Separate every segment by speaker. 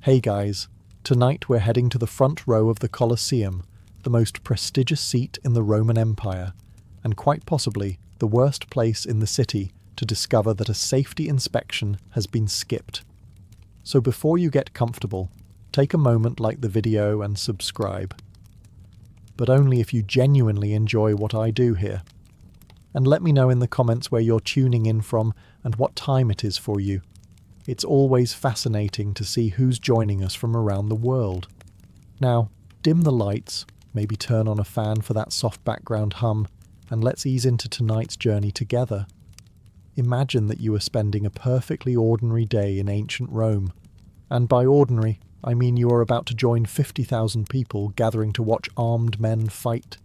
Speaker 1: Hey guys, tonight we're heading to the front row of the Colosseum, the most prestigious seat in the Roman Empire, and quite possibly the worst place in the city to discover that a safety inspection has been skipped. So before you get comfortable, take a moment, like the video and subscribe. But only if you genuinely enjoy what I do here. And let me know in the comments where you're tuning in from and what time it is for you. It's always fascinating to see who's joining us from around the world. Now, dim the lights, maybe turn on a fan for that soft background hum, and let's ease into tonight's journey together. Imagine that you are spending a perfectly ordinary day in ancient Rome. And by ordinary, I mean you are about to join 50,000 people gathering to watch armed men fight,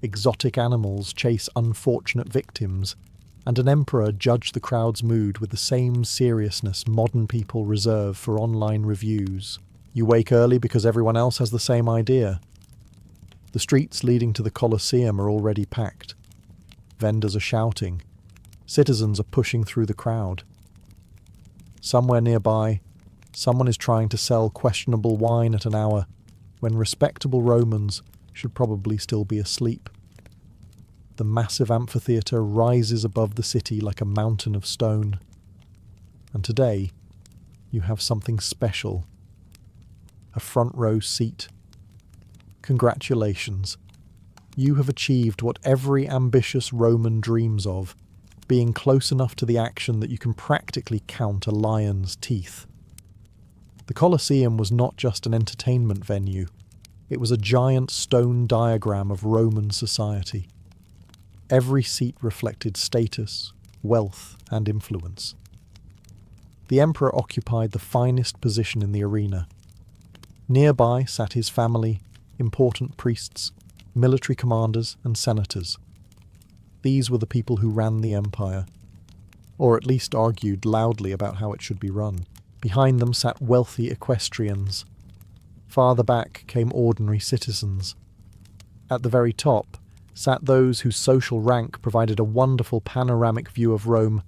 Speaker 1: exotic animals chase unfortunate victims, and an emperor judge the crowd's mood with the same seriousness modern people reserve for online reviews. You wake early because everyone else has the same idea. The streets leading to the Colosseum are already packed. Vendors are shouting. Citizens are pushing through the crowd. Somewhere nearby, someone is trying to sell questionable wine at an hour when respectable Romans should probably still be asleep. The massive amphitheatre rises above the city like a mountain of stone. And today, you have something special. A front row seat. Congratulations. You have achieved what every ambitious Roman dreams of, being close enough to the action that you can practically count a lion's teeth. The Colosseum was not just an entertainment venue. It was a giant stone diagram of Roman society. Every seat reflected status, wealth, and influence. The emperor occupied the finest position in the arena. Nearby sat his family, important priests, military commanders, and senators. These were the people who ran the empire, or at least argued loudly about how it should be run. Behind them sat wealthy equestrians. Farther back came ordinary citizens. At the very top sat those whose social rank provided a wonderful panoramic view of Rome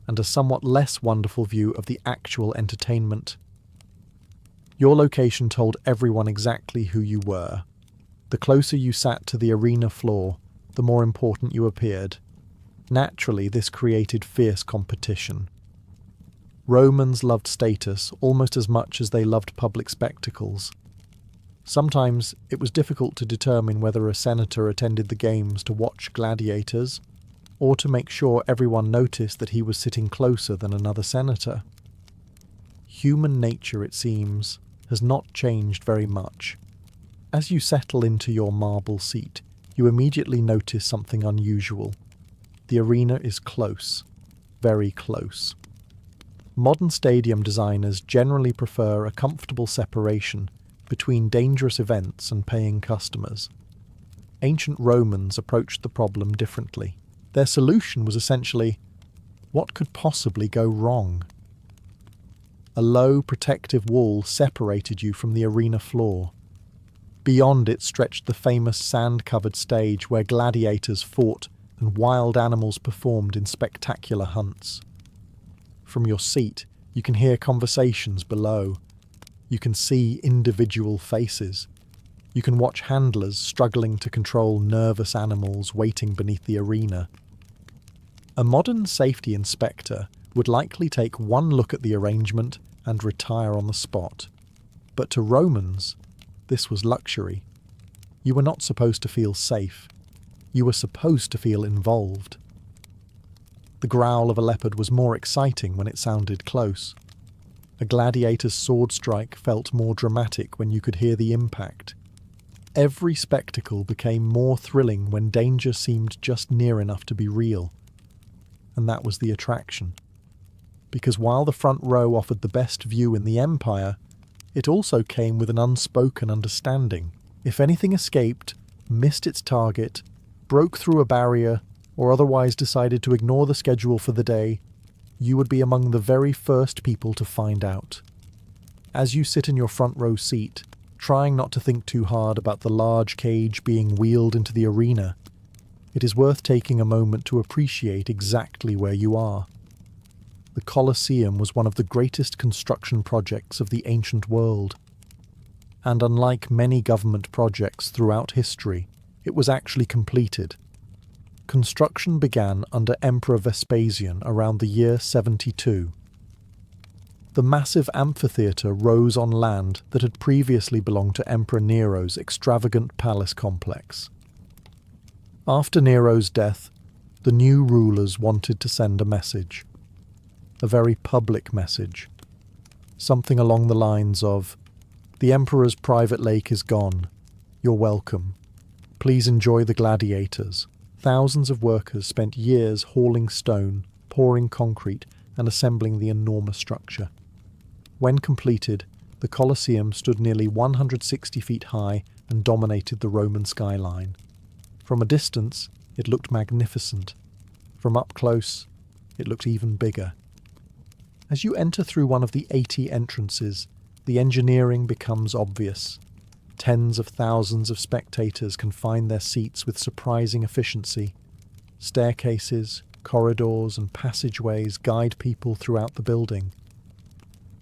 Speaker 1: and a somewhat less wonderful view of the actual entertainment. Your location told everyone exactly who you were. The closer you sat to the arena floor, the more important you appeared. Naturally, this created fierce competition. Romans loved status almost as much as they loved public spectacles. Sometimes it was difficult to determine whether a senator attended the games to watch gladiators, or to make sure everyone noticed that he was sitting closer than another senator. Human nature, it seems, has not changed very much. As you settle into your marble seat, you immediately notice something unusual. The arena is close, very close. Modern stadium designers generally prefer a comfortable separation between dangerous events and paying customers. Ancient Romans approached the problem differently. Their solution was essentially, what could possibly go wrong? A low, protective wall separated you from the arena floor. Beyond it stretched the famous sand-covered stage where gladiators fought and wild animals performed in spectacular hunts. From your seat, you can hear conversations below. You can see individual faces. You can watch handlers struggling to control nervous animals waiting beneath the arena. A modern safety inspector would likely take one look at the arrangement and retire on the spot. But to Romans, this was luxury. You were not supposed to feel safe. You were supposed to feel involved. The growl of a leopard was more exciting when it sounded close. A gladiator's sword strike felt more dramatic when you could hear the impact. Every spectacle became more thrilling when danger seemed just near enough to be real. And that was the attraction. Because while the front row offered the best view in the empire, it also came with an unspoken understanding. If anything escaped, missed its target, broke through a barrier, or otherwise decided to ignore the schedule for the day, you would be among the very first people to find out. As you sit in your front row seat, trying not to think too hard about the large cage being wheeled into the arena, it is worth taking a moment to appreciate exactly where you are. the Colosseum was one of the greatest construction projects of the ancient world. And unlike many government projects throughout history, it was actually completed. Construction began under Emperor Vespasian around the year 72. The massive amphitheatre rose on land that had previously belonged to Emperor Nero's extravagant palace complex. After Nero's death, the new rulers wanted to send a message. A very public message. Something along the lines of, "The Emperor's private lake is gone. You're welcome. Please enjoy the gladiators." Thousands of workers spent years hauling stone, pouring concrete, and assembling the enormous structure. When completed, the Colosseum stood nearly 160 feet high and dominated the Roman skyline. From a distance, it looked magnificent. From up close, it looked even bigger. As you enter through one of the 80 entrances, the engineering becomes obvious. Tens of thousands of spectators can find their seats with surprising efficiency. Staircases, corridors, and passageways guide people throughout the building.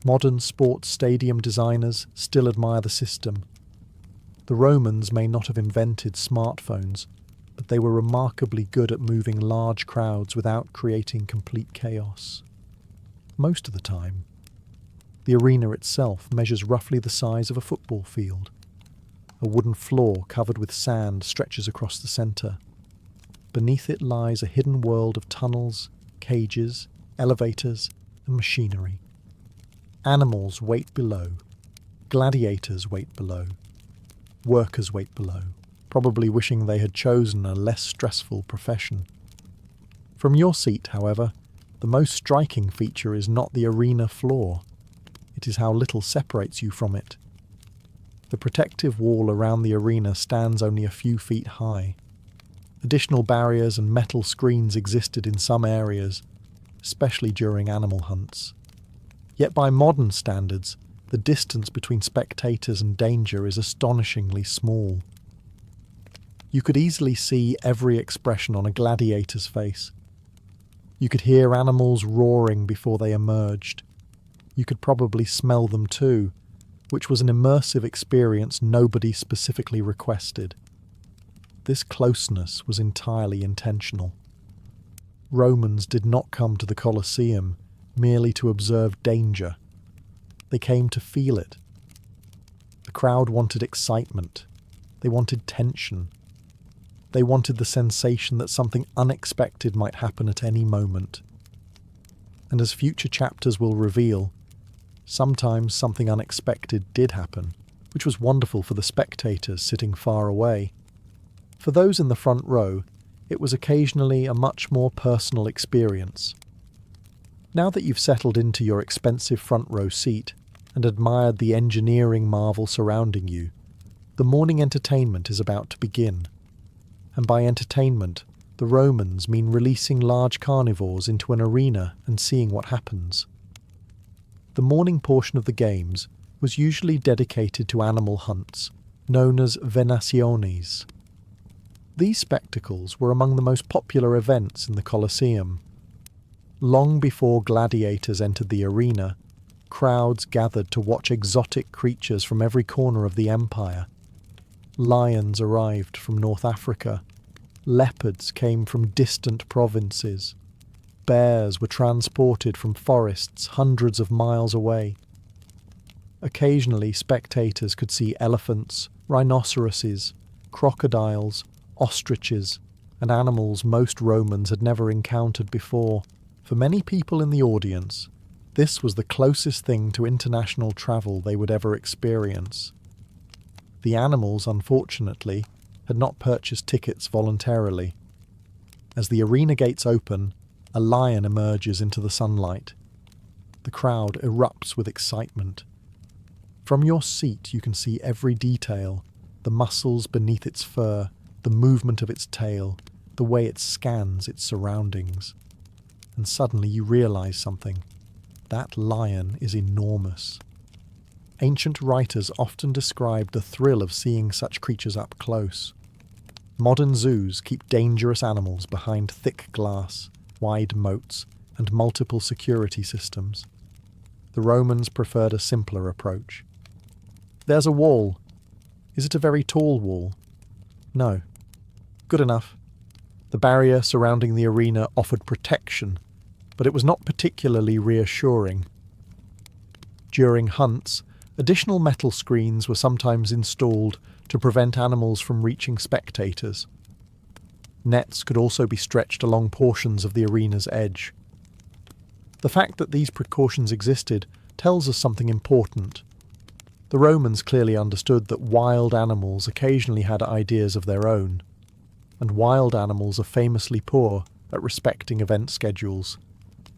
Speaker 1: Modern sports stadium designers still admire the system. The Romans may not have invented smartphones, but they were remarkably good at moving large crowds without creating complete chaos. Most of the time. The arena itself measures roughly the size of a football field. A wooden floor covered with sand stretches across the centre. Beneath it lies a hidden world of tunnels, cages, elevators, and machinery. Animals wait below. Gladiators wait below. Workers wait below, probably wishing they had chosen a less stressful profession. From your seat, however, the most striking feature is not the arena floor. It is how little separates you from it. The protective wall around the arena stands only a few feet high. Additional barriers and metal screens existed in some areas, especially during animal hunts. Yet by modern standards, the distance between spectators and danger is astonishingly small. You could easily see every expression on a gladiator's face. You could hear animals roaring before they emerged. You could probably smell them too, which was an immersive experience nobody specifically requested. This closeness was entirely intentional. Romans did not come to the Colosseum merely to observe danger. They came to feel it. The crowd wanted excitement. They wanted tension. They wanted the sensation that something unexpected might happen at any moment. And as future chapters will reveal, sometimes something unexpected did happen, which was wonderful for the spectators sitting far away. For those in the front row, it was occasionally a much more personal experience. Now that you've settled into your expensive front row seat and admired the engineering marvel surrounding you, the morning entertainment is about to begin. And by entertainment, the Romans mean releasing large carnivores into an arena and seeing what happens. The morning portion of the games was usually dedicated to animal hunts, known as venaciones. These spectacles were among the most popular events in the Colosseum. Long before gladiators entered the arena, crowds gathered to watch exotic creatures from every corner of the empire. Lions arrived from North Africa. Leopards came from distant provinces. Bears were transported from forests hundreds of miles away. Occasionally, spectators could see elephants, rhinoceroses, crocodiles, ostriches, and animals most Romans had never encountered before. For many people in the audience, this was the closest thing to international travel they would ever experience. The animals, unfortunately, had not purchased tickets voluntarily. As the arena gates open, a lion emerges into the sunlight. The crowd erupts with excitement. From your seat you can see every detail, the muscles beneath its fur, the movement of its tail, the way it scans its surroundings. And suddenly you realize something. That lion is enormous. Ancient writers often described the thrill of seeing such creatures up close. Modern zoos keep dangerous animals behind thick glass, wide moats, and multiple security systems. The Romans preferred a simpler approach. There's a wall. Is it a very tall wall? No. Good enough. The barrier surrounding the arena offered protection, but it was not particularly reassuring. During hunts, additional metal screens were sometimes installed to prevent animals from reaching spectators. Nets could also be stretched along portions of the arena's edge. The fact that these precautions existed tells us something important. The Romans clearly understood that wild animals occasionally had ideas of their own, and wild animals are famously poor at respecting event schedules.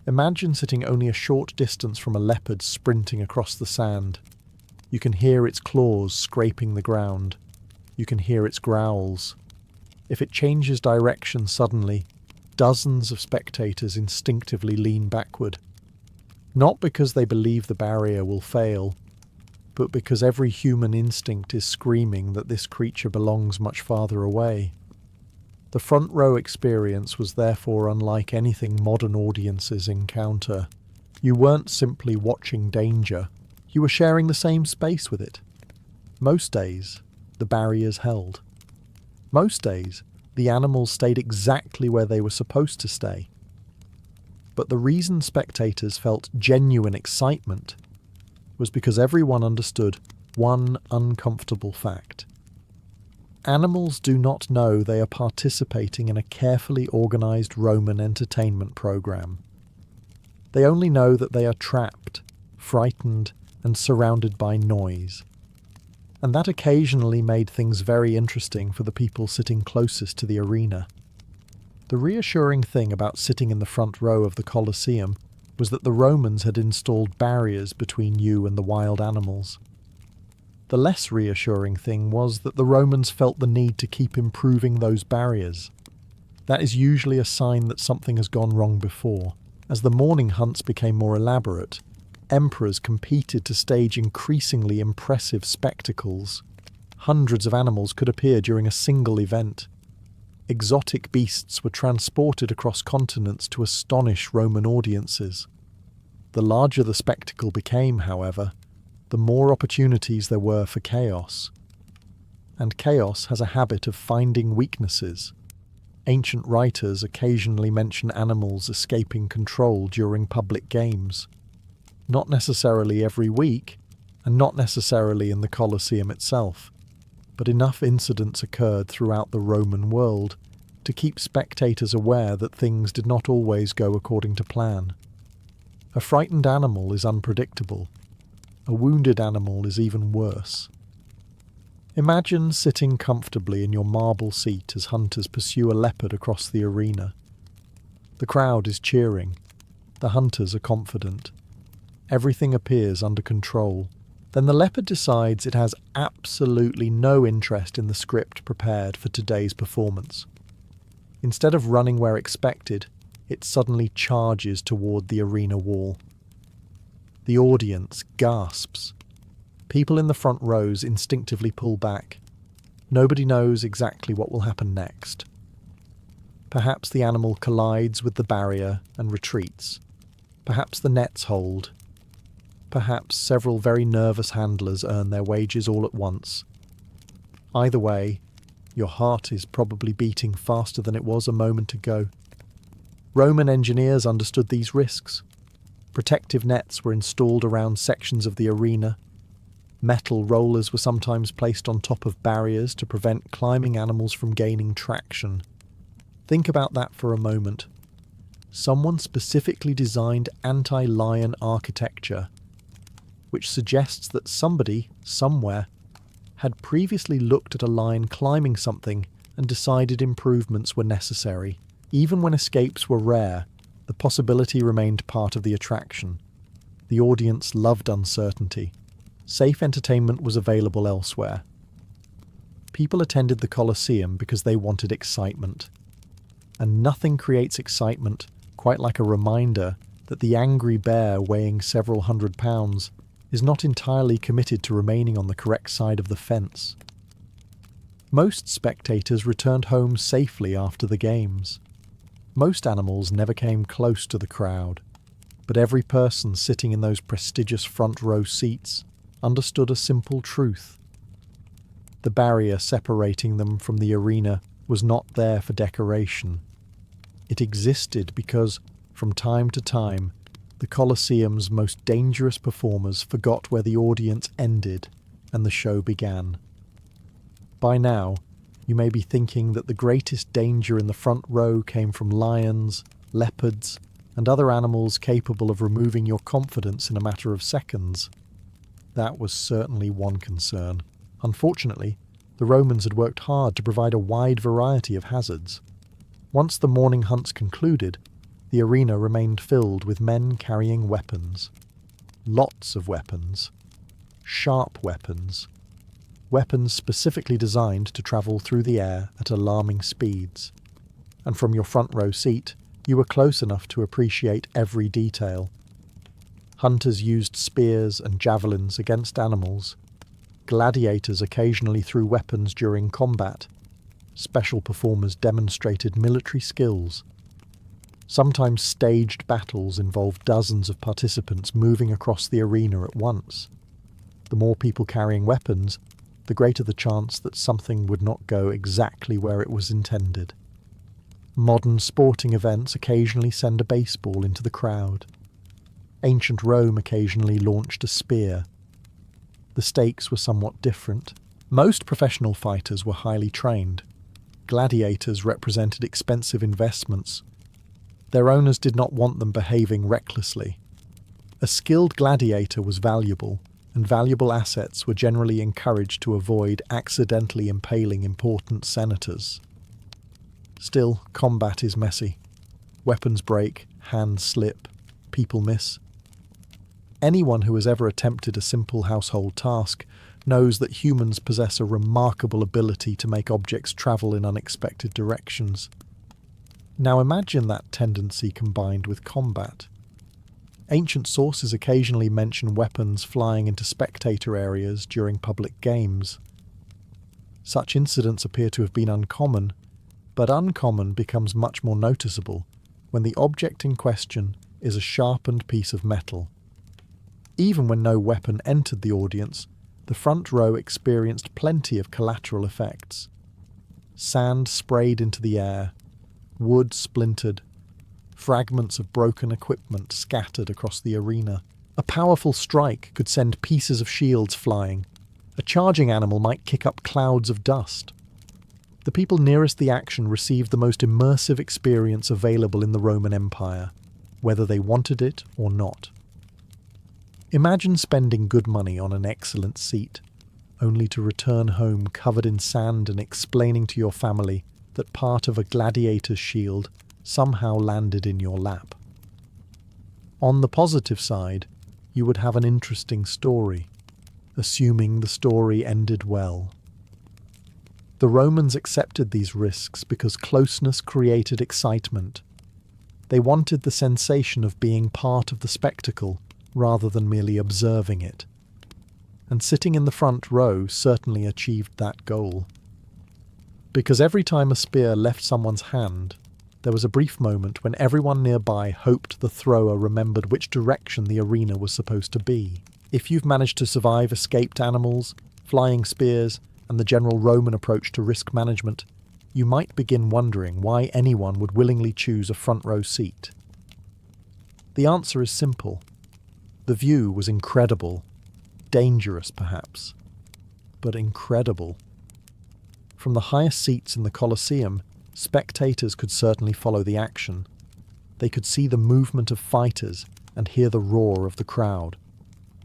Speaker 1: Imagine sitting only a short distance from a leopard sprinting across the sand. You can hear its claws scraping the ground. You can hear its growls. If it changes direction suddenly, dozens of spectators instinctively lean backward. Not because they believe the barrier will fail, but because every human instinct is screaming that this creature belongs much farther away. The front row experience was therefore unlike anything modern audiences encounter. You weren't simply watching danger, you were sharing the same space with it. Most days, the barriers held. Most days, the animals stayed exactly where they were supposed to stay. But the reason spectators felt genuine excitement was because everyone understood one uncomfortable fact. Animals do not know they are participating in a carefully organised Roman entertainment programme. They only know that they are trapped, frightened, and surrounded by noise. And that occasionally made things very interesting for the people sitting closest to the arena. The reassuring thing about sitting in the front row of the Colosseum was that the Romans had installed barriers between you and the wild animals. The less reassuring thing was that the Romans felt the need to keep improving those barriers. That is usually a sign that something has gone wrong before. As the morning hunts became more elaborate, emperors competed to stage increasingly impressive spectacles. Hundreds of animals could appear during a single event. Exotic beasts were transported across continents to astonish Roman audiences. The larger the spectacle became, however, the more opportunities there were for chaos. And chaos has a habit of finding weaknesses. Ancient writers occasionally mention animals escaping control during public games. Not necessarily every week, and not necessarily in the Colosseum itself, but enough incidents occurred throughout the Roman world to keep spectators aware that things did not always go according to plan. A frightened animal is unpredictable. A wounded animal is even worse. Imagine sitting comfortably in your marble seat as hunters pursue a leopard across the arena. The crowd is cheering. The hunters are confident. Everything appears under control. Then the leopard decides it has absolutely no interest in the script prepared for today's performance. Instead of running where expected, it suddenly charges toward the arena wall. The audience gasps. People in the front rows instinctively pull back. Nobody knows exactly what will happen next. Perhaps the animal collides with the barrier and retreats. Perhaps the nets hold. Perhaps several very nervous handlers earn their wages all at once. Either way, your heart is probably beating faster than it was a moment ago. Roman engineers understood these risks. Protective nets were installed around sections of the arena. Metal rollers were sometimes placed on top of barriers to prevent climbing animals from gaining traction. Think about that for a moment. Someone specifically designed anti-lion architecture, which suggests that somebody, somewhere, had previously looked at a lion climbing something and decided improvements were necessary. Even when escapes were rare, the possibility remained part of the attraction. The audience loved uncertainty. Safe entertainment was available elsewhere. People attended the Colosseum because they wanted excitement. And nothing creates excitement quite like a reminder that the angry bear weighing several hundred pounds is not entirely committed to remaining on the correct side of the fence. Most spectators returned home safely after the games. Most animals never came close to the crowd, but every person sitting in those prestigious front row seats understood a simple truth. The barrier separating them from the arena was not there for decoration. It existed because, from time to time, the Colosseum's most dangerous performers forgot where the audience ended and the show began. By now, you may be thinking that the greatest danger in the front row came from lions, leopards, and other animals capable of removing your confidence in a matter of seconds. That was certainly one concern. Unfortunately, the Romans had worked hard to provide a wide variety of hazards. Once the morning hunts concluded, the arena remained filled with men carrying weapons. Lots of weapons. Sharp weapons. Weapons specifically designed to travel through the air at alarming speeds. And from your front row seat, you were close enough to appreciate every detail. Hunters used spears and javelins against animals. Gladiators occasionally threw weapons during combat. Special performers demonstrated military skills. Sometimes staged battles involved dozens of participants moving across the arena at once. The more people carrying weapons, the greater the chance that something would not go exactly where it was intended. Modern sporting events occasionally send a baseball into the crowd. Ancient Rome occasionally launched a spear. The stakes were somewhat different. Most professional fighters were highly trained. Gladiators represented expensive investments. Their owners did not want them behaving recklessly. A skilled gladiator was valuable, and valuable assets were generally encouraged to avoid accidentally impaling important senators. Still, combat is messy. Weapons break, hands slip, people miss. Anyone who has ever attempted a simple household task knows that humans possess a remarkable ability to make objects travel in unexpected directions. Now imagine that tendency combined with combat. Ancient sources occasionally mention weapons flying into spectator areas during public games. Such incidents appear to have been uncommon, but uncommon becomes much more noticeable when the object in question is a sharpened piece of metal. Even when no weapon entered the audience, the front row experienced plenty of collateral effects. Sand sprayed into the air, wood splintered, fragments of broken equipment scattered across the arena. A powerful strike could send pieces of shields flying. A charging animal might kick up clouds of dust. The people nearest the action received the most immersive experience available in the Roman Empire, whether they wanted it or not. Imagine spending good money on an excellent seat, only to return home covered in sand and explaining to your family that part of a gladiator's shield somehow landed in your lap. On the positive side, you would have an interesting story, assuming the story ended well. The Romans accepted these risks because closeness created excitement. They wanted the sensation of being part of the spectacle rather than merely observing it. And sitting in the front row certainly achieved that goal. Because every time a spear left someone's hand, there was a brief moment when everyone nearby hoped the thrower remembered which direction the arena was supposed to be. If you've managed to survive escaped animals, flying spears, and the general Roman approach to risk management, you might begin wondering why anyone would willingly choose a front row seat. The answer is simple. The view was incredible. Dangerous, perhaps, but incredible. From the highest seats in the Colosseum, spectators could certainly follow the action. They could see the movement of fighters and hear the roar of the crowd.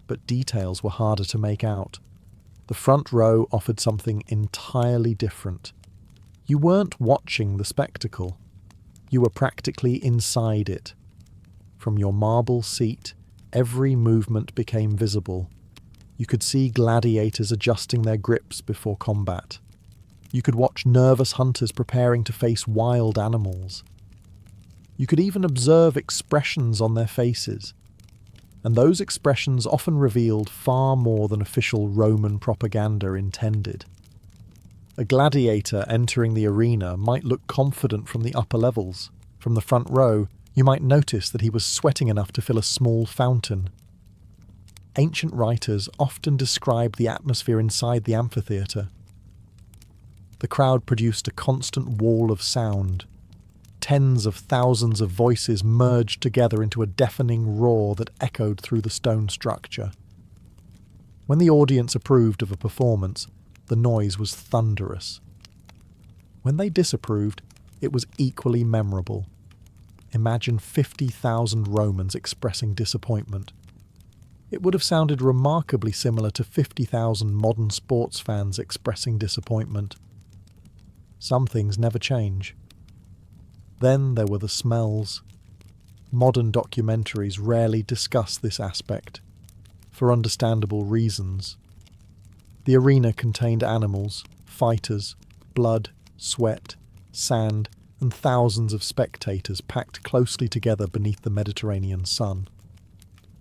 Speaker 1: But details were harder to make out. The front row offered something entirely different. You weren't watching the spectacle. You were practically inside it. From your marble seat, every movement became visible. You could see gladiators adjusting their grips before combat. You could watch nervous hunters preparing to face wild animals. You could even observe expressions on their faces. And those expressions often revealed far more than official Roman propaganda intended. A gladiator entering the arena might look confident from the upper levels, From the front row, you might notice that he was sweating enough to fill a small fountain. Ancient writers often describe the atmosphere inside the amphitheatre. The crowd produced a constant wall of sound. Tens of thousands of voices merged together into a deafening roar that echoed through the stone structure. When the audience approved of a performance, the noise was thunderous. When they disapproved, it was equally memorable. Imagine 50,000 Romans expressing disappointment. It would have sounded remarkably similar to 50,000 modern sports fans expressing disappointment. Some things never change. Then there were the smells. Modern documentaries rarely discuss this aspect, for understandable reasons. The arena contained animals, fighters, blood, sweat, sand, and thousands of spectators packed closely together beneath the Mediterranean sun.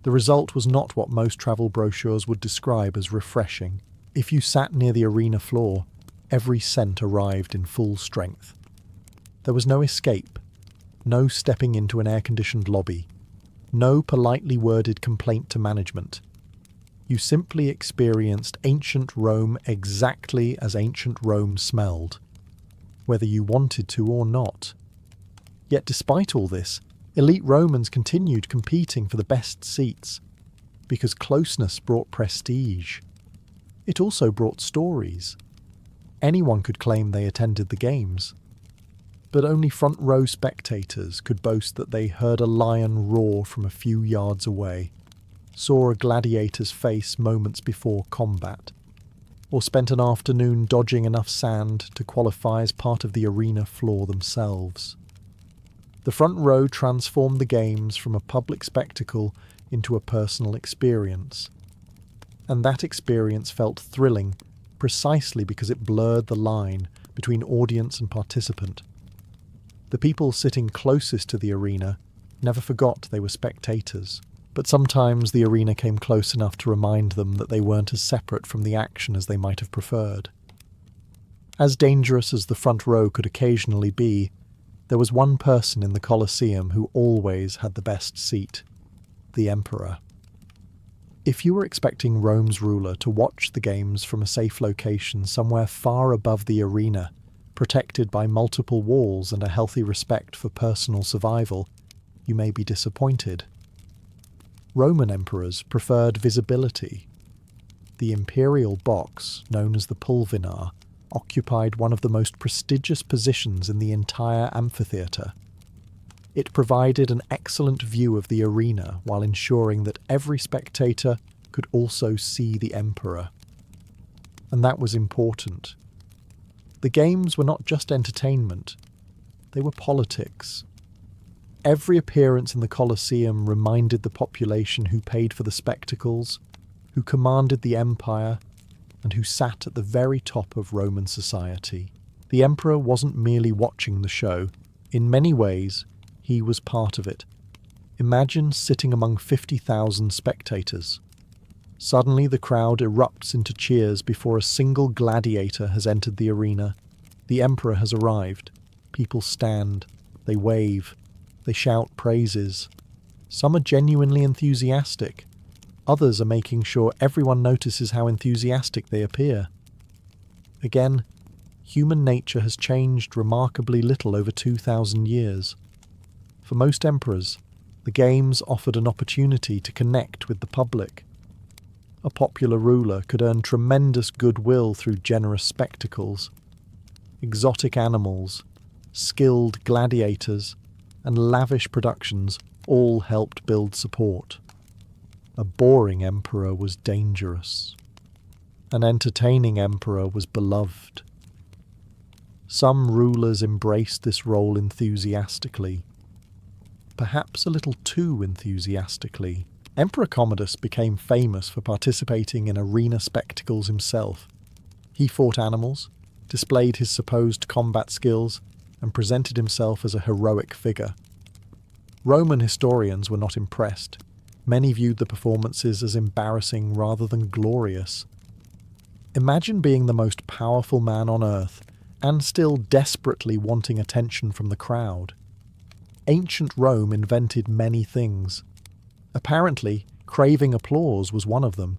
Speaker 1: The result was not what most travel brochures would describe as refreshing. If you sat near the arena floor, every scent arrived in full strength. There was no escape, no stepping into an air-conditioned lobby, no politely worded complaint to management. You simply experienced ancient Rome exactly as ancient Rome smelled, whether you wanted to or not. Yet despite all this, elite Romans continued competing for the best seats, because closeness brought prestige. It also brought stories. Anyone could claim they attended the games, but only front row spectators could boast that they heard a lion roar from a few yards away, saw a gladiator's face moments before combat, or spent an afternoon dodging enough sand to qualify as part of the arena floor themselves. The front row transformed the games from a public spectacle into a personal experience. And that experience felt thrilling precisely because it blurred the line between audience and participant. The people sitting closest to the arena never forgot they were spectators, but sometimes the arena came close enough to remind them that they weren't as separate from the action as they might have preferred. As dangerous as the front row could occasionally be, there was one person in the Colosseum who always had the best seat: the emperor. If you were expecting Rome's ruler to watch the games from a safe location somewhere far above the arena, protected by multiple walls and a healthy respect for personal survival, you may be disappointed. Roman emperors preferred visibility. The imperial box, known as the pulvinar, occupied one of the most prestigious positions in the entire amphitheatre. It provided an excellent view of the arena while ensuring that every spectator could also see the emperor. And that was important. The games were not just entertainment, they were politics. Every appearance in the Colosseum reminded the population who paid for the spectacles, who commanded the empire, and who sat at the very top of Roman society. The emperor wasn't merely watching the show. In many ways, he was part of it. Imagine sitting among 50,000 spectators. Suddenly the crowd erupts into cheers before a single gladiator has entered the arena. The emperor has arrived. People stand. They wave. They shout praises. Some are genuinely enthusiastic. Others are making sure everyone notices how enthusiastic they appear. Again, human nature has changed remarkably little over 2,000 years. For most emperors, the games offered an opportunity to connect with the public. A popular ruler could earn tremendous goodwill through generous spectacles. Exotic animals, skilled gladiators, and lavish productions all helped build support. A boring emperor was dangerous. An entertaining emperor was beloved. Some rulers embraced this role enthusiastically, perhaps a little too enthusiastically. Emperor Commodus became famous for participating in arena spectacles himself. He fought animals, displayed his supposed combat skills, and presented himself as a heroic figure. Roman historians were not impressed. Many viewed the performances as embarrassing rather than glorious. Imagine being the most powerful man on earth and still desperately wanting attention from the crowd. Ancient Rome invented many things. Apparently, craving applause was one of them.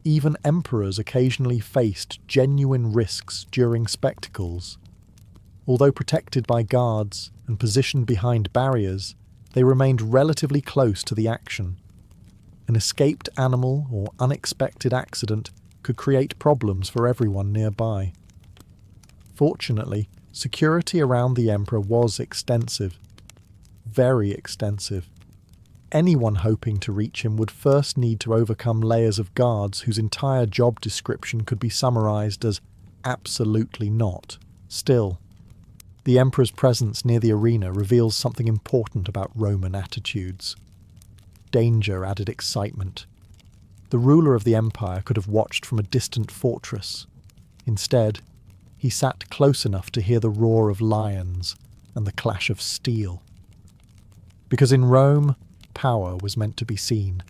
Speaker 1: Even emperors occasionally faced genuine risks during spectacles. Although protected by guards and positioned behind barriers, they remained relatively close to the action. An escaped animal or unexpected accident could create problems for everyone nearby. Fortunately, security around the emperor was extensive. Very extensive. Anyone hoping to reach him would first need to overcome layers of guards whose entire job description could be summarized as absolutely not. Still, the emperor's presence near the arena reveals something important about Roman attitudes. Danger added excitement. The ruler of the empire could have watched from a distant fortress. Instead, he sat close enough to hear the roar of lions and the clash of steel. Because in Rome, power was meant to be seen.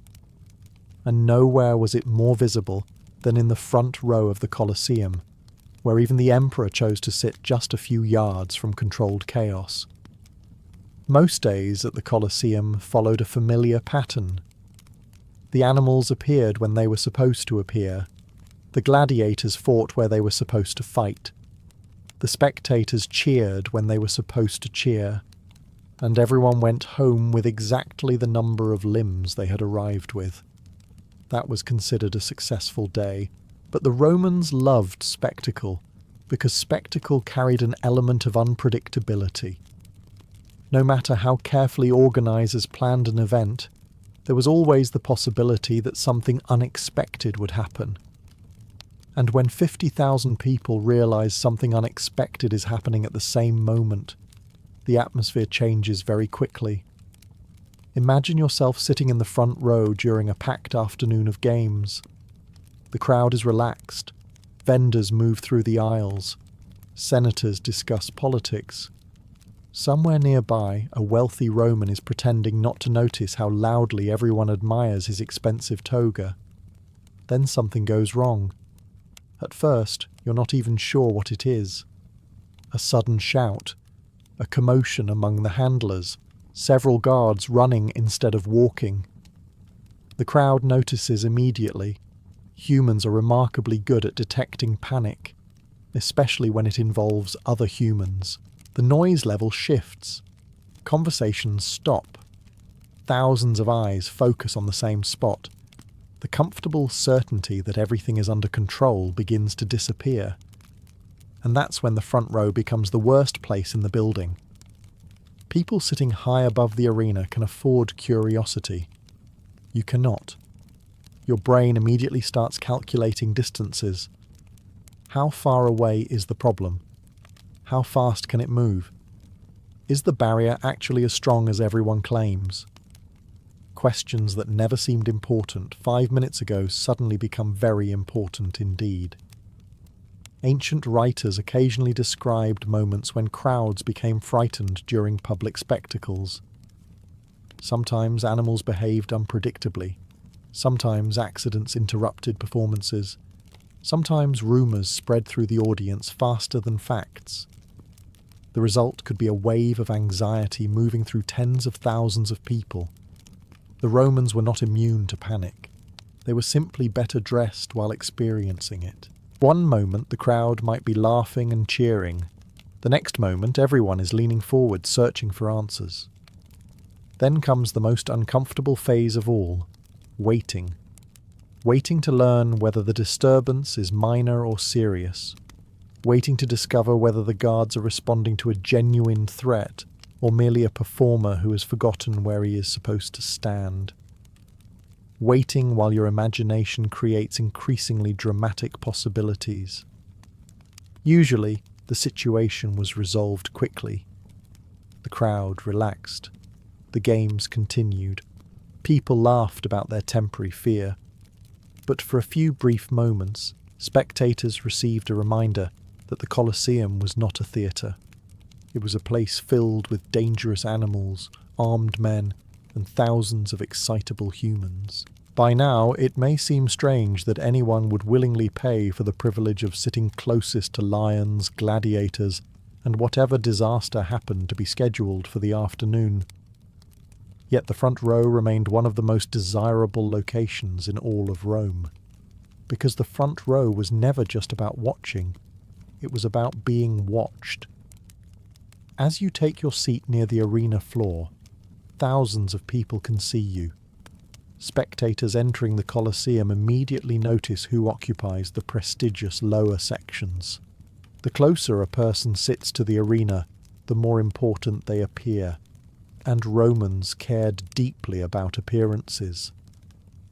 Speaker 1: And nowhere was it more visible than in the front row of the Colosseum, where even the emperor chose to sit just a few yards from controlled chaos. Most days at the Colosseum followed a familiar pattern. The animals appeared when they were supposed to appear. The gladiators fought where they were supposed to fight. The spectators cheered when they were supposed to cheer. And everyone went home with exactly the number of limbs they had arrived with. That was considered a successful day, but the Romans loved spectacle, because spectacle carried an element of unpredictability. No matter how carefully organisers planned an event, there was always the possibility that something unexpected would happen. And when 50,000 people realise something unexpected is happening at the same moment, the atmosphere changes very quickly. Imagine yourself sitting in the front row during a packed afternoon of games. The crowd is relaxed. Vendors move through the aisles. Senators discuss politics. Somewhere nearby, a wealthy Roman is pretending not to notice how loudly everyone admires his expensive toga. Then something goes wrong. At first, you're not even sure what it is. A sudden shout. A commotion among the handlers, several guards running instead of walking. The crowd notices immediately. Humans are remarkably good at detecting panic, especially when it involves other humans. The noise level shifts. Conversations stop. Thousands of eyes focus on the same spot. The comfortable certainty that everything is under control begins to disappear. And that's when the front row becomes the worst place in the building. People sitting high above the arena can afford curiosity. You cannot. Your brain immediately starts calculating distances. How far away is the problem? How fast can it move? Is the barrier actually as strong as everyone claims? Questions that never seemed important 5 minutes ago suddenly become very important indeed. Ancient writers occasionally described moments when crowds became frightened during public spectacles. Sometimes animals behaved unpredictably. Sometimes accidents interrupted performances. Sometimes rumours spread through the audience faster than facts. The result could be a wave of anxiety moving through tens of thousands of people. The Romans were not immune to panic. They were simply better dressed while experiencing it. One moment the crowd might be laughing and cheering. The next moment everyone is leaning forward searching for answers. Then comes the most uncomfortable phase of all, waiting. Waiting to learn whether the disturbance is minor or serious. Waiting to discover whether the guards are responding to a genuine threat or merely a performer who has forgotten where he is supposed to stand. Waiting while your imagination creates increasingly dramatic possibilities. Usually, the situation was resolved quickly. The crowd relaxed. The games continued. People laughed about their temporary fear. But for a few brief moments, spectators received a reminder that the Colosseum was not a theatre. It was a place filled with dangerous animals, armed men, and thousands of excitable humans. By now, it may seem strange that anyone would willingly pay for the privilege of sitting closest to lions, gladiators, and whatever disaster happened to be scheduled for the afternoon. Yet the front row remained one of the most desirable locations in all of Rome, because the front row was never just about watching, it was about being watched. As you take your seat near the arena floor, thousands of people can see you. Spectators entering the Colosseum immediately notice who occupies the prestigious lower sections. The closer a person sits to the arena, the more important they appear, and Romans cared deeply about appearances.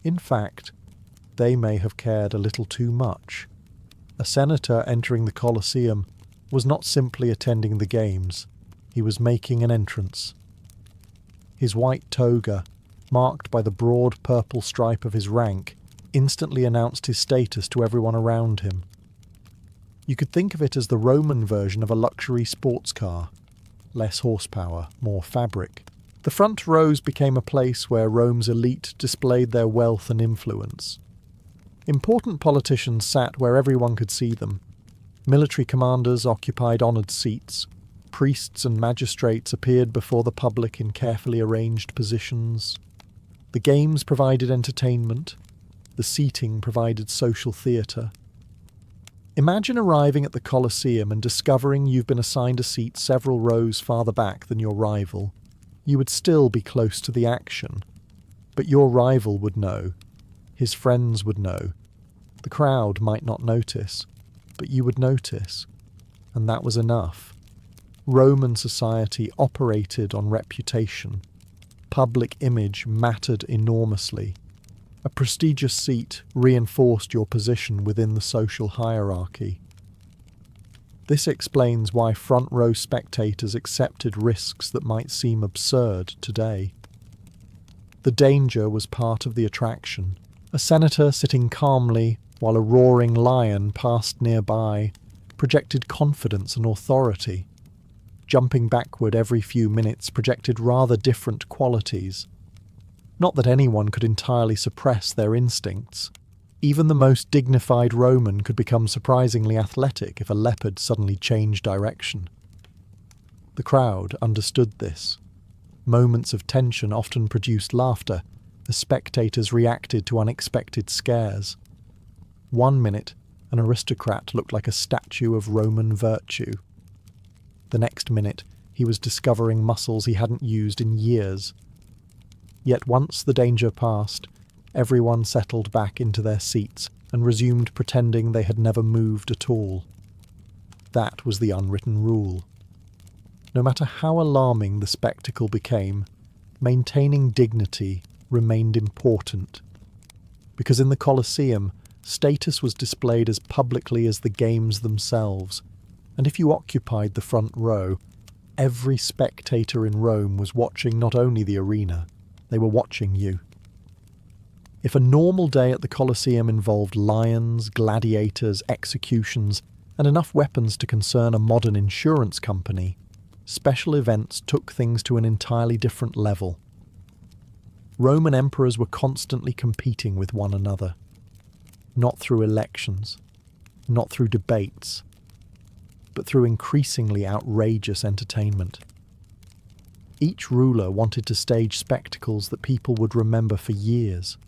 Speaker 1: In fact, they may have cared a little too much. A senator entering the Colosseum was not simply attending the games, he was making an entrance. His white toga, marked by the broad purple stripe of his rank, instantly announced his status to everyone around him. You could think of it as the Roman version of a luxury sports car. Less horsepower, more fabric. The front rows became a place where Rome's elite displayed their wealth and influence. Important politicians sat where everyone could see them. Military commanders occupied honoured seats. Priests and magistrates appeared before the public in carefully arranged positions. The games provided entertainment. The seating provided social theatre. Imagine arriving at the Colosseum and discovering you've been assigned a seat several rows farther back than your rival. You would still be close to the action, but your rival would know. His friends would know. The crowd might not notice, but you would notice, and that was enough. Roman society operated on reputation. Public image mattered enormously. A prestigious seat reinforced your position within the social hierarchy. This explains why front row spectators accepted risks that might seem absurd today. The danger was part of the attraction. A senator sitting calmly while a roaring lion passed nearby projected confidence and authority. Jumping backward every few minutes projected rather different qualities. Not that anyone could entirely suppress their instincts. Even the most dignified Roman could become surprisingly athletic if a leopard suddenly changed direction. The crowd understood this. Moments of tension often produced laughter as spectators reacted to unexpected scares. One minute, an aristocrat looked like a statue of Roman virtue. The next minute, he was discovering muscles he hadn't used in years. Yet once the danger passed, everyone settled back into their seats and resumed pretending they had never moved at all. That was the unwritten rule. No matter how alarming the spectacle became, maintaining dignity remained important. Because in the Colosseum, status was displayed as publicly as the games themselves, and if you occupied the front row, every spectator in Rome was watching not only the arena, they were watching you. If a normal day at the Colosseum involved lions, gladiators, executions, and enough weapons to concern a modern insurance company, special events took things to an entirely different level. Roman emperors were constantly competing with one another. Not through elections, not through debates, but through increasingly outrageous entertainment. Each ruler wanted to stage spectacles that people would remember for years.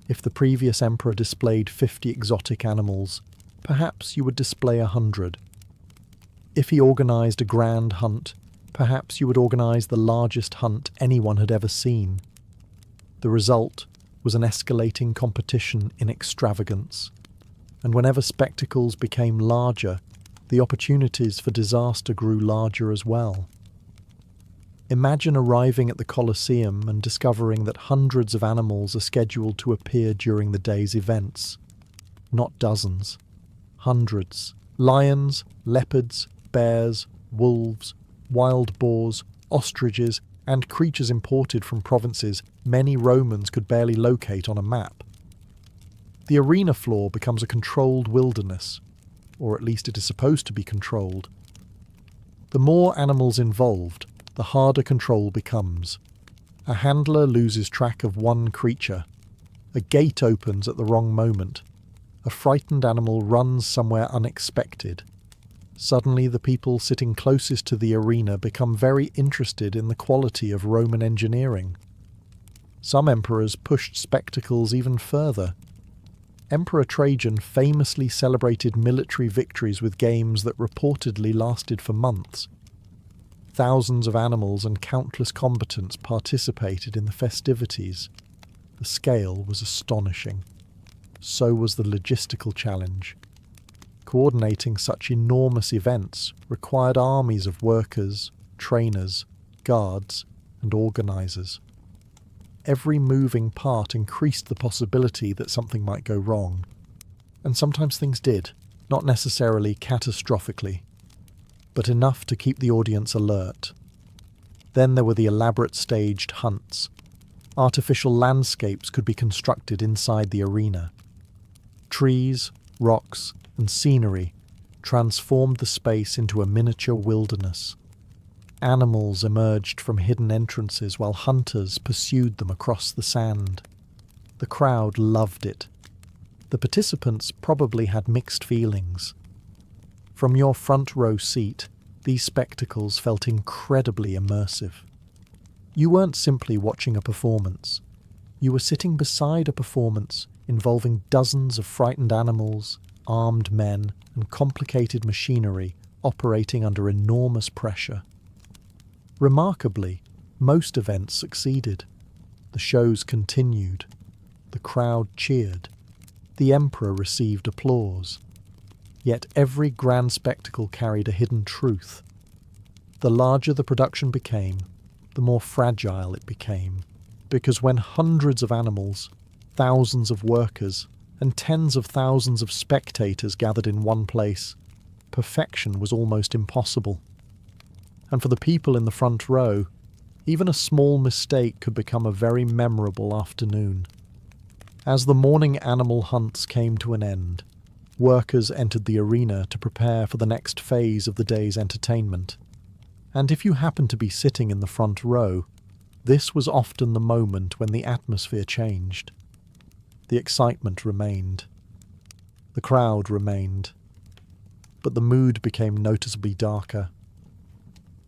Speaker 1: If the previous emperor displayed 50 exotic animals, perhaps you would display 100. If he organised a grand hunt, perhaps you would organise the largest hunt anyone had ever seen. The result was an escalating competition in extravagance, and whenever spectacles became larger, the opportunities for disaster grew larger as well. Imagine arriving at the Colosseum and discovering that hundreds of animals are scheduled to appear during the day's events. Not dozens. Hundreds. Lions, leopards, bears, wolves, wild boars, ostriches, and creatures imported from provinces many Romans could barely locate on a map. The arena floor becomes a controlled wilderness, or at least it is supposed to be controlled. The more animals involved, the harder control becomes. A handler loses track of one creature. A gate opens at the wrong moment. A frightened animal runs somewhere unexpected. Suddenly, the people sitting closest to the arena become very interested in the quality of Roman engineering. Some emperors pushed spectacles even further. Emperor Trajan famously celebrated military victories with games that reportedly lasted for months. Thousands of animals and countless combatants participated in the festivities. The scale was astonishing. So was the logistical challenge. Coordinating such enormous events required armies of workers, trainers, guards, and organisers. Every moving part increased the possibility that something might go wrong. And sometimes things did, not necessarily catastrophically, but enough to keep the audience alert. Then there were the elaborate staged hunts. Artificial landscapes could be constructed inside the arena. Trees, rocks, and scenery transformed the space into a miniature wilderness. Animals emerged from hidden entrances while hunters pursued them across the sand. The crowd loved it. The participants probably had mixed feelings. From your front row seat, these spectacles felt incredibly immersive. You weren't simply watching a performance. You were sitting beside a performance involving dozens of frightened animals, armed men, and complicated machinery operating under enormous pressure. Remarkably, most events succeeded. The shows continued. The crowd cheered. The emperor received applause. Yet every grand spectacle carried a hidden truth. The larger the production became, the more fragile it became, because when hundreds of animals, thousands of workers, and tens of thousands of spectators gathered in one place, perfection was almost impossible. And for the people in the front row, even a small mistake could become a very memorable afternoon. As the morning animal hunts came to an end, workers entered the arena to prepare for the next phase of the day's entertainment. And if you happened to be sitting in the front row, this was often the moment when the atmosphere changed. The excitement remained. The crowd remained. But the mood became noticeably darker.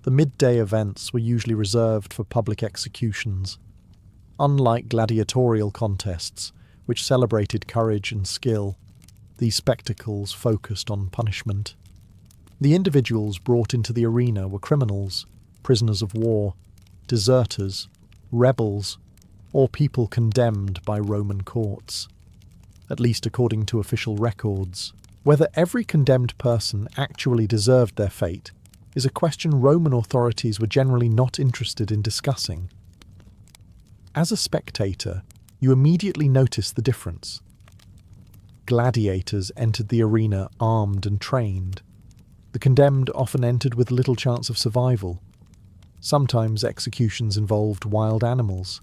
Speaker 1: The midday events were usually reserved for public executions. Unlike gladiatorial contests, which celebrated courage and skill, these spectacles focused on punishment. The individuals brought into the arena were criminals, prisoners of war, deserters, rebels, or people condemned by Roman courts. At least according to official records. Whether every condemned person actually deserved their fate is a question Roman authorities were generally not interested in discussing. As a spectator, you immediately noticed the difference. Gladiators entered the arena armed and trained. The condemned often entered with little chance of survival. Sometimes executions involved wild animals.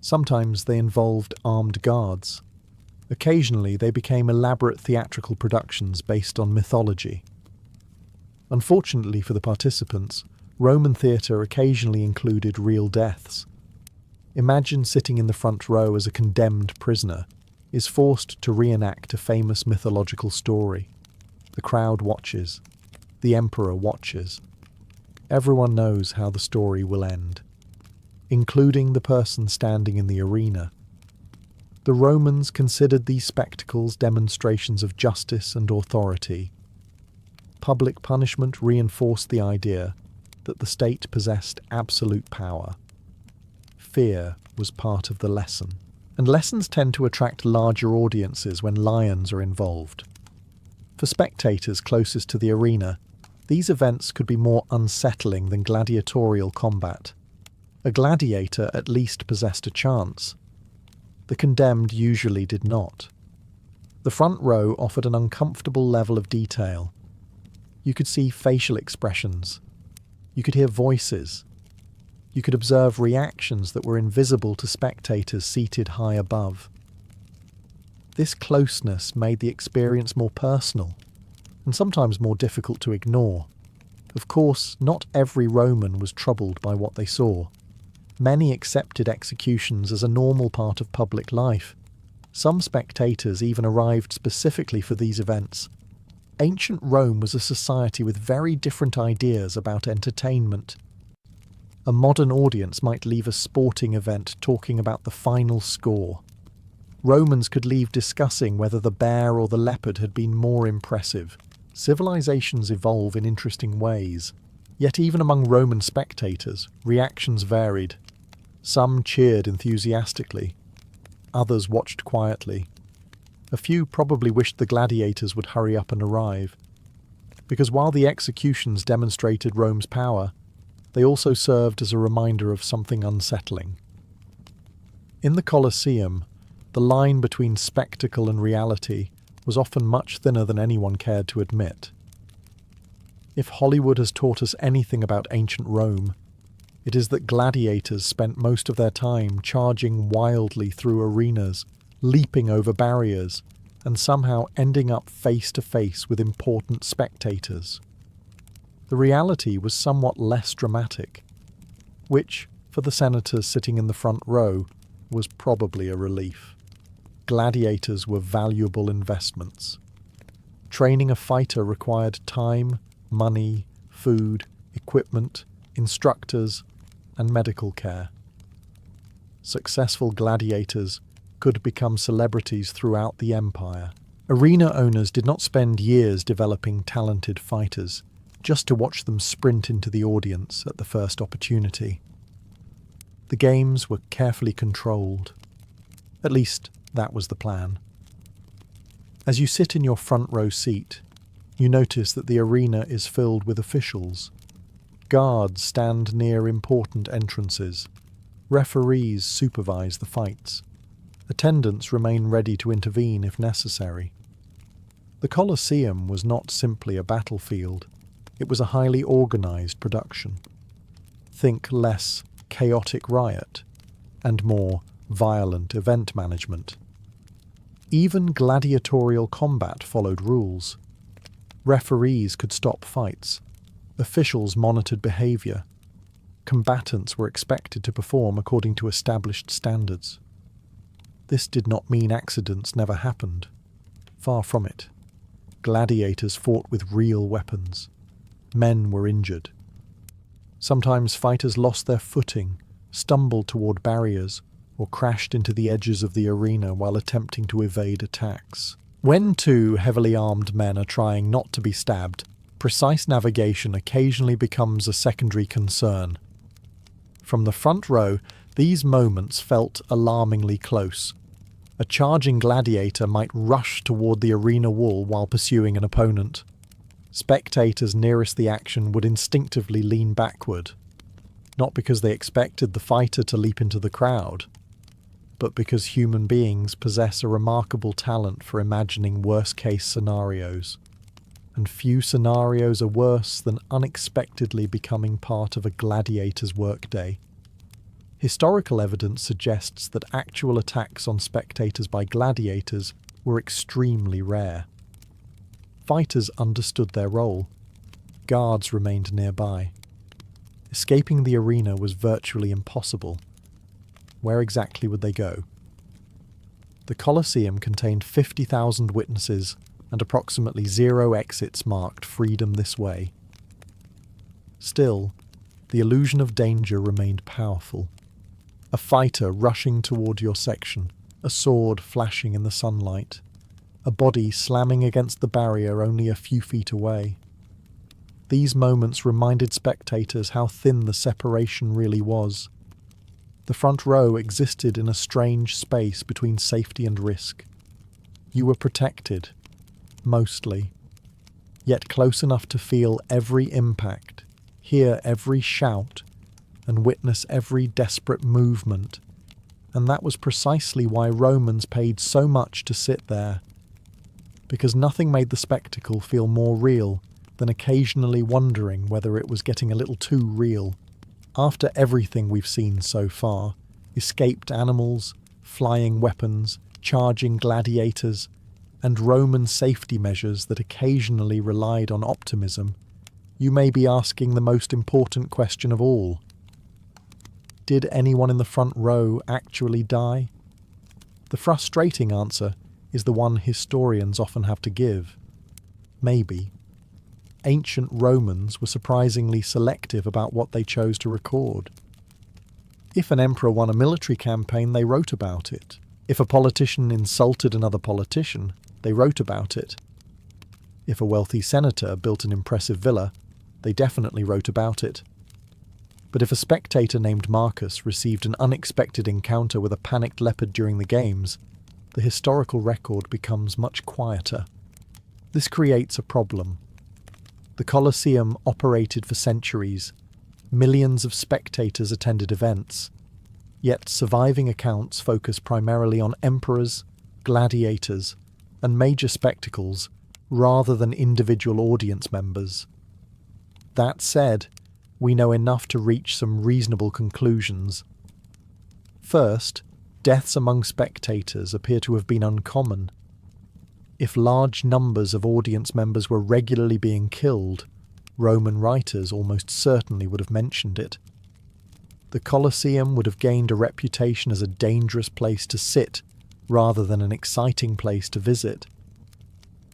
Speaker 1: Sometimes they involved armed guards. Occasionally they became elaborate theatrical productions based on mythology. Unfortunately for the participants, Roman theatre occasionally included real deaths. Imagine sitting in the front row as a condemned prisoner is forced to reenact a famous mythological story. The crowd watches. The emperor watches. Everyone knows how the story will end, including the person standing in the arena. The Romans considered these spectacles demonstrations of justice and authority. Public punishment reinforced the idea that the state possessed absolute power. Fear was part of the lesson, and lessons tend to attract larger audiences when lions are involved. For spectators closest to the arena, these events could be more unsettling than gladiatorial combat. A gladiator at least possessed a chance. The condemned usually did not. The front row offered an uncomfortable level of detail. You could see facial expressions. You could hear voices. You could observe reactions that were invisible to spectators seated high above. This closeness made the experience more personal, and sometimes more difficult to ignore. Of course, not every Roman was troubled by what they saw. Many accepted executions as a normal part of public life. Some spectators even arrived specifically for these events. Ancient Rome was a society with very different ideas about entertainment. A modern audience might leave a sporting event talking about the final score. Romans could leave discussing whether the bear or the leopard had been more impressive. Civilizations evolve in interesting ways. Yet even among Roman spectators, reactions varied. Some cheered enthusiastically. Others watched quietly. A few probably wished the gladiators would hurry up and arrive. Because while the executions demonstrated Rome's power, they also served as a reminder of something unsettling. In the Colosseum, the line between spectacle and reality was often much thinner than anyone cared to admit. If Hollywood has taught us anything about ancient Rome, it is that gladiators spent most of their time charging wildly through arenas, leaping over barriers, and somehow ending up face to face with important spectators. The reality was somewhat less dramatic, which, for the senators sitting in the front row, was probably a relief. Gladiators were valuable investments. Training a fighter required time, money, food, equipment, instructors, and medical care. Successful gladiators could become celebrities throughout the empire. Arena owners did not spend years developing talented fighters, just to watch them sprint into the audience at the first opportunity. The games were carefully controlled. At least, that was the plan. As you sit in your front row seat, you notice that the arena is filled with officials. Guards stand near important entrances. Referees supervise the fights. Attendants remain ready to intervene if necessary. The Colosseum was not simply a battlefield. It was a highly organized production. Think less chaotic riot and more violent event management. Even gladiatorial combat followed rules. Referees could stop fights. Officials monitored behavior. Combatants were expected to perform according to established standards. This did not mean accidents never happened. Far from it. Gladiators fought with real weapons. Men were injured. Sometimes fighters lost their footing, stumbled toward barriers, or crashed into the edges of the arena while attempting to evade attacks. When two heavily armed men are trying not to be stabbed, precise navigation occasionally becomes a secondary concern. From the front row, these moments felt alarmingly close. A charging gladiator might rush toward the arena wall while pursuing an opponent. Spectators nearest the action would instinctively lean backward, not because they expected the fighter to leap into the crowd, but because human beings possess a remarkable talent for imagining worst-case scenarios. And few scenarios are worse than unexpectedly becoming part of a gladiator's workday. Historical evidence suggests that actual attacks on spectators by gladiators were extremely rare. Fighters understood their role. Guards remained nearby. Escaping the arena was virtually impossible. Where exactly would they go? The Colosseum contained 50,000 witnesses and approximately 0 exits marked "Freedom this way." Still, the illusion of danger remained powerful. A fighter rushing toward your section, a sword flashing in the sunlight, a body slamming against the barrier only a few feet away. These moments reminded spectators how thin the separation really was. The front row existed in a strange space between safety and risk. You were protected, mostly, yet close enough to feel every impact, hear every shout, and witness every desperate movement. And that was precisely why Romans paid so much to sit there, because nothing made the spectacle feel more real than occasionally wondering whether it was getting a little too real. After everything we've seen so far, escaped animals, flying weapons, charging gladiators, and Roman safety measures that occasionally relied on optimism, you may be asking the most important question of all. Did anyone in the front row actually die? The frustrating answer is the one historians often have to give. Maybe. Ancient Romans were surprisingly selective about what they chose to record. If an emperor won a military campaign, they wrote about it. If a politician insulted another politician, they wrote about it. If a wealthy senator built an impressive villa, they definitely wrote about it. But if a spectator named Marcus received an unexpected encounter with a panicked leopard during the games, the historical record becomes much quieter. This creates a problem. The Colosseum operated for centuries. Millions of spectators attended events. Yet surviving accounts focus primarily on emperors, gladiators, and major spectacles rather than individual audience members. That said, we know enough to reach some reasonable conclusions. First, deaths among spectators appear to have been uncommon. If large numbers of audience members were regularly being killed, Roman writers almost certainly would have mentioned it. The Colosseum would have gained a reputation as a dangerous place to sit rather than an exciting place to visit.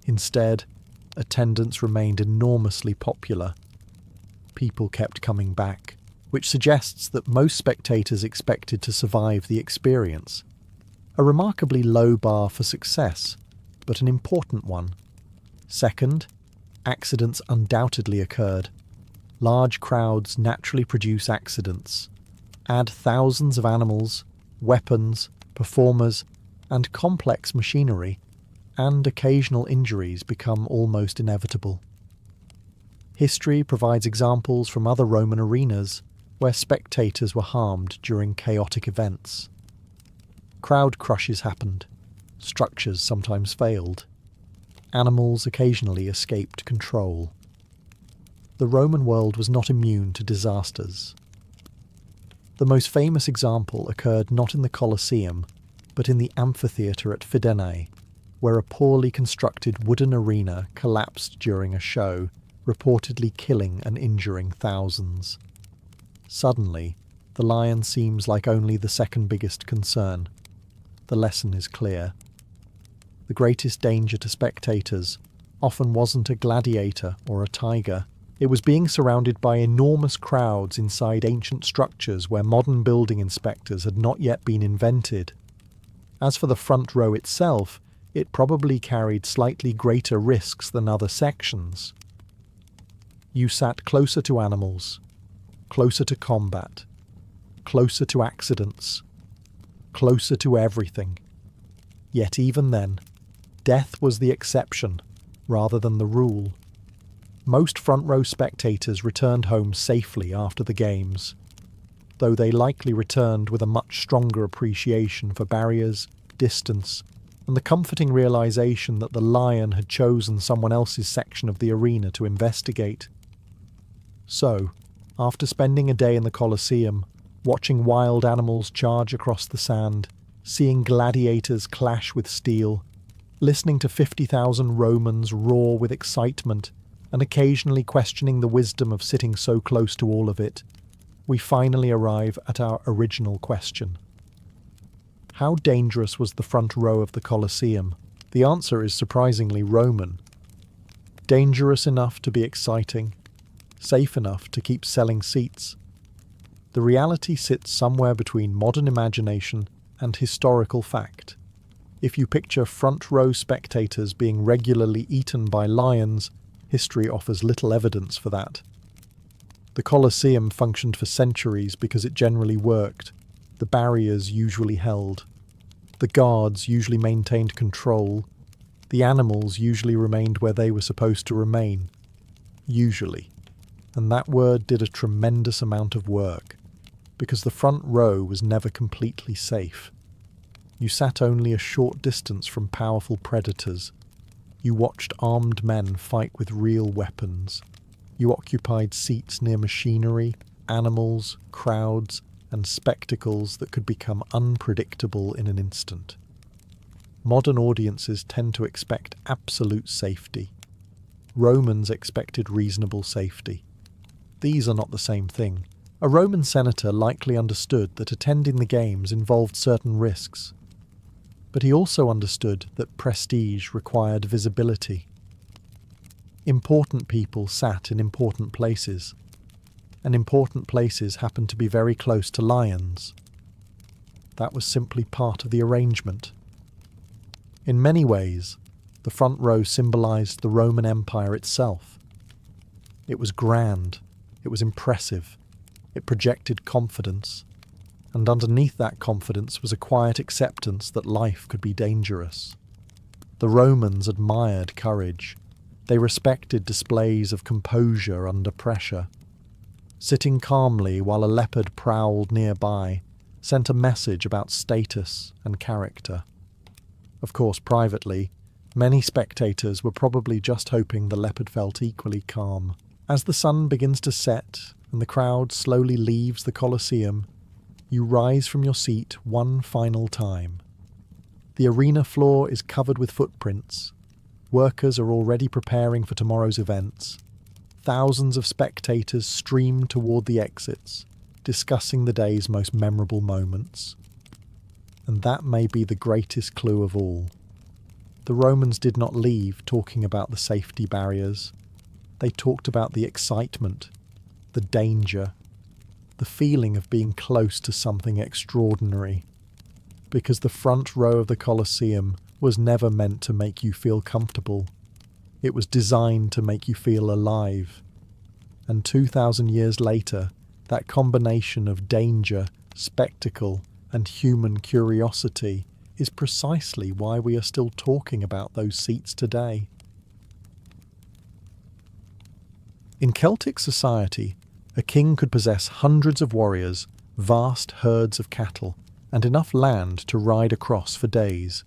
Speaker 1: Instead, attendance remained enormously popular. People kept coming back, which suggests that most spectators expected to survive the experience. A remarkably low bar for success, but an important one. Second, accidents undoubtedly occurred. Large crowds naturally produce accidents. Add thousands of animals, weapons, performers, and complex machinery, and occasional injuries become almost inevitable. History provides examples from other Roman arenas where spectators were harmed during chaotic events. Crowd crushes happened. Structures sometimes failed. Animals occasionally escaped control. The Roman world was not immune to disasters. The most famous example occurred not in the Colosseum, but in the amphitheatre at Fidenae, where a poorly constructed wooden arena collapsed during a show, reportedly killing and injuring thousands. Suddenly, the lion seems like only the second biggest concern. The lesson is clear. The greatest danger to spectators often wasn't a gladiator or a tiger. It was being surrounded by enormous crowds inside ancient structures where modern building inspectors had not yet been invented. As for the front row itself, it probably carried slightly greater risks than other sections. You sat closer to animals, closer to combat, closer to accidents, closer to everything. Yet even then, death was the exception rather than the rule. Most front row spectators returned home safely after the games, though they likely returned with a much stronger appreciation for barriers, distance, and the comforting realization that the lion had chosen someone else's section of the arena to investigate. So, after spending a day in the Colosseum, watching wild animals charge across the sand, seeing gladiators clash with steel, listening to 50,000 Romans roar with excitement, and occasionally questioning the wisdom of sitting so close to all of it, we finally arrive at our original question. How dangerous was the front row of the Colosseum? The answer is surprisingly Roman. Dangerous enough to be exciting, safe enough to keep selling seats. The reality sits somewhere between modern imagination and historical fact. If you picture front row spectators being regularly eaten by lions, history offers little evidence for that. The Colosseum functioned for centuries because it generally worked. The barriers usually held. The guards usually maintained control. The animals usually remained where they were supposed to remain. Usually. And that word did a tremendous amount of work, because the front row was never completely safe. You sat only a short distance from powerful predators. You watched armed men fight with real weapons. You occupied seats near machinery, animals, crowds, and spectacles that could become unpredictable in an instant. Modern audiences tend to expect absolute safety. Romans expected reasonable safety. These are not the same thing. A Roman senator likely understood that attending the games involved certain risks. But he also understood that prestige required visibility. Important people sat in important places, and important places happened to be very close to lions. That was simply part of the arrangement. In many ways, the front row symbolized the Roman Empire itself. It was grand, it was impressive, it projected confidence, and underneath that confidence was a quiet acceptance that life could be dangerous. The Romans admired courage. They respected displays of composure under pressure. Sitting calmly while a leopard prowled nearby sent a message about status and character. Of course, privately, many spectators were probably just hoping the leopard felt equally calm. As the sun begins to set and the crowd slowly leaves the Colosseum, you rise from your seat one final time. The arena floor is covered with footprints. Workers are already preparing for tomorrow's events. Thousands of spectators stream toward the exits, discussing the day's most memorable moments. And that may be the greatest clue of all. The Romans did not leave talking about the safety barriers. They talked about the excitement, the danger, the feeling of being close to something extraordinary. Because the front row of the Colosseum was never meant to make you feel comfortable. It was designed to make you feel alive. And 2,000 years later, that combination of danger, spectacle, and human curiosity is precisely why we are still talking about those seats today. In Celtic society, a king could possess hundreds of warriors, vast herds of cattle, and enough land to ride across for days.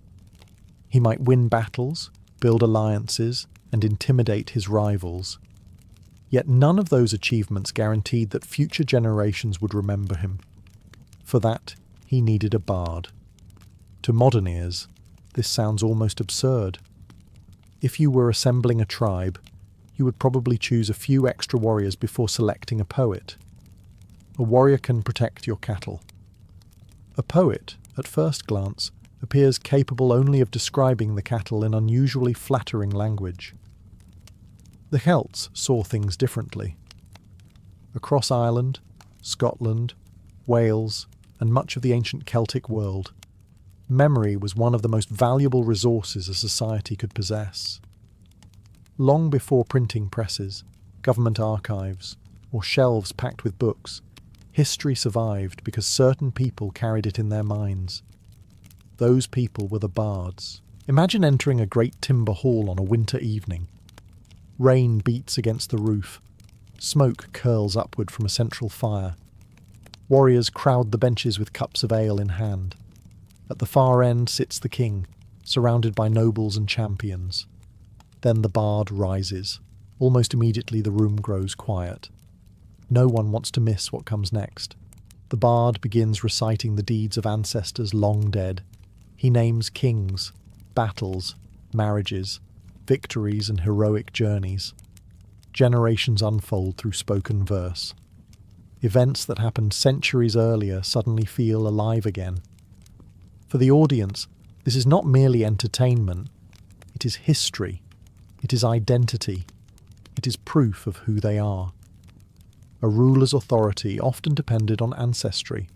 Speaker 1: He might win battles, build alliances, and intimidate his rivals. Yet none of those achievements guaranteed that future generations would remember him. For that, he needed a bard. To modern ears, this sounds almost absurd. If you were assembling a tribe, you would probably choose a few extra warriors before selecting a poet. A warrior can protect your cattle. A poet, at first glance, appears capable only of describing the cattle in unusually flattering language. The Celts saw things differently. Across Ireland, Scotland, Wales, and much of the ancient Celtic world, memory was one of the most valuable resources a society could possess. Long before printing presses, government archives, or shelves packed with books, history survived because certain people carried it in their minds. Those people were the bards. Imagine entering a great timber hall on a winter evening. Rain beats against the roof. Smoke curls upward from a central fire. Warriors crowd the benches with cups of ale in hand. At the far end sits the king, surrounded by nobles and champions. Then the bard rises. Almost immediately the room grows quiet. No one wants to miss what comes next. The bard begins reciting the deeds of ancestors long dead. He names kings, battles, marriages, victories and heroic journeys. Generations unfold through spoken verse. Events that happened centuries earlier suddenly feel alive again. For the audience, this is not merely entertainment. It is history. It is identity. It is proof of who they are. A ruler's authority often depended on ancestry.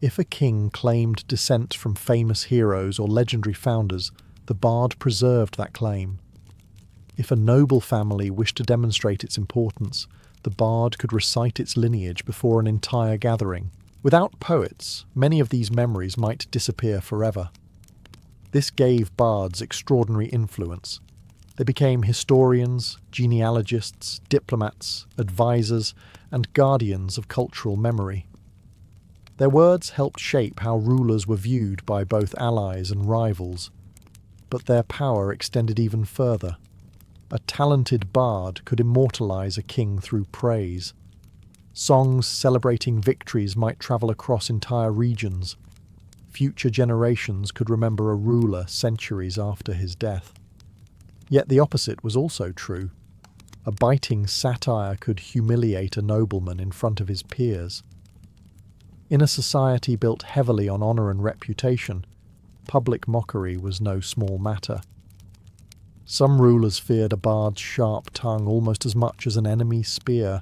Speaker 1: If a king claimed descent from famous heroes or legendary founders, the bard preserved that claim. If a noble family wished to demonstrate its importance, the bard could recite its lineage before an entire gathering. Without poets, many of these memories might disappear forever. This gave bards extraordinary influence. They became historians, genealogists, diplomats, advisors, and guardians of cultural memory. Their words helped shape how rulers were viewed by both allies and rivals. But their power extended even further. A talented bard could immortalize a king through praise. Songs celebrating victories might travel across entire regions. Future generations could remember a ruler centuries after his death. Yet the opposite was also true. A biting satire could humiliate a nobleman in front of his peers. In a society built heavily on honour and reputation, public mockery was no small matter. Some rulers feared a bard's sharp tongue almost as much as an enemy's spear.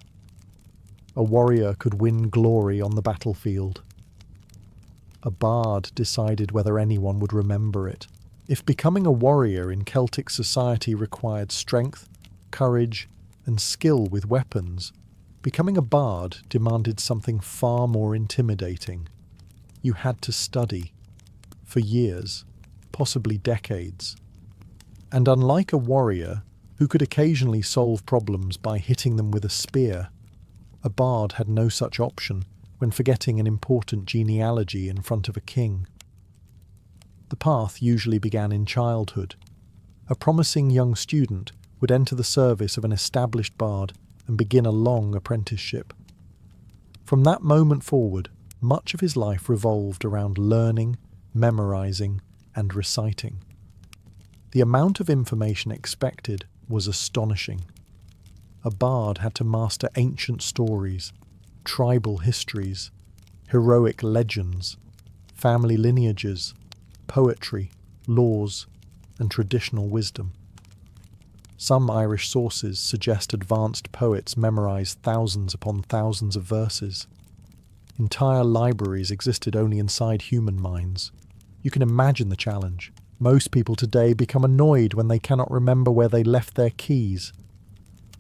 Speaker 1: A warrior could win glory on the battlefield. A bard decided whether anyone would remember it. If becoming a warrior in Celtic society required strength, courage, and skill with weapons, becoming a bard demanded something far more intimidating. You had to study, for years, possibly decades. And unlike a warrior, who could occasionally solve problems by hitting them with a spear, a bard had no such option when forgetting an important genealogy in front of a king. The path usually began in childhood. A promising young student would enter the service of an established bard and begin a long apprenticeship. From that moment forward, much of his life revolved around learning, memorizing, and reciting. The amount of information expected was astonishing. A bard had to master ancient stories, tribal histories, heroic legends, family lineages, poetry, laws, and traditional wisdom. Some Irish sources suggest advanced poets memorized thousands upon thousands of verses. Entire libraries existed only inside human minds. You can imagine the challenge. Most people today become annoyed when they cannot remember where they left their keys.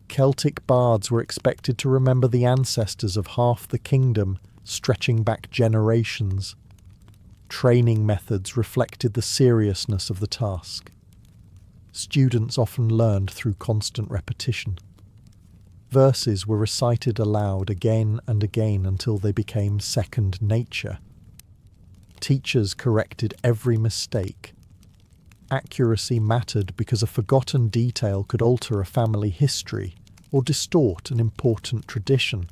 Speaker 1: Celtic bards were expected to remember the ancestors of half the kingdom, stretching back generations. Training methods reflected the seriousness of the task. Students often learned through constant repetition. Verses were recited aloud again and again until they became second nature. Teachers corrected every mistake. Accuracy mattered because a forgotten detail could alter a family history or distort an important tradition.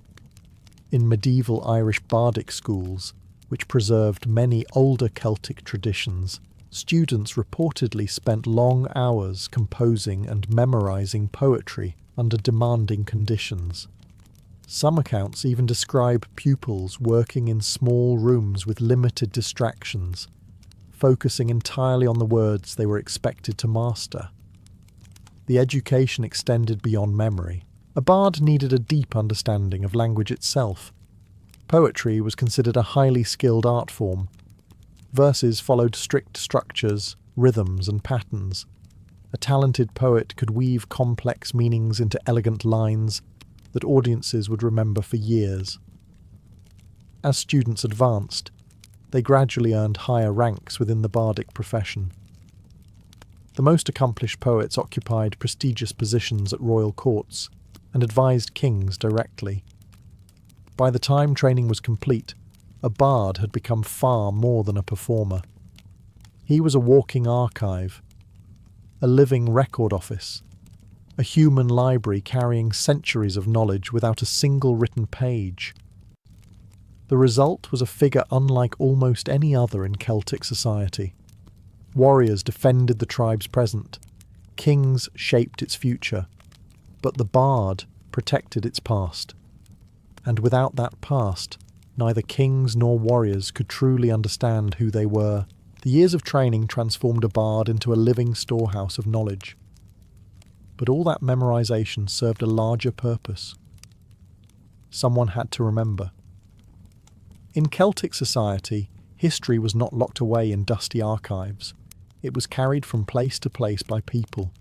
Speaker 1: In medieval Irish bardic schools, which preserved many older Celtic traditions, students reportedly spent long hours composing and memorizing poetry under demanding conditions. Some accounts even describe pupils working in small rooms with limited distractions, focusing entirely on the words they were expected to master. The education extended beyond memory. A bard needed a deep understanding of language itself. Poetry was considered a highly skilled art form. Verses followed strict structures, rhythms, and patterns. A talented poet could weave complex meanings into elegant lines that audiences would remember for years. As students advanced, they gradually earned higher ranks within the bardic profession. The most accomplished poets occupied prestigious positions at royal courts and advised kings directly. By the time training was complete, a bard had become far more than a performer. He was a walking archive, a living record office, a human library carrying centuries of knowledge without a single written page. The result was a figure unlike almost any other in Celtic society. Warriors defended the tribe's present, kings shaped its future, but the bard protected its past. And without that past, neither kings nor warriors could truly understand who they were. The years of training transformed a bard into a living storehouse of knowledge. But all that memorization served a larger purpose. Someone had to remember. In Celtic society, history was not locked away in dusty archives. It was carried from place to place by people.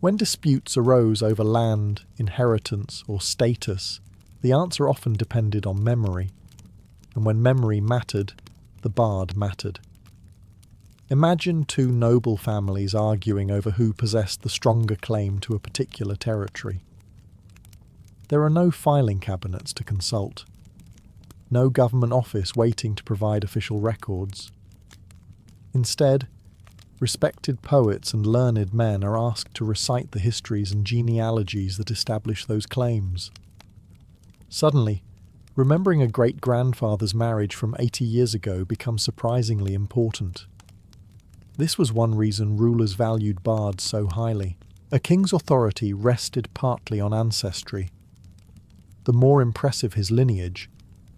Speaker 1: When disputes arose over land, inheritance, or status, the answer often depended on memory. And when memory mattered, the bard mattered. Imagine two noble families arguing over who possessed the stronger claim to a particular territory. There are no filing cabinets to consult. No government office waiting to provide official records. Instead, respected poets and learned men are asked to recite the histories and genealogies that establish those claims. Suddenly, remembering a great-grandfather's marriage from 80 years ago becomes surprisingly important. This was one reason rulers valued bards so highly. A king's authority rested partly on ancestry. The more impressive his lineage,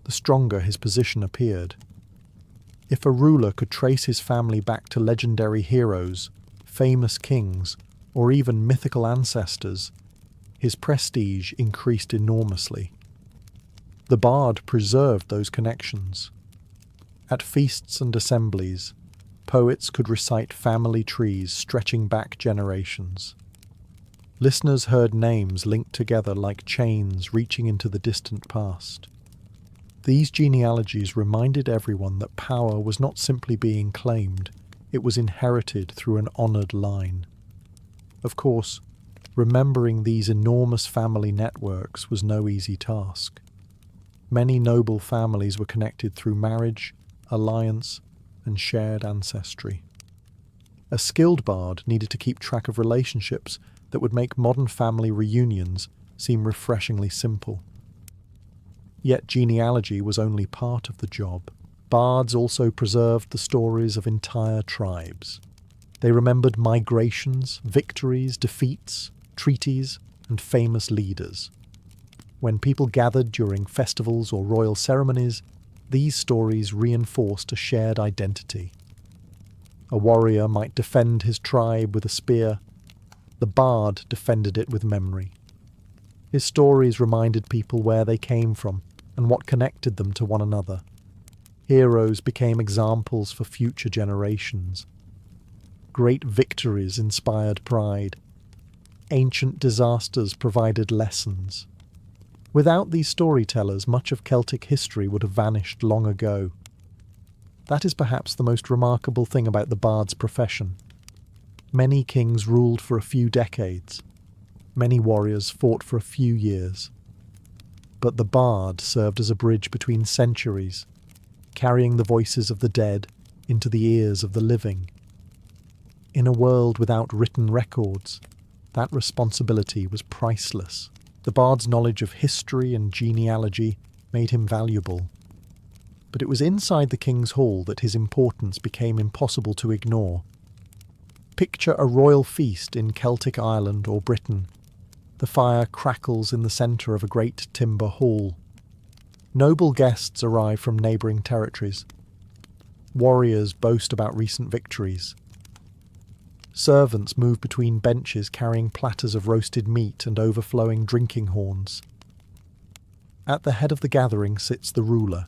Speaker 1: the stronger his position appeared. If a ruler could trace his family back to legendary heroes, famous kings, or even mythical ancestors, his prestige increased enormously. The bard preserved those connections. At feasts and assemblies, poets could recite family trees stretching back generations. Listeners heard names linked together like chains reaching into the distant past. These genealogies reminded everyone that power was not simply being claimed, it was inherited through an honoured line. Of course, remembering these enormous family networks was no easy task. Many noble families were connected through marriage, alliance, and shared ancestry. A skilled bard needed to keep track of relationships that would make modern family reunions seem refreshingly simple. Yet genealogy was only part of the job. Bards also preserved the stories of entire tribes. They remembered migrations, victories, defeats, treaties, and famous leaders. When people gathered during festivals or royal ceremonies, these stories reinforced a shared identity. A warrior might defend his tribe with a spear. The bard defended it with memory. His stories reminded people where they came from and what connected them to one another. Heroes became examples for future generations. Great victories inspired pride. Ancient disasters provided lessons. Without these storytellers, much of Celtic history would have vanished long ago. That is perhaps the most remarkable thing about the bard's profession. Many kings ruled for a few decades. Many warriors fought for a few years. But the bard served as a bridge between centuries, carrying the voices of the dead into the ears of the living. In a world without written records, that responsibility was priceless. The bard's knowledge of history and genealogy made him valuable. But it was inside the king's hall that his importance became impossible to ignore. Picture a royal feast in Celtic Ireland or Britain. The fire crackles in the centre of a great timber hall. Noble guests arrive from neighbouring territories. Warriors boast about recent victories. Servants move between benches carrying platters of roasted meat and overflowing drinking horns. At the head of the gathering sits the ruler.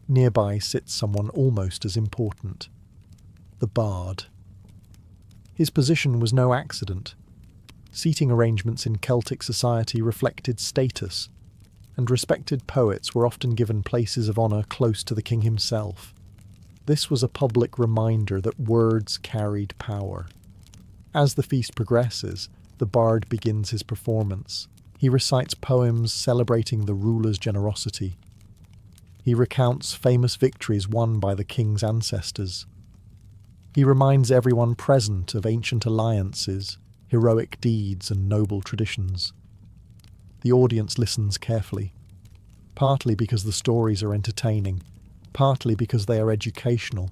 Speaker 1: Nearby sits someone almost as important: the bard. His position was no accident. Seating arrangements in Celtic society reflected status, and respected poets were often given places of honour close to the king himself. This was a public reminder that words carried power. As the feast progresses, the bard begins his performance. He recites poems celebrating the ruler's generosity. He recounts famous victories won by the king's ancestors. He reminds everyone present of ancient alliances, heroic deeds, and noble traditions. The audience listens carefully, partly because the stories are entertaining, partly because they are educational,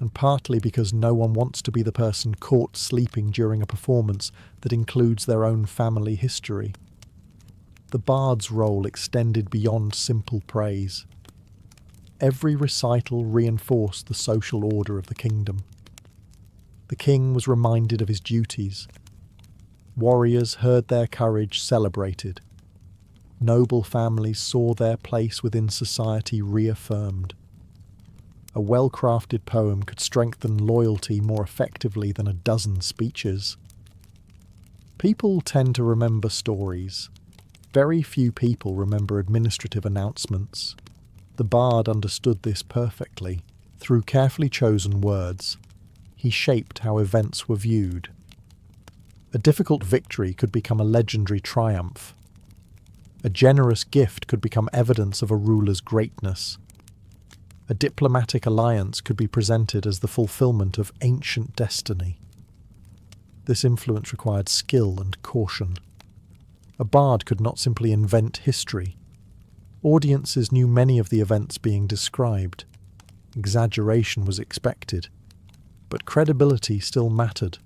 Speaker 1: and partly because no one wants to be the person caught sleeping during a performance that includes their own family history. The bard's role extended beyond simple praise. Every recital reinforced the social order of the kingdom. The king was reminded of his duties. Warriors heard their courage celebrated. Noble families saw their place within society reaffirmed. A well-crafted poem could strengthen loyalty more effectively than a dozen speeches. People tend to remember stories. Very few people remember administrative announcements. The bard understood this perfectly. Through carefully chosen words, he shaped how events were viewed. A difficult victory could become a legendary triumph. A generous gift could become evidence of a ruler's greatness. A diplomatic alliance could be presented as the fulfillment of ancient destiny. This influence required skill and caution. A bard could not simply invent history. Audiences knew many of the events being described. Exaggeration was expected, but credibility still mattered.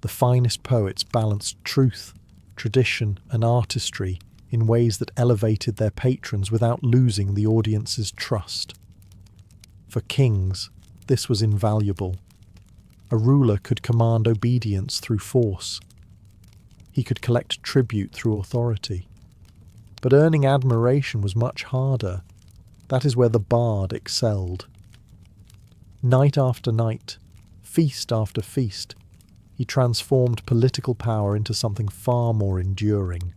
Speaker 1: The finest poets balanced truth, tradition, and artistry in ways that elevated their patrons without losing the audience's trust. For kings, this was invaluable. A ruler could command obedience through force. He could collect tribute through authority. But earning admiration was much harder. That is where the bard excelled. Night after night, feast after feast, he transformed political power into something far more enduring: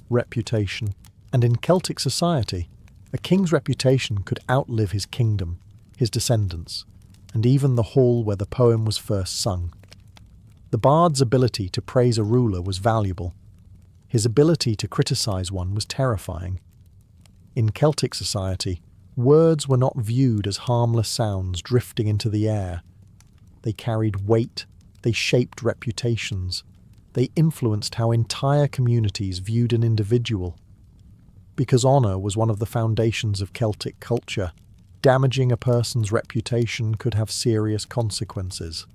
Speaker 1: reputation. And in Celtic society, a king's reputation could outlive his kingdom, his descendants, and even the hall where the poem was first sung. The bard's ability to praise a ruler was valuable. His ability to criticize one was terrifying. In Celtic society, words were not viewed as harmless sounds drifting into the air. They carried weight, they shaped reputations, they influenced how entire communities viewed an individual. Because honour was one of the foundations of Celtic culture, damaging a person's reputation could have serious consequences.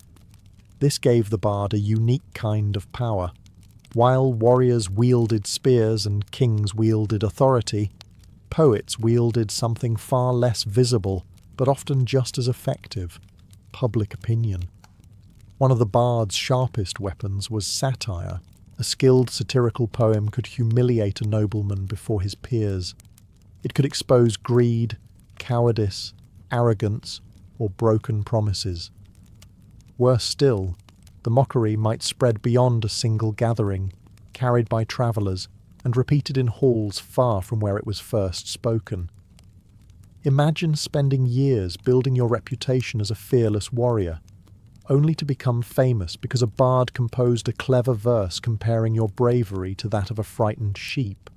Speaker 1: This gave the bard a unique kind of power. While warriors wielded spears and kings wielded authority, poets wielded something far less visible, but often just as effective: public opinion. One of the bard's sharpest weapons was satire. A skilled satirical poem could humiliate a nobleman before his peers. It could expose greed, cowardice, arrogance, or broken promises. Worse still, the mockery might spread beyond a single gathering, carried by travellers, and repeated in halls far from where it was first spoken. Imagine spending years building your reputation as a fearless warrior, only to become famous because a bard composed a clever verse comparing your bravery to that of a frightened sheep.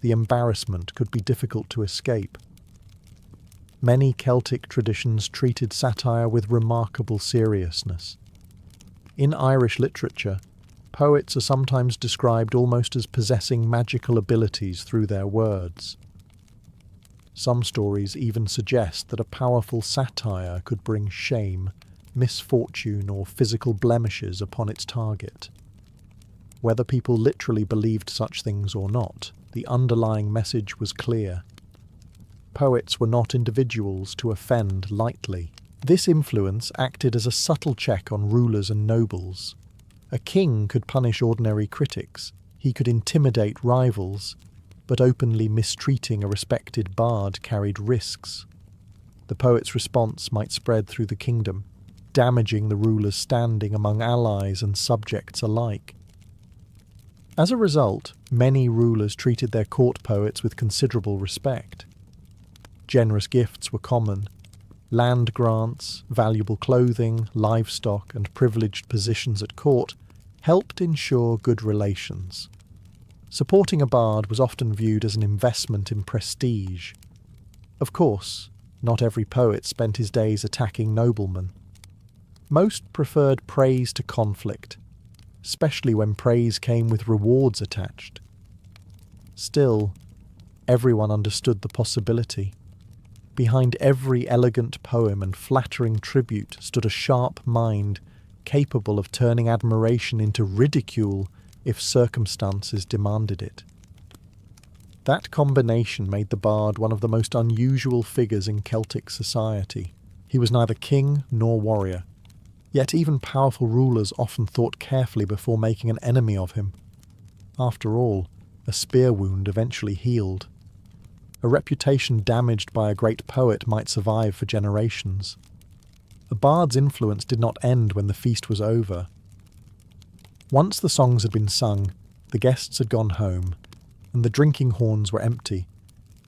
Speaker 1: The embarrassment could be difficult to escape. Many Celtic traditions treated satire with remarkable seriousness. In Irish literature, poets are sometimes described almost as possessing magical abilities through their words. Some stories even suggest that a powerful satire could bring shame, misfortune, or physical blemishes upon its target. Whether people literally believed such things or not, the underlying message was clear. Poets were not individuals to offend lightly. This influence acted as a subtle check on rulers and nobles. A king could punish ordinary critics, he could intimidate rivals, but openly mistreating a respected bard carried risks. The poet's response might spread through the kingdom, damaging the ruler's standing among allies and subjects alike. As a result, many rulers treated their court poets with considerable respect. Generous gifts were common. Land grants, valuable clothing, livestock, and privileged positions at court helped ensure good relations. Supporting a bard was often viewed as an investment in prestige. Of course, not every poet spent his days attacking noblemen. Most preferred praise to conflict, especially when praise came with rewards attached. Still, everyone understood the possibility. Behind every elegant poem and flattering tribute stood a sharp mind capable of turning admiration into ridicule if circumstances demanded it. That combination made the bard one of the most unusual figures in Celtic society. He was neither king nor warrior, yet even powerful rulers often thought carefully before making an enemy of him. After all, a spear wound eventually healed. A reputation damaged by a great poet might survive for generations. The bard's influence did not end when the feast was over. Once the songs had been sung, the guests had gone home, and the drinking horns were empty.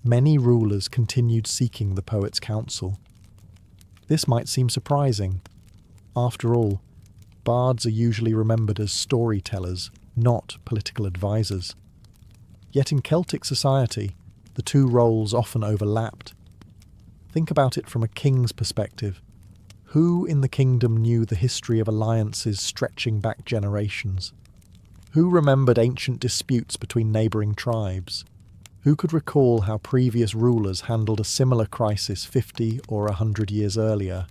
Speaker 1: Many rulers continued seeking the poet's counsel. This might seem surprising. After all, bards are usually remembered as storytellers, not political advisors. Yet in Celtic society, the two roles often overlapped. Think about it from a king's perspective. Who in the kingdom knew the history of alliances stretching back generations? Who remembered ancient disputes between neighbouring tribes? Who could recall how previous rulers handled a similar crisis 50 or 100 years earlier?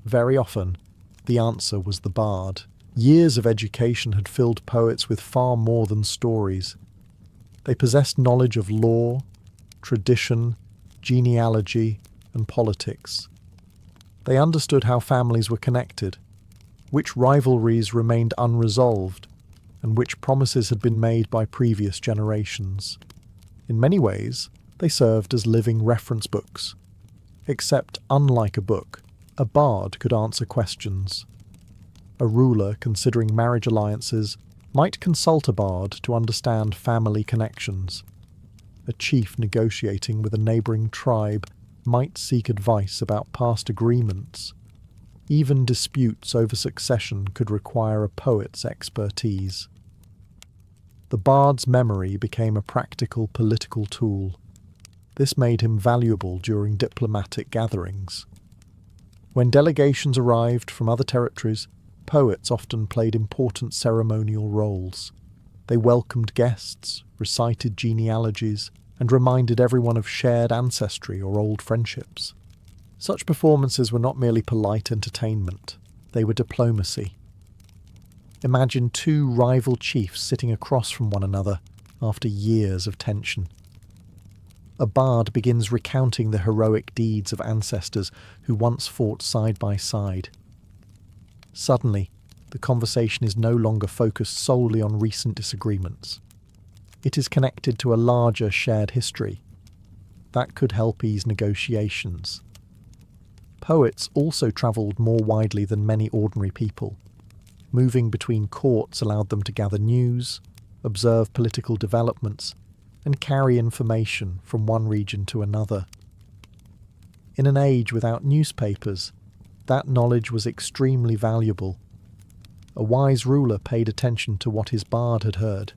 Speaker 1: Very often, the answer was the bard. Years of education had filled poets with far more than stories. They possessed knowledge of law, tradition, genealogy, and politics. They understood how families were connected, which rivalries remained unresolved, and which promises had been made by previous generations. In many ways, they served as living reference books. Except, unlike a book, a bard could answer questions. A ruler considering marriage alliances might consult a bard to understand family connections. A chief negotiating with a neighbouring tribe might seek advice about past agreements. Even disputes over succession could require a poet's expertise. The bard's memory became a practical political tool. This made him valuable during diplomatic gatherings. When delegations arrived from other territories, poets often played important ceremonial roles. They welcomed guests, recited genealogies, and reminded everyone of shared ancestry or old friendships. Such performances were not merely polite entertainment, they were diplomacy. Imagine two rival chiefs sitting across from one another after years of tension. A bard begins recounting the heroic deeds of ancestors who once fought side by side. Suddenly, the conversation is no longer focused solely on recent disagreements. It is connected to a larger shared history. That could help ease negotiations. Poets also travelled more widely than many ordinary people. Moving between courts allowed them to gather news, observe political developments, and carry information from one region to another. In an age without newspapers, that knowledge was extremely valuable. A wise ruler paid attention to what his bard had heard.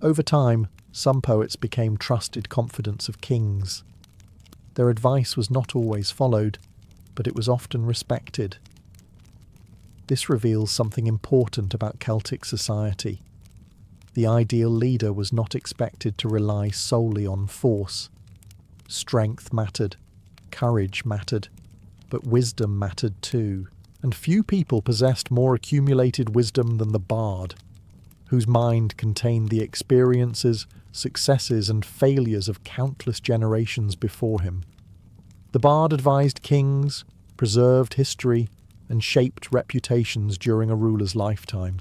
Speaker 1: Over time, some poets became trusted confidants of kings. Their advice was not always followed, but it was often respected. This reveals something important about Celtic society. The ideal leader was not expected to rely solely on force. Strength mattered, courage mattered, but wisdom mattered too, and few people possessed more accumulated wisdom than the bard, whose mind contained the experiences, successes and failures of countless generations before him. The bard advised kings, preserved history, and shaped reputations during a ruler's lifetime.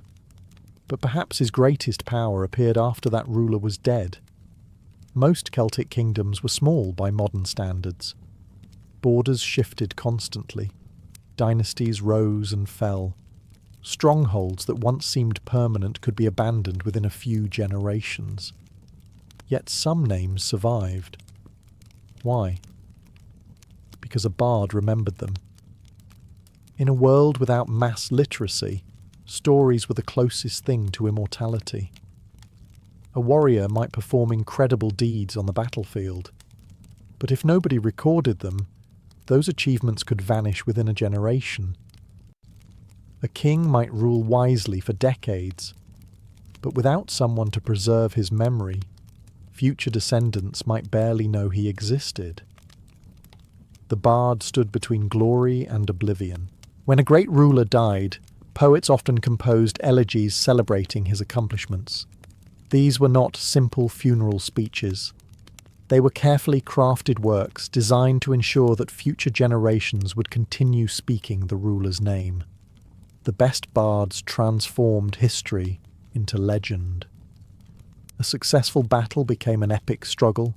Speaker 1: But perhaps his greatest power appeared after that ruler was dead. Most Celtic kingdoms were small by modern standards. Borders shifted constantly. Dynasties rose and fell. Strongholds that once seemed permanent could be abandoned within a few generations. Yet some names survived. Why? Because a bard remembered them. In a world without mass literacy, stories were the closest thing to immortality. A warrior might perform incredible deeds on the battlefield, but if nobody recorded them, those achievements could vanish within a generation. A king might rule wisely for decades, but without someone to preserve his memory, future descendants might barely know he existed. The bard stood between glory and oblivion. When a great ruler died, poets often composed elegies celebrating his accomplishments. These were not simple funeral speeches. They were carefully crafted works designed to ensure that future generations would continue speaking the ruler's name. The best bards transformed history into legend. A successful battle became an epic struggle.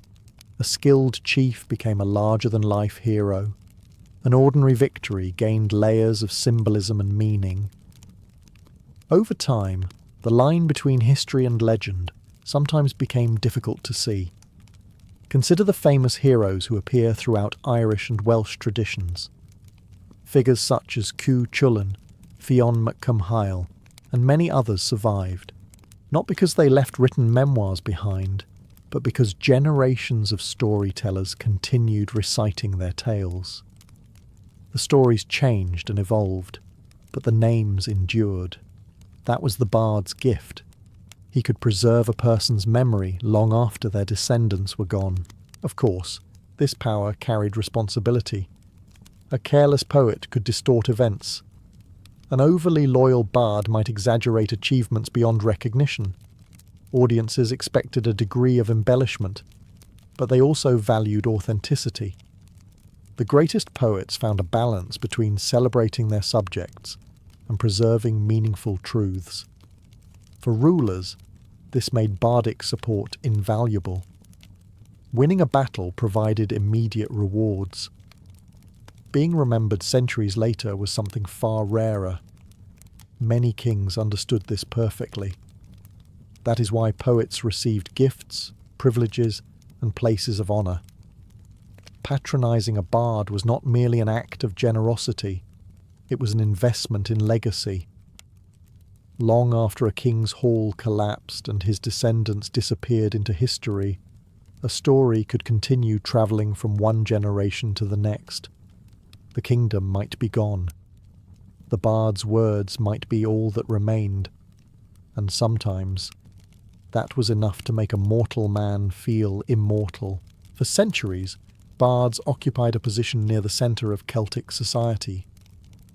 Speaker 1: A skilled chief became a larger-than-life hero. An ordinary victory gained layers of symbolism and meaning. Over time, the line between history and legend sometimes became difficult to see. Consider the famous heroes who appear throughout Irish and Welsh traditions. Figures such as Cú Chulainn, Fionn McCumhail, and many others survived, not because they left written memoirs behind, but because generations of storytellers continued reciting their tales. The stories changed and evolved, but the names endured. That was the bard's gift. He could preserve a person's memory long after their descendants were gone. Of course, this power carried responsibility. A careless poet could distort events. An overly loyal bard might exaggerate achievements beyond recognition. Audiences expected a degree of embellishment, but they also valued authenticity. The The greatest poets found a balance between celebrating their subjects and preserving meaningful truths. For rulers, this made bardic support invaluable. Winning a battle provided immediate rewards. Being remembered centuries later was something far rarer. Many kings understood this perfectly. That is why poets received gifts, privileges, and places of honour. Patronizing a bard was not merely an act of generosity, it was an investment in legacy. Long after a king's hall collapsed and his descendants disappeared into history, a story could continue travelling from one generation to the next. The kingdom might be gone. The bard's words might be all that remained, and sometimes that was enough to make a mortal man feel immortal. For centuries, bards occupied a position near the centre of Celtic society.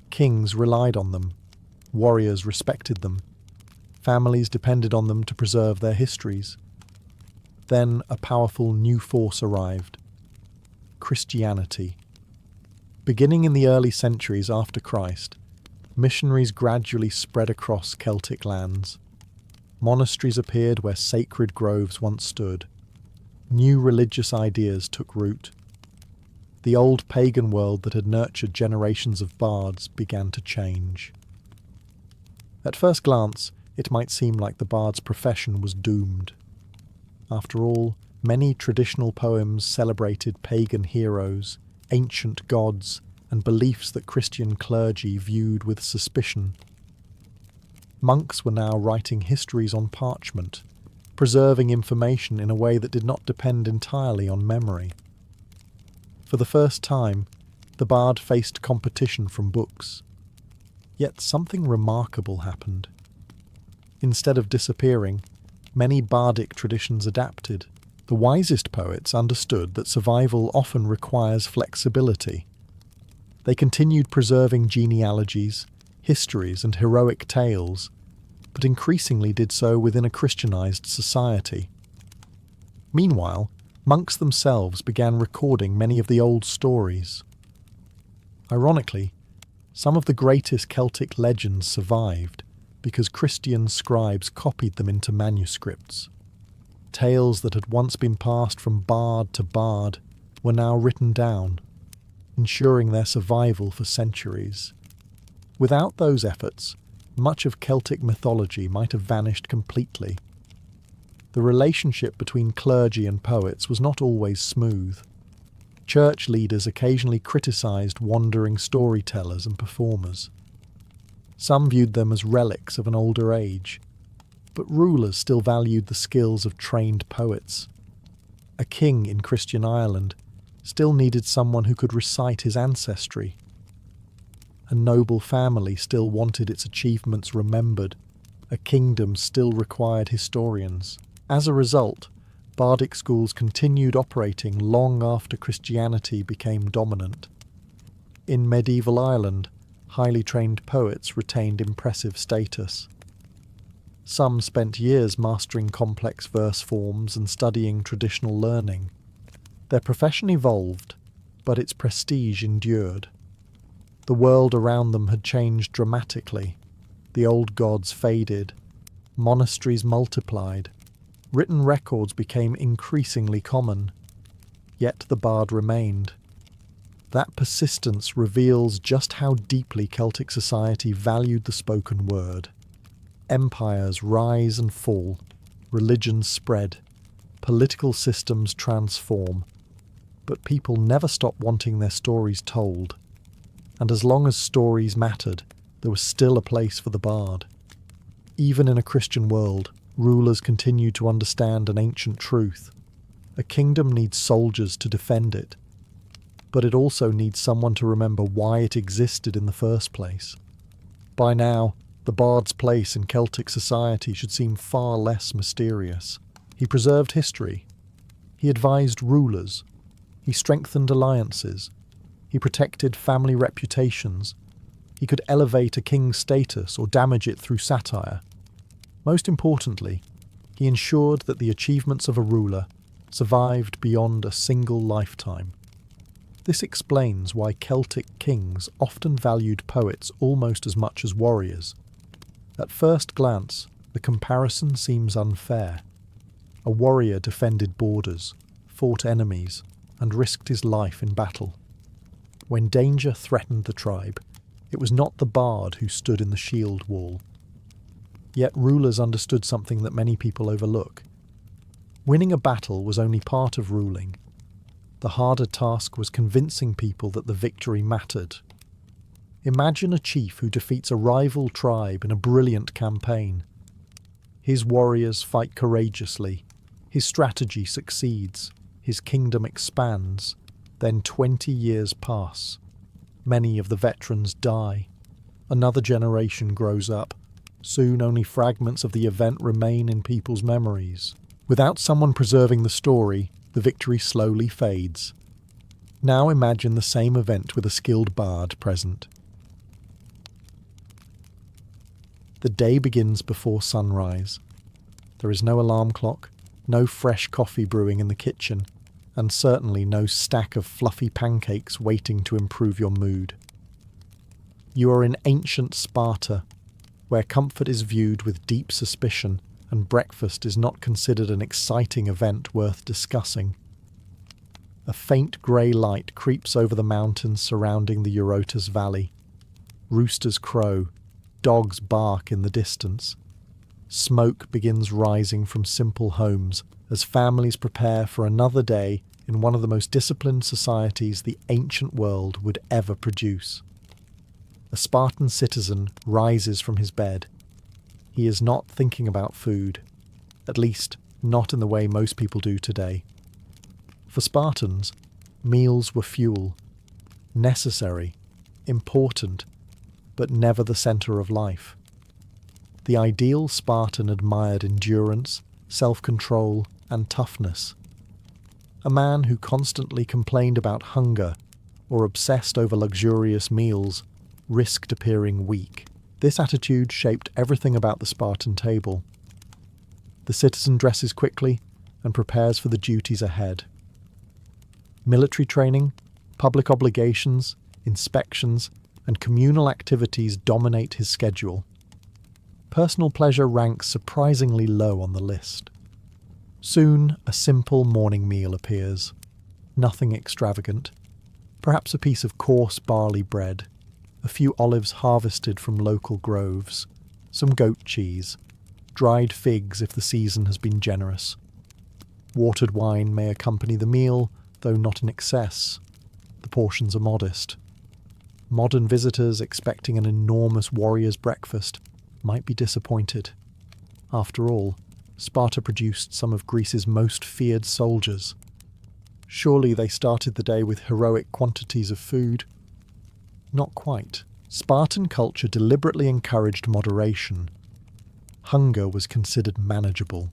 Speaker 1: Kings relied on them. Warriors respected them. Families depended on them to preserve their histories. Then a powerful new force arrived: Christianity. Beginning in the early centuries after Christ, missionaries gradually spread across Celtic lands. Monasteries appeared where sacred groves once stood. New religious ideas took root. The old pagan world that had nurtured generations of bards began to change. At first glance, it might seem like the bard's profession was doomed. After all, many traditional poems celebrated pagan heroes, ancient gods, and beliefs that Christian clergy viewed with suspicion. Monks were now writing histories on parchment, preserving information in a way that did not depend entirely on memory. For the first time, the bard faced competition from books. Yet something remarkable happened. Instead of disappearing, many bardic traditions adapted. The wisest poets understood that survival often requires flexibility. They continued preserving genealogies, histories, and heroic tales, but increasingly did so within a Christianized society. Meanwhile, monks themselves began recording many of the old stories. Ironically, some of the greatest Celtic legends survived because Christian scribes copied them into manuscripts. Tales that had once been passed from bard to bard were now written down, ensuring their survival for centuries. Without those efforts, much of Celtic mythology might have vanished completely. The relationship between clergy and poets was not always smooth. Church leaders occasionally criticised wandering storytellers and performers. Some viewed them as relics of an older age, but rulers still valued the skills of trained poets. A king in Christian Ireland still needed someone who could recite his ancestry. A noble family still wanted its achievements remembered. A kingdom still required historians. As a result, bardic schools continued operating long after Christianity became dominant. In medieval Ireland, highly trained poets retained impressive status. Some spent years mastering complex verse forms and studying traditional learning. Their profession evolved, but its prestige endured. The world around them had changed dramatically. The old gods faded. Monasteries multiplied. Written records became increasingly common. Yet the bard remained. That persistence reveals just how deeply Celtic society valued the spoken word. Empires rise and fall. Religions spread. Political systems transform. But people never stopped wanting their stories told. And as long as stories mattered, there was still a place for the bard. Even in a Christian world, rulers continued to understand an ancient truth. A kingdom needs soldiers to defend it, but it also needs someone to remember why it existed in the first place. By now, the bard's place in Celtic society should seem far less mysterious. He preserved history. He advised rulers. He strengthened alliances. He protected family reputations. He could elevate a king's status or damage it through satire. Most importantly, he ensured that the achievements of a ruler survived beyond a single lifetime. This explains why Celtic kings often valued poets almost as much as warriors. At first glance, the comparison seems unfair. A warrior defended borders, fought enemies, and risked his life in battle. When danger threatened the tribe, it was not the bard who stood in the shield wall. Yet rulers understood something that many people overlook. Winning a battle was only part of ruling. The harder task was convincing people that the victory mattered. Imagine a chief who defeats a rival tribe in a brilliant campaign. His warriors fight courageously, his strategy succeeds, his kingdom expands, then 20 years pass. Many of the veterans die. Another generation grows up. Soon only fragments of the event remain in people's memories. Without someone preserving the story, the victory slowly fades. Now imagine the same event with a skilled bard present. The day begins before sunrise. There is no alarm clock, no fresh coffee brewing in the kitchen, and certainly no stack of fluffy pancakes waiting to improve your mood. You are in ancient Sparta, where comfort is viewed with deep suspicion and breakfast is not considered an exciting event worth discussing. A faint grey light creeps over the mountains surrounding the Eurotas Valley. Roosters crow, dogs bark in the distance. Smoke begins rising from simple homes as families prepare for another day in one of the most disciplined societies the ancient world would ever produce. A Spartan citizen rises from his bed. He is not thinking about food, at least not in the way most people do today. For Spartans, meals were fuel, necessary, important, but never the centre of life. The ideal Spartan admired endurance, self-control, and toughness. A man who constantly complained about hunger or obsessed over luxurious meals risked appearing weak. This attitude shaped everything about the Spartan table. The citizen dresses quickly and prepares for the duties ahead. Military training, public obligations, inspections, and communal activities dominate his schedule. Personal pleasure ranks surprisingly low on the list. Soon, a simple morning meal appears. Nothing extravagant. Perhaps a piece of coarse barley bread, a few olives harvested from local groves, some goat cheese, dried figs if the season has been generous. Watered wine may accompany the meal, though not in excess. The portions are modest. Modern visitors expecting an enormous warrior's breakfast might be disappointed. After all, Sparta produced some of Greece's most feared soldiers. Surely they started the day with heroic quantities of food. Not quite. Spartan culture deliberately encouraged moderation. Hunger was considered manageable.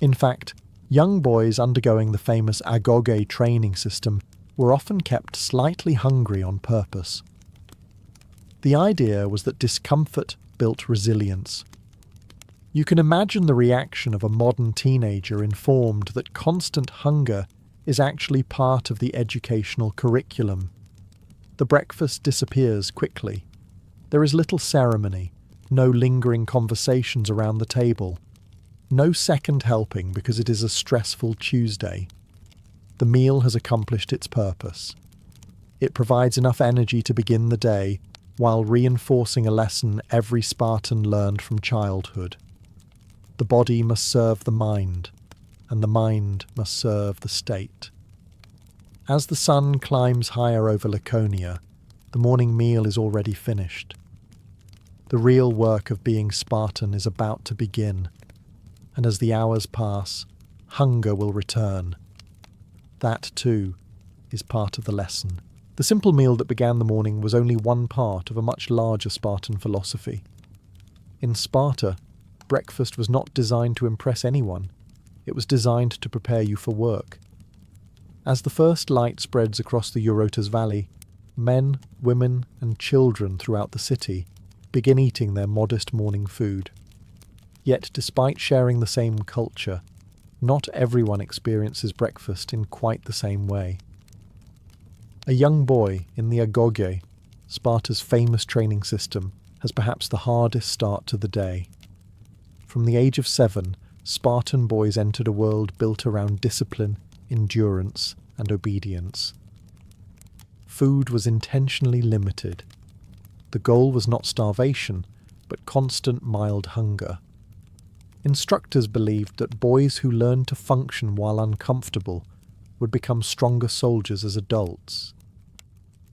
Speaker 1: In fact, young boys undergoing the famous agoge training system were often kept slightly hungry on purpose. The idea was that discomfort built resilience. You can imagine the reaction of a modern teenager informed that constant hunger is actually part of the educational curriculum. The breakfast disappears quickly. There is little ceremony, no lingering conversations around the table, no second helping because it is a stressful Tuesday. The meal has accomplished its purpose. It provides enough energy to begin the day while reinforcing a lesson every Spartan learned from childhood. The body must serve the mind, and the mind must serve the state. As the sun climbs higher over Laconia, the morning meal is already finished. The real work of being Spartan is about to begin, and as the hours pass, hunger will return. That, too, is part of the lesson. The simple meal that began the morning was only one part of a much larger Spartan philosophy. In Sparta, breakfast was not designed to impress anyone. It was designed to prepare you for work. As the first light spreads across the Eurotas Valley, men, women, and children throughout the city begin eating their modest morning food. Yet, despite sharing the same culture, not everyone experiences breakfast in quite the same way. A young boy in the agoge, Sparta's famous training system, has perhaps the hardest start to the day. From the age of 7, Spartan boys entered a world built around discipline, endurance, and obedience. Food was intentionally limited. The goal was not starvation, but constant mild hunger. Instructors believed that boys who learned to function while uncomfortable would become stronger soldiers as adults.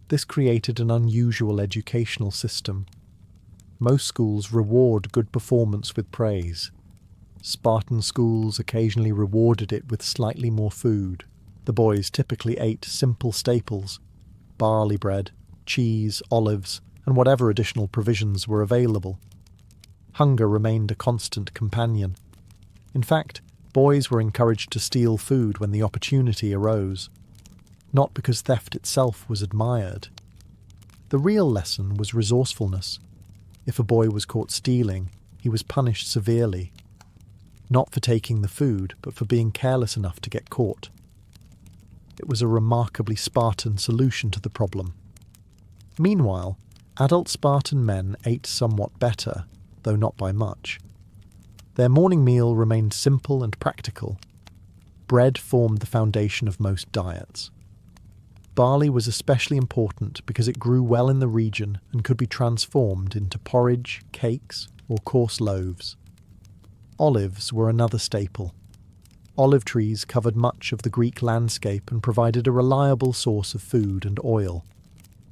Speaker 1: This created an unusual educational system. Most schools reward good performance with praise. Spartan schools occasionally rewarded it with slightly more food. The boys typically ate simple staples: barley bread, cheese, olives, and whatever additional provisions were available. Hunger remained a constant companion. In fact, boys were encouraged to steal food when the opportunity arose, not because theft itself was admired. The real lesson was resourcefulness. If a boy was caught stealing, he was punished severely, not for taking the food, but for being careless enough to get caught. It was a remarkably Spartan solution to the problem. Meanwhile, adult Spartan men ate somewhat better, though not by much. Their morning meal remained simple and practical. Bread formed the foundation of most diets. Barley was especially important because it grew well in the region and could be transformed into porridge, cakes, or coarse loaves. Olives were another staple. Olive trees covered much of the Greek landscape and provided a reliable source of food and oil.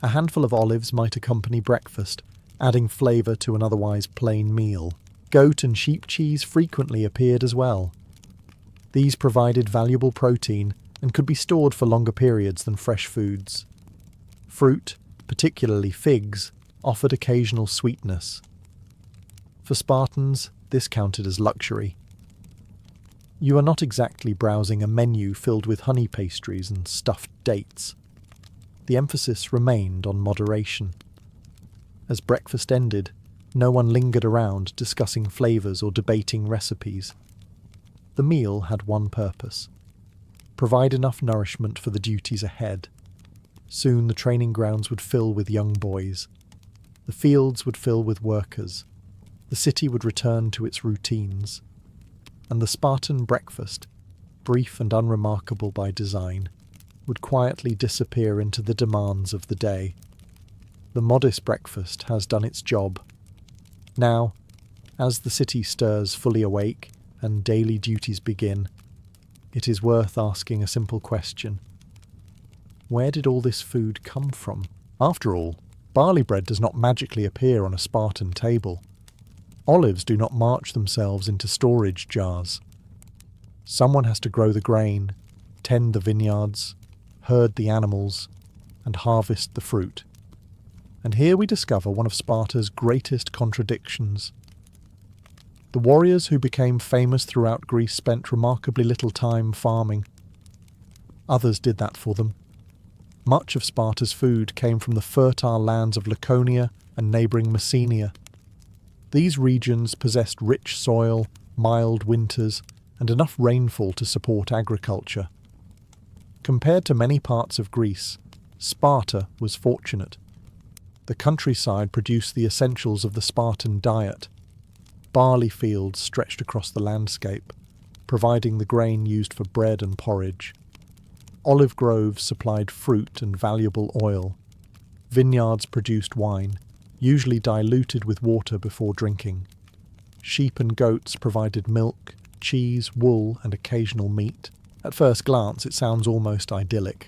Speaker 1: A handful of olives might accompany breakfast, adding flavour to an otherwise plain meal. Goat and sheep cheese frequently appeared as well. These provided valuable protein and could be stored for longer periods than fresh foods. Fruit, particularly figs, offered occasional sweetness. For Spartans, this counted as luxury. You are not exactly browsing a menu filled with honey pastries and stuffed dates. The emphasis remained on moderation. As breakfast ended, no one lingered around discussing flavours or debating recipes. The meal had one purpose: provide enough nourishment for the duties ahead. Soon the training grounds would fill with young boys. The fields would fill with workers. The city would return to its routines. And the Spartan breakfast, brief and unremarkable by design, would quietly disappear into the demands of the day. The modest breakfast has done its job. Now, as the city stirs fully awake and daily duties begin, it is worth asking a simple question. Where did all this food come from? After all, barley bread does not magically appear on a Spartan table. Olives do not march themselves into storage jars. Someone has to grow the grain, tend the vineyards, herd the animals, and harvest the fruit. And here we discover one of Sparta's greatest contradictions. The warriors who became famous throughout Greece spent remarkably little time farming. Others did that for them. Much of Sparta's food came from the fertile lands of Laconia and neighbouring Messenia. These regions possessed rich soil, mild winters, and enough rainfall to support agriculture. Compared to many parts of Greece, Sparta was fortunate. The countryside produced the essentials of the Spartan diet. Barley fields stretched across the landscape, providing the grain used for bread and porridge. Olive groves supplied fruit and valuable oil. Vineyards produced wine, usually diluted with water before drinking. Sheep and goats provided milk, cheese, wool, and occasional meat. At first glance, it sounds almost idyllic.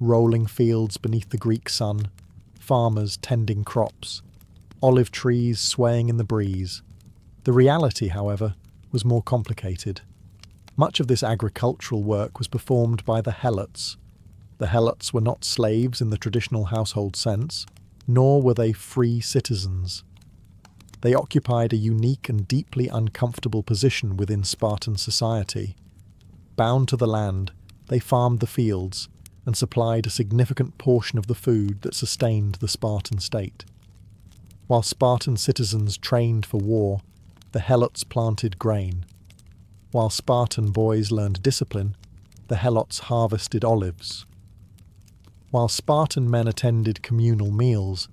Speaker 1: Rolling fields beneath the Greek sun, farmers tending crops, olive trees swaying in the breeze. The reality, however, was more complicated. Much of this agricultural work was performed by the helots. The helots were not slaves in the traditional household sense, nor were they free citizens. They occupied a unique and deeply uncomfortable position within Spartan society. Bound to the land, they farmed the fields and supplied a significant portion of the food that sustained the Spartan state. While Spartan citizens trained for war, the helots planted grain. While Spartan boys learned discipline, the helots harvested olives. While Spartan men attended communal meals,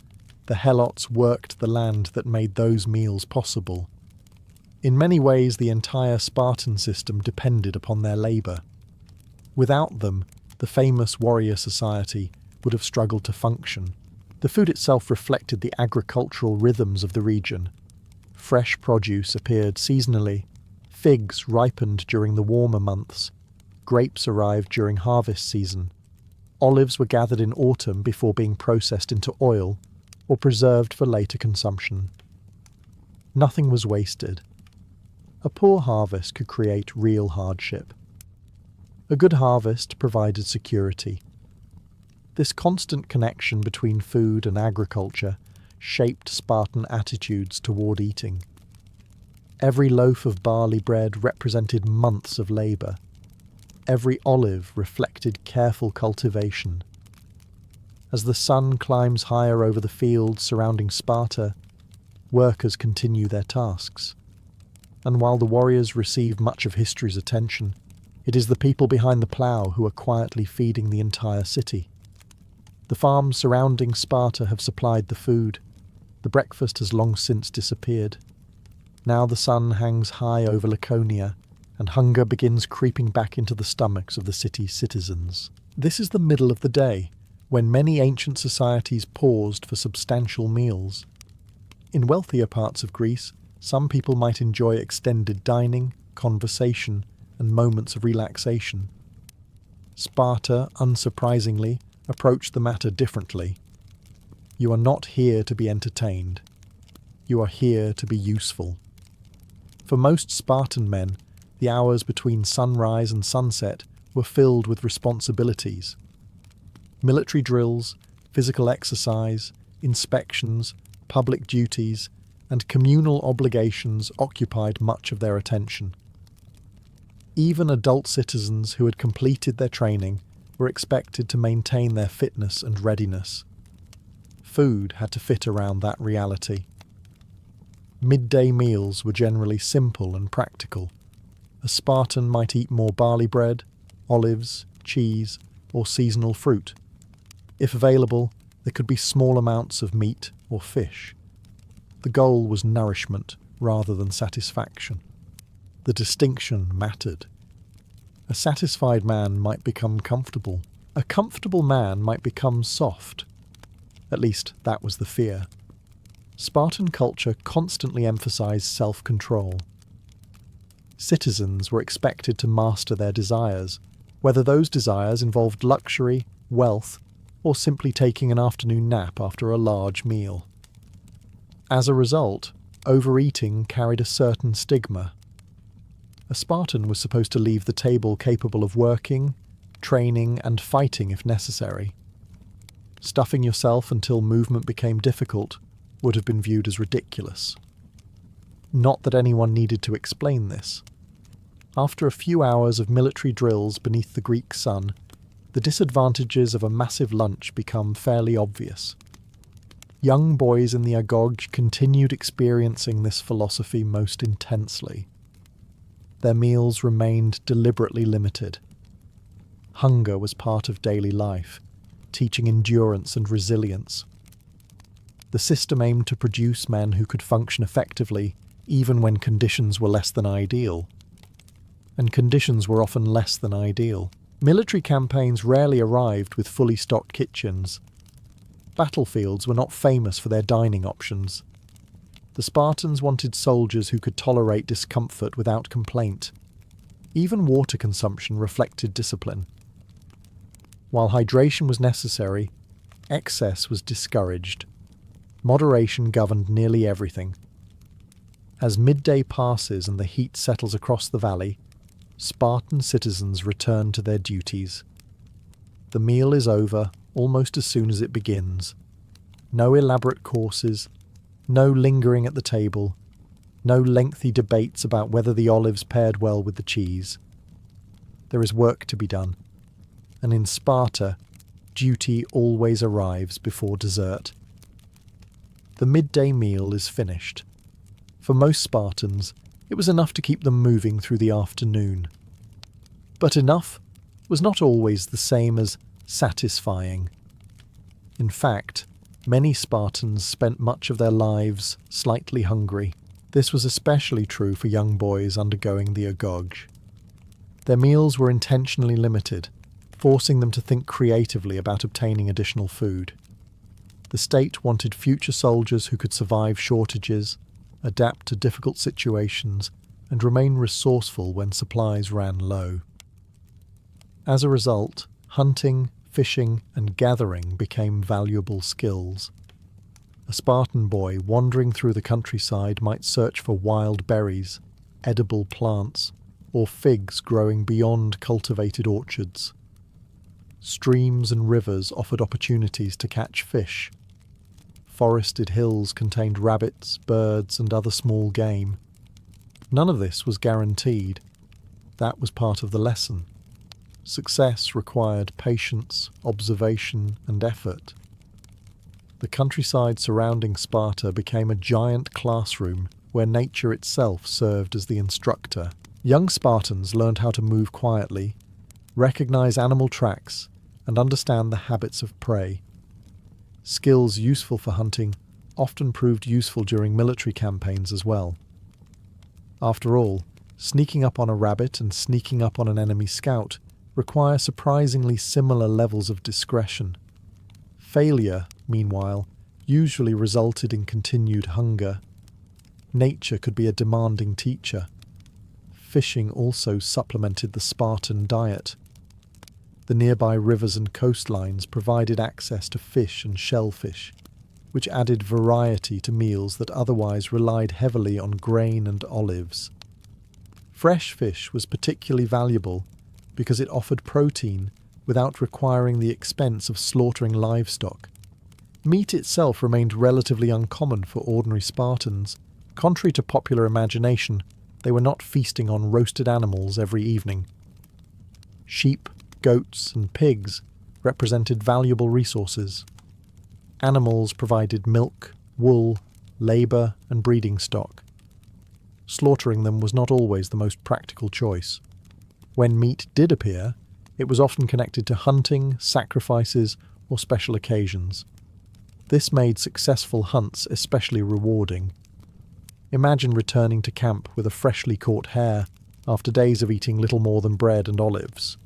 Speaker 1: the helots worked the land that made those meals possible. In many ways, the entire Spartan system depended upon their labour. Without them, the famous warrior society would have struggled to function. The food itself reflected the agricultural rhythms of the region. Fresh produce appeared seasonally, figs ripened during the warmer months, grapes arrived during harvest season, olives were gathered in autumn before being processed into oil or preserved for later consumption. Nothing was wasted. A poor harvest could create real hardship. A good harvest provided security. This constant connection between food and agriculture shaped Spartan attitudes toward eating. Every loaf of barley bread represented months of labour. Every olive reflected careful cultivation. As the sun climbs higher over the fields surrounding Sparta, workers continue their tasks. And while the warriors receive much of history's attention, it is the people behind the plough who are quietly feeding the entire city. The farms surrounding Sparta have supplied the food. The breakfast has long since disappeared. Now the sun hangs high over Laconia, and hunger begins creeping back into the stomachs of the city's citizens. This is the middle of the day, when many ancient societies paused for substantial meals. In wealthier parts of Greece, some people might enjoy extended dining, conversation, and moments of relaxation. Sparta, unsurprisingly, approached the matter differently. You are not here to be entertained. You are here to be useful. For most Spartan men, the hours between sunrise and sunset were filled with responsibilities. Military drills, physical exercise, inspections, public duties, and communal obligations occupied much of their attention. Even adult citizens who had completed their training were expected to maintain their fitness and readiness. Food had to fit around that reality. Midday meals were generally simple and practical. A Spartan might eat more barley bread, olives, cheese, or seasonal fruit. If available, there could be small amounts of meat or fish. The goal was nourishment rather than satisfaction. The distinction mattered. A satisfied man might become comfortable. A comfortable man might become soft. At least that was the fear. Spartan culture constantly emphasized self-control. Citizens were expected to master their desires, whether those desires involved luxury, wealth, or simply taking an afternoon nap after a large meal. As a result, overeating carried a certain stigma. A Spartan was supposed to leave the table capable of working, training, and fighting if necessary. Stuffing yourself until movement became difficult would have been viewed as ridiculous. Not that anyone needed to explain this. After a few hours of military drills beneath the Greek sun, the disadvantages of a massive lunch become fairly obvious. Young boys in the agog continued experiencing this philosophy most intensely. Their meals remained deliberately limited. Hunger was part of daily life, teaching endurance and resilience. The system aimed to produce men who could function effectively even when conditions were less than ideal. And conditions were often less than ideal. Military campaigns rarely arrived with fully stocked kitchens. Battlefields were not famous for their dining options. The Spartans wanted soldiers who could tolerate discomfort without complaint. Even water consumption reflected discipline. While hydration was necessary, excess was discouraged. Moderation governed nearly everything. As midday passes and the heat settles across the valley, Spartan citizens return to their duties. The meal is over almost as soon as it begins. No elaborate courses, no lingering at the table, no lengthy debates about whether the olives paired well with the cheese. There is work to be done, and in Sparta, duty always arrives before dessert. The midday meal is finished. For most Spartans, it was enough to keep them moving through the afternoon. But enough was not always the same as satisfying. In fact, many Spartans spent much of their lives slightly hungry. This was especially true for young boys undergoing the agog. Their meals were intentionally limited, forcing them to think creatively about obtaining additional food. The state wanted future soldiers who could survive shortages, adapt to difficult situations, and remain resourceful when supplies ran low. As a result, hunting, fishing, and gathering became valuable skills. A Spartan boy wandering through the countryside might search for wild berries, edible plants, or figs growing beyond cultivated orchards. Streams and rivers offered opportunities to catch fish. Forested hills contained rabbits, birds, and other small game. None of this was guaranteed. That was part of the lesson. Success required patience, observation, and effort. The countryside surrounding Sparta became a giant classroom where nature itself served as the instructor. Young Spartans learned how to move quietly, recognize animal tracks, and understand the habits of prey. Skills useful for hunting often proved useful during military campaigns as well. After all, sneaking up on a rabbit and sneaking up on an enemy scout require surprisingly similar levels of discretion. Failure, meanwhile, usually resulted in continued hunger. Nature could be a demanding teacher. Fishing also supplemented the Spartan diet. The nearby rivers and coastlines provided access to fish and shellfish, which added variety to meals that otherwise relied heavily on grain and olives. Fresh fish was particularly valuable because it offered protein without requiring the expense of slaughtering livestock. Meat itself remained relatively uncommon for ordinary Spartans. Contrary to popular imagination, they were not feasting on roasted animals every evening. Sheep, goats, and pigs represented valuable resources. Animals provided milk, wool, labour, and breeding stock. Slaughtering them was not always the most practical choice. When meat did appear, it was often connected to hunting, sacrifices, or special occasions. This made successful hunts especially rewarding. Imagine returning to camp with a freshly caught hare after days of eating little more than bread and olives.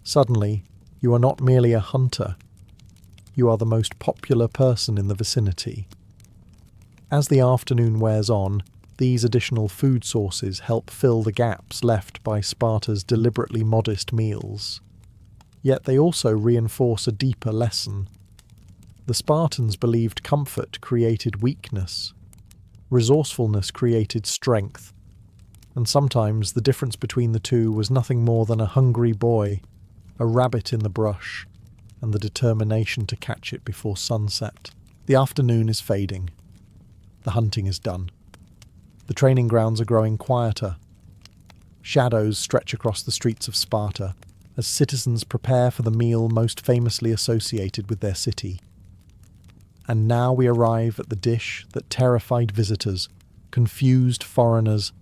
Speaker 1: Suddenly, you are not merely a hunter. You are the most popular person in the vicinity. As the afternoon wears on, these additional food sources help fill the gaps left by Sparta's deliberately modest meals. Yet they also reinforce a deeper lesson. The Spartans believed comfort created weakness. Resourcefulness created strength. And sometimes the difference between the two was nothing more than a hungry boy, a rabbit in the brush, and the determination to catch it before sunset. The afternoon is fading. The hunting is done. The training grounds are growing quieter. Shadows stretch across the streets of Sparta as citizens prepare for the meal most famously associated with their city. And now we arrive at the dish that terrified visitors, confused foreigners,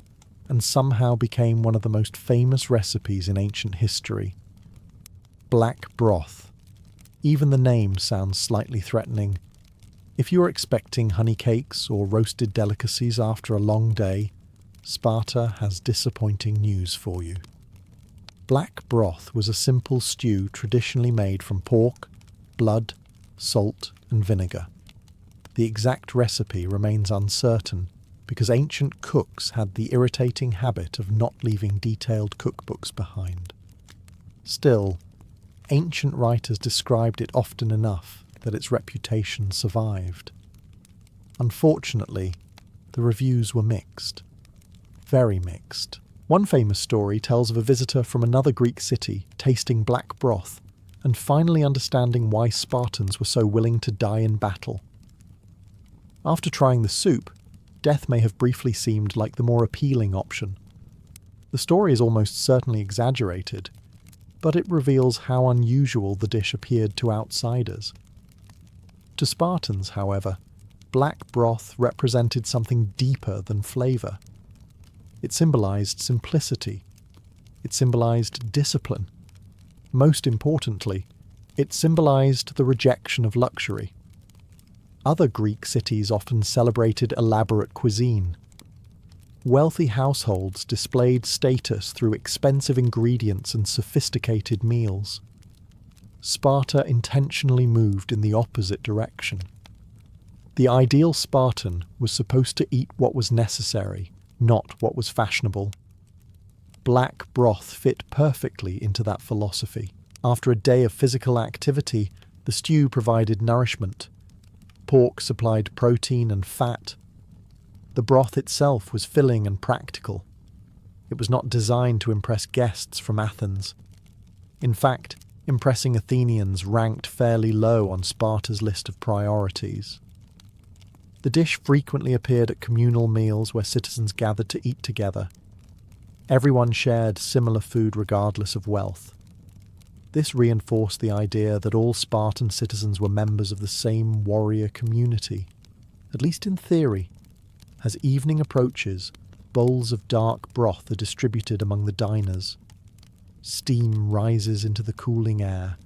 Speaker 1: and somehow became one of the most famous recipes in ancient history. Black broth. Even the name sounds slightly threatening. If you are expecting honey cakes or roasted delicacies after a long day, Sparta has disappointing news for you. Black broth was a simple stew traditionally made from pork, blood, salt, and vinegar. The exact recipe remains uncertain because ancient cooks had the irritating habit of not leaving detailed cookbooks behind. Still, ancient writers described it often enough that its reputation survived. Unfortunately, the reviews were mixed. Very mixed. One famous story tells of a visitor from another Greek city tasting black broth and finally understanding why Spartans were so willing to die in battle. After trying the soup, death may have briefly seemed like the more appealing option. The story is almost certainly exaggerated, but it reveals how unusual the dish appeared to outsiders. To Spartans, however, black broth represented something deeper than flavour. It symbolised simplicity. It symbolised discipline. Most importantly, It symbolized the rejection of luxury. Other Greek cities often celebrated elaborate cuisine. Wealthy households displayed status through expensive ingredients and sophisticated meals. Sparta intentionally moved in the opposite direction. The ideal Spartan was supposed to eat what was necessary, not what was fashionable. Black broth fit perfectly into that philosophy. After a day of physical activity, the stew provided nourishment. Pork supplied protein and fat. The broth itself was filling and practical. It was not designed to impress guests from Athens. In fact, impressing Athenians ranked fairly low on Sparta's list of priorities. The dish frequently appeared at communal meals where citizens gathered to eat together. Everyone shared similar food regardless of wealth. This reinforced the idea that all Spartan citizens were members of the same warrior community, at least in theory. As evening approaches, bowls of dark broth are distributed among the diners. Steam rises into the cooling air.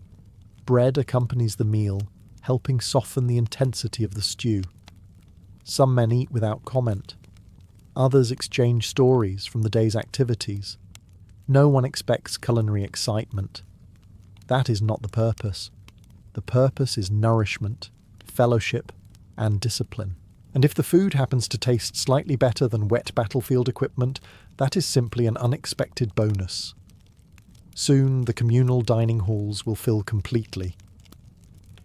Speaker 1: Bread accompanies the meal, helping soften the intensity of the stew. Some men eat without comment. Others exchange stories from the day's activities. No one expects culinary excitement. That is not the purpose. The purpose is nourishment, fellowship, and discipline. And if the food happens to taste slightly better than wet battlefield equipment, that is simply an unexpected bonus. Soon the communal dining halls will fill completely.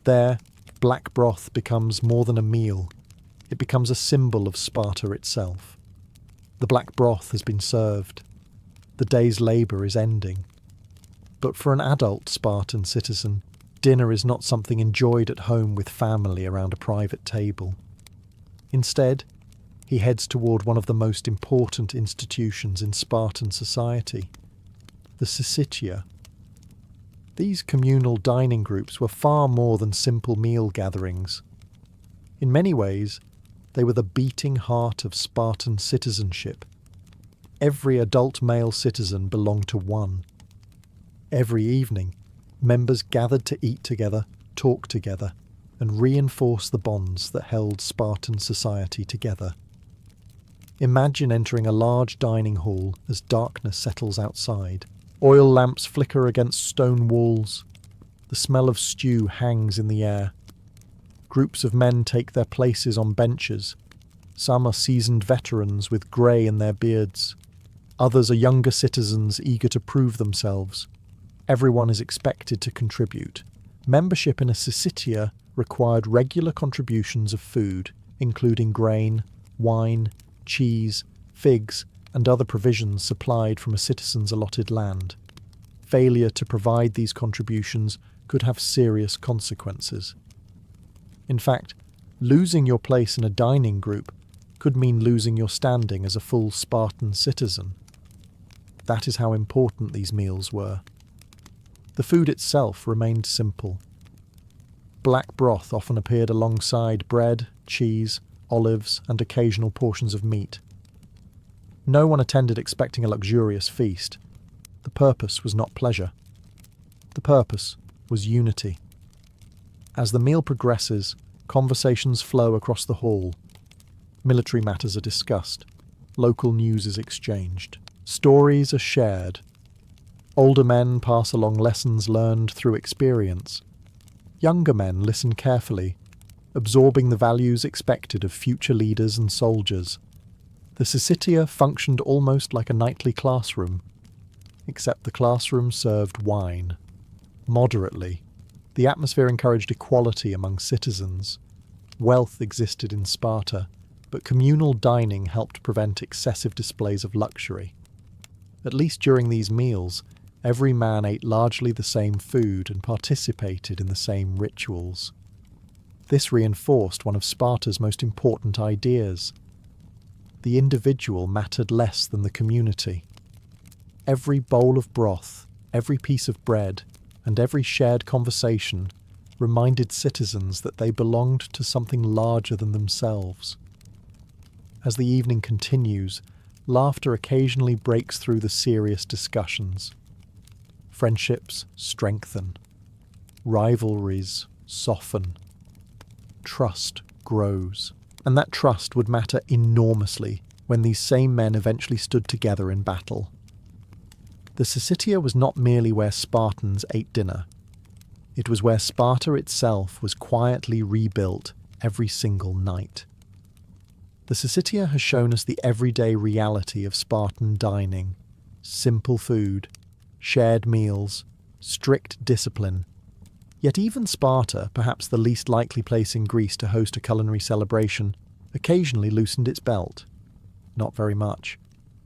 Speaker 1: There, black broth becomes more than a meal. It becomes a symbol of Sparta itself. The black broth has been served. The day's labour is ending. But for an adult Spartan citizen, dinner is not something enjoyed at home with family around a private table. Instead, he heads toward one of the most important institutions in Spartan society, the Syssitia. These communal dining groups were far more than simple meal gatherings. In many ways, they were the beating heart of Spartan citizenship. Every adult male citizen belonged to one. Every evening, members gathered to eat together, talk together, and reinforce the bonds that held Spartan society together. Imagine entering a large dining hall as darkness settles outside. Oil lamps flicker against stone walls. The smell of stew hangs in the air. Groups of men take their places on benches. Some are seasoned veterans with grey in their beards. Others are younger citizens eager to prove themselves. Everyone is expected to contribute. Membership in a Syssitia required regular contributions of food, including grain, wine, cheese, figs, and other provisions supplied from a citizen's allotted land. Failure to provide these contributions could have serious consequences. In fact, losing your place in a dining group could mean losing your standing as a full Spartan citizen. That is how important these meals were. The food itself remained simple. Black broth often appeared alongside bread, cheese, olives, and occasional portions of meat. No one attended expecting a luxurious feast. The purpose was not pleasure. The purpose was unity. As the meal progresses, conversations flow across the hall. Military matters are discussed. Local news is exchanged. Stories are shared. Older men pass along lessons learned through experience. Younger men listen carefully, absorbing the values expected of future leaders and soldiers. The Syssitia functioned almost like a nightly classroom, except the classroom served wine. Moderately, the atmosphere encouraged equality among citizens. Wealth existed in Sparta, but communal dining helped prevent excessive displays of luxury. At least during these meals, every man ate largely the same food and participated in the same rituals. This reinforced one of Sparta's most important ideas. The individual mattered less than the community. Every bowl of broth, every piece of bread, and every shared conversation reminded citizens that they belonged to something larger than themselves. As the evening continues, laughter occasionally breaks through the serious discussions. Friendships strengthen. rivalries soften, trust grows, and that trust would matter enormously when these same men eventually stood together in battle. The Syssitia was not merely where Spartans ate dinner. It was where Sparta itself was quietly rebuilt every single night. The Syssitia has shown us the everyday reality of Spartan dining: simple food, shared meals, strict discipline. Yet even Sparta, perhaps the least likely place in Greece to host a culinary celebration, occasionally loosened its belt. Not very much,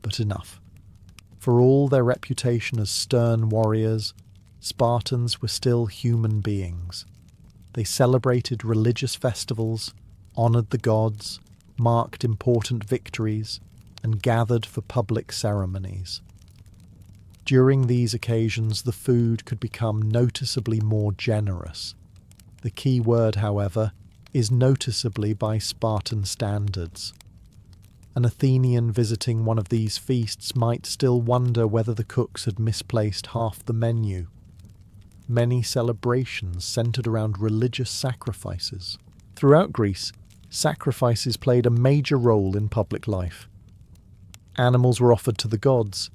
Speaker 1: but enough. For all their reputation as stern warriors, Spartans were still human beings. They celebrated religious festivals, honoured the gods, marked important victories, and gathered for public ceremonies. During these occasions, the food could become noticeably more generous. The key word, however, is noticeably by Spartan standards. An Athenian visiting one of these feasts might still wonder whether the cooks had misplaced half the menu. Many celebrations centered around religious sacrifices. Throughout Greece, sacrifices played a major role in public life. Animals were offered to the gods,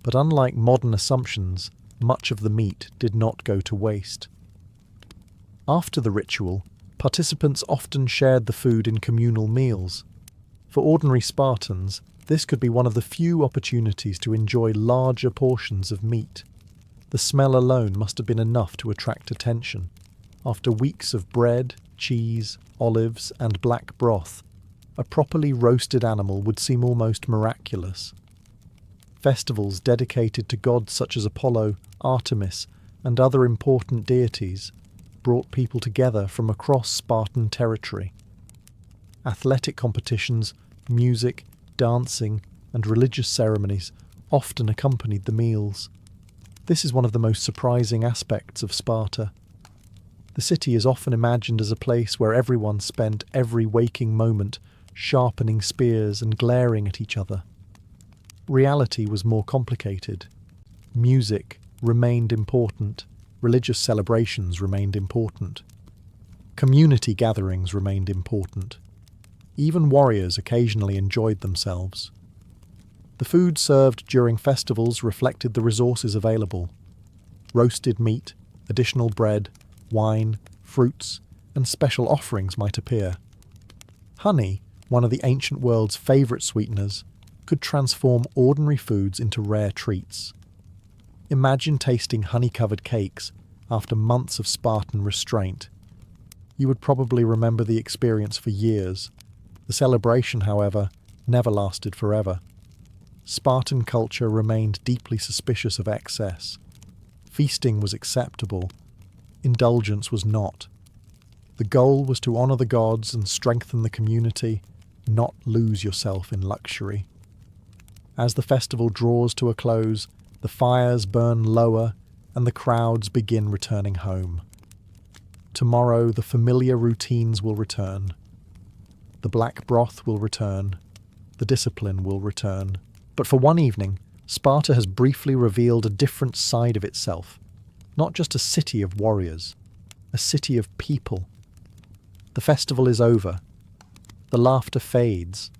Speaker 1: but unlike modern assumptions, much of the meat did not go to waste. After the ritual, participants often shared the food in communal meals. For ordinary Spartans, this could be one of the few opportunities to enjoy larger portions of meat. The smell alone must have been enough to attract attention. After weeks of bread, cheese, olives, and black broth, a properly roasted animal would seem almost miraculous. Festivals dedicated to gods such as Apollo, Artemis, and other important deities brought people together from across Spartan territory. Athletic competitions, music, dancing, and religious ceremonies often accompanied the meals. This is one of the most surprising aspects of Sparta. The city is often imagined as a place where everyone spent every waking moment sharpening spears and glaring at each other. Reality was more complicated. Music remained important. Religious celebrations remained important. Community gatherings remained important. Even warriors occasionally enjoyed themselves. The food served during festivals reflected the resources available. Roasted meat, additional bread, wine, fruits, and special offerings might appear. Honey, one of the ancient world's favourite sweeteners, could transform ordinary foods into rare treats. Imagine tasting honey-covered cakes after months of Spartan restraint. You would probably remember the experience for years. The celebration, however, never lasted forever. Spartan culture remained deeply suspicious of excess. Feasting was acceptable. Indulgence was not. The goal was to honour the gods and strengthen the community, not lose yourself in luxury. As the festival draws to a close, the fires burn lower and the crowds begin returning home. Tomorrow the familiar routines will return. The black broth will return. The discipline will return. But for one evening, Sparta has briefly revealed a different side of itself. Not just a city of warriors, a city of people. The festival is over. The laughter fades.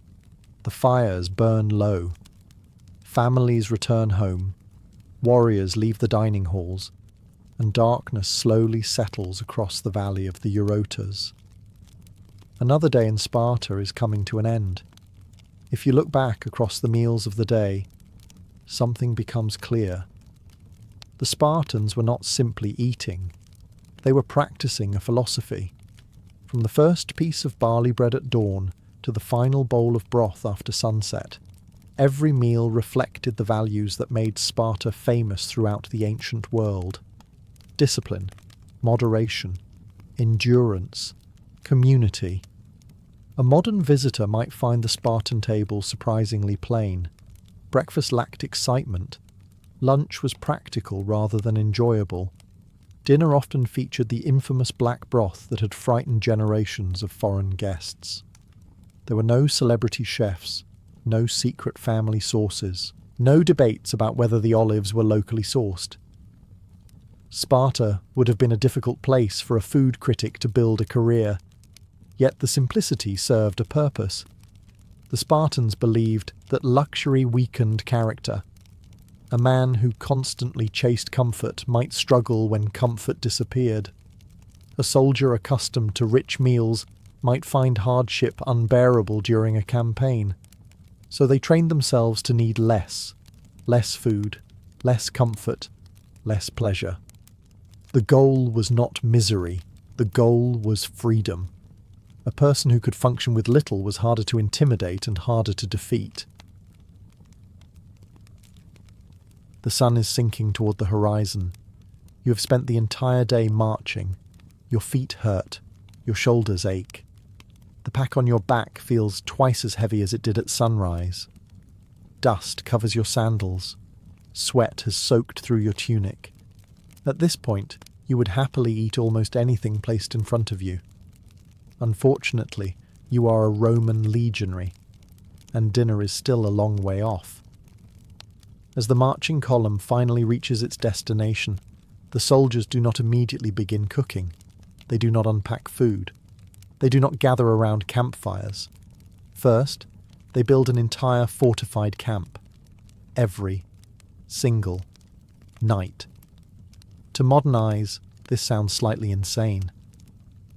Speaker 1: The fires burn low. Families return home. Warriors leave the dining halls, and darkness slowly settles across the valley of the Eurotas. Another day in Sparta is coming to an end. If you look back across the meals of the day, something becomes clear. The Spartans were not simply eating. They were practicing a philosophy. From the first piece of barley bread at dawn to the final bowl of broth after sunset, every meal reflected the values that made Sparta famous throughout the ancient world. Discipline, moderation, endurance, community. A modern visitor might find the Spartan table surprisingly plain. Breakfast lacked excitement. Lunch was practical rather than enjoyable. Dinner often featured the infamous black broth that had frightened generations of foreign guests. There were no celebrity chefs, no secret family sauces, no debates about whether the olives were locally sourced. Sparta would have been a difficult place for a food critic to build a career, yet the simplicity served a purpose. The Spartans believed that luxury weakened character. A man who constantly chased comfort might struggle when comfort disappeared. A soldier accustomed to rich meals might find hardship unbearable during a campaign. So they trained themselves to need less food, less comfort, less pleasure. The goal was not misery, the goal was freedom. A person who could function with little was harder to intimidate and harder to defeat. The sun is sinking toward the horizon. You have spent the entire day marching. Your feet hurt. Your shoulders ache. The pack on your back feels twice as heavy as it did at sunrise. Dust covers your sandals. Sweat has soaked through your tunic. At this point, you would happily eat almost anything placed in front of you. Unfortunately, you are a Roman legionary, and dinner is still a long way off. As the marching column finally reaches its destination, the soldiers do not immediately begin cooking. They do not unpack food. They do not gather around campfires. First, they build an entire fortified camp. Every single night. To modern eyes, this sounds slightly insane.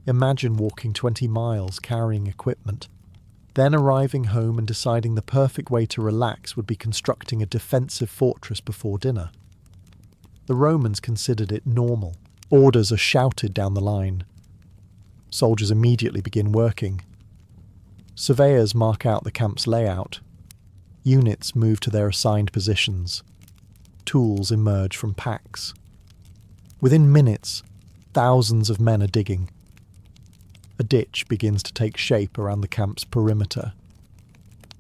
Speaker 1: Imagine walking 20 miles carrying equipment, then arriving home and deciding the perfect way to relax would be constructing a defensive fortress before dinner. The Romans considered it normal. Orders are shouted down the line. Soldiers immediately begin working. Surveyors mark out the camp's layout. Units move to their assigned positions. Tools emerge from packs. Within minutes, thousands of men are digging. A ditch begins to take shape around the camp's perimeter.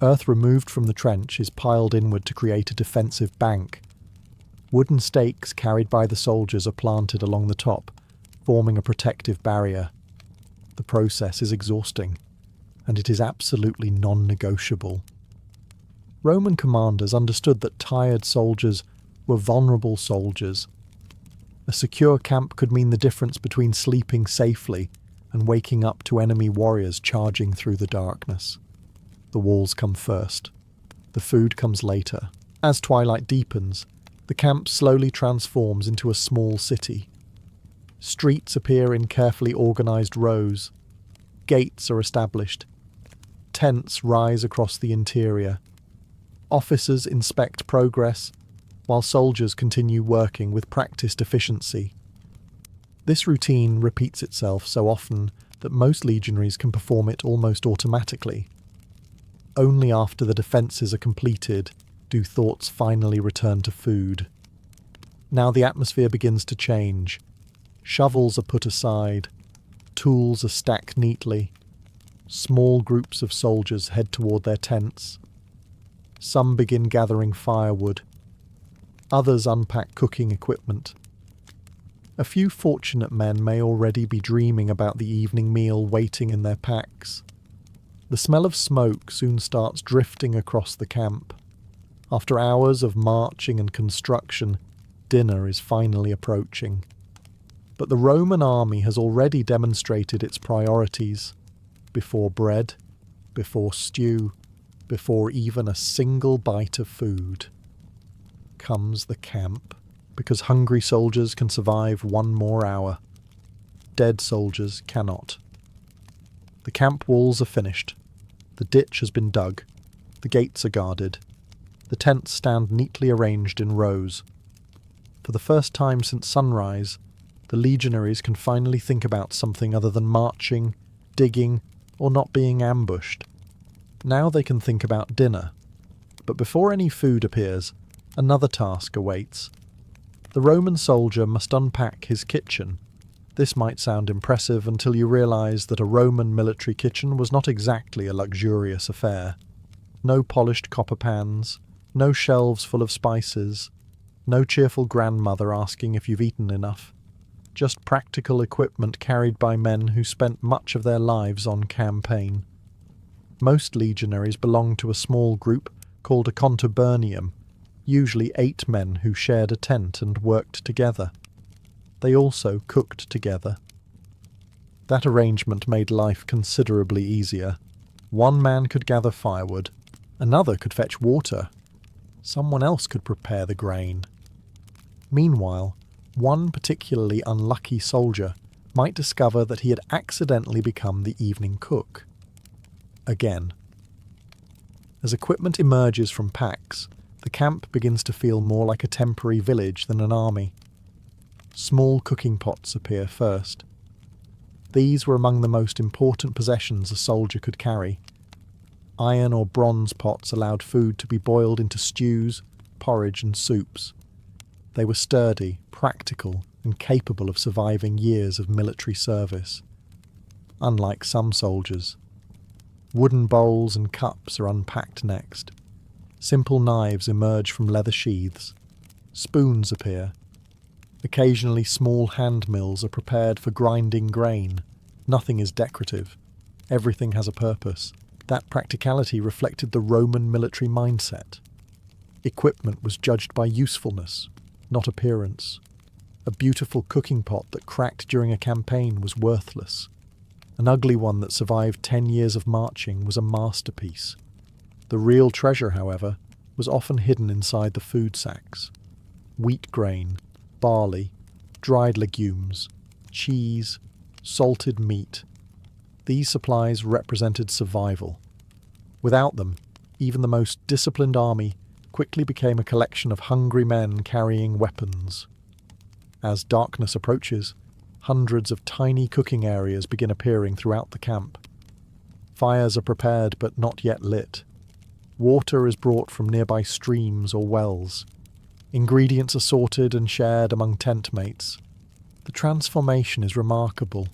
Speaker 1: Earth removed from the trench is piled inward to create a defensive bank. Wooden stakes carried by the soldiers are planted along the top, forming a protective barrier. The process is exhausting, and it is absolutely non-negotiable. Roman commanders understood that tired soldiers were vulnerable soldiers. A secure camp could mean the difference between sleeping safely and waking up to enemy warriors charging through the darkness. The walls come first. The food comes later. As twilight deepens, the camp slowly transforms into a small city. Streets appear in carefully organized rows. Gates are established. Tents rise across the interior. Officers inspect progress, while soldiers continue working with practiced efficiency. This routine repeats itself so often that most legionaries can perform it almost automatically. Only after the defences are completed do thoughts finally return to food. Now the atmosphere begins to change. Shovels are put aside. Tools are stacked neatly. Small groups of soldiers head toward their tents. Some begin gathering firewood. Others unpack cooking equipment. A few fortunate men may already be dreaming about the evening meal waiting in their packs. The smell of smoke soon starts drifting across the camp. After hours of marching and construction, dinner is finally approaching. But the Roman army has already demonstrated its priorities. Before bread, before stew, before even a single bite of food, comes the camp. Because hungry soldiers can survive one more hour. Dead soldiers cannot. The camp walls are finished. The ditch has been dug. The gates are guarded. The tents stand neatly arranged in rows. For the first time since sunrise, the legionaries can finally think about something other than marching, digging, or not being ambushed. Now they can think about dinner. But before any food appears, another task awaits. The Roman soldier must unpack his kitchen. This might sound impressive until you realise that a Roman military kitchen was not exactly a luxurious affair. No polished copper pans, no shelves full of spices, no cheerful grandmother asking if you've eaten enough. Just practical equipment carried by men who spent much of their lives on campaign. Most legionaries belonged to a small group called a contubernium, usually 8 men who shared a tent and worked together. they also cooked together. That arrangement made life considerably easier. One man could gather firewood, another could fetch water, someone else could prepare the grain. Meanwhile, one particularly unlucky soldier might discover that he had accidentally become the evening cook. Again. As equipment emerges from packs, the camp begins to feel more like a temporary village than an army. Small cooking pots appear first. These were among the most important possessions a soldier could carry. Iron or bronze pots allowed food to be boiled into stews, porridge and soups. They were sturdy, practical, and capable of surviving years of military service. Unlike some soldiers. Wooden bowls and cups are unpacked next. Simple knives emerge from leather sheaths. Spoons appear. Occasionally small hand mills are prepared for grinding grain. Nothing is decorative. Everything has a purpose. That practicality reflected the Roman military mindset. Equipment was judged by usefulness, not appearance. A beautiful cooking pot that cracked during a campaign was worthless. An ugly one that survived 10 years of marching was a masterpiece. The real treasure, however, was often hidden inside the food sacks. Wheat grain, barley, dried legumes, cheese, salted meat. These supplies represented survival. Without them, even the most disciplined army quickly became a collection of hungry men carrying weapons. As darkness approaches, hundreds of tiny cooking areas begin appearing throughout the camp. Fires are prepared but not yet lit. Water is brought from nearby streams or wells. Ingredients are sorted and shared among tent mates. The transformation is remarkable.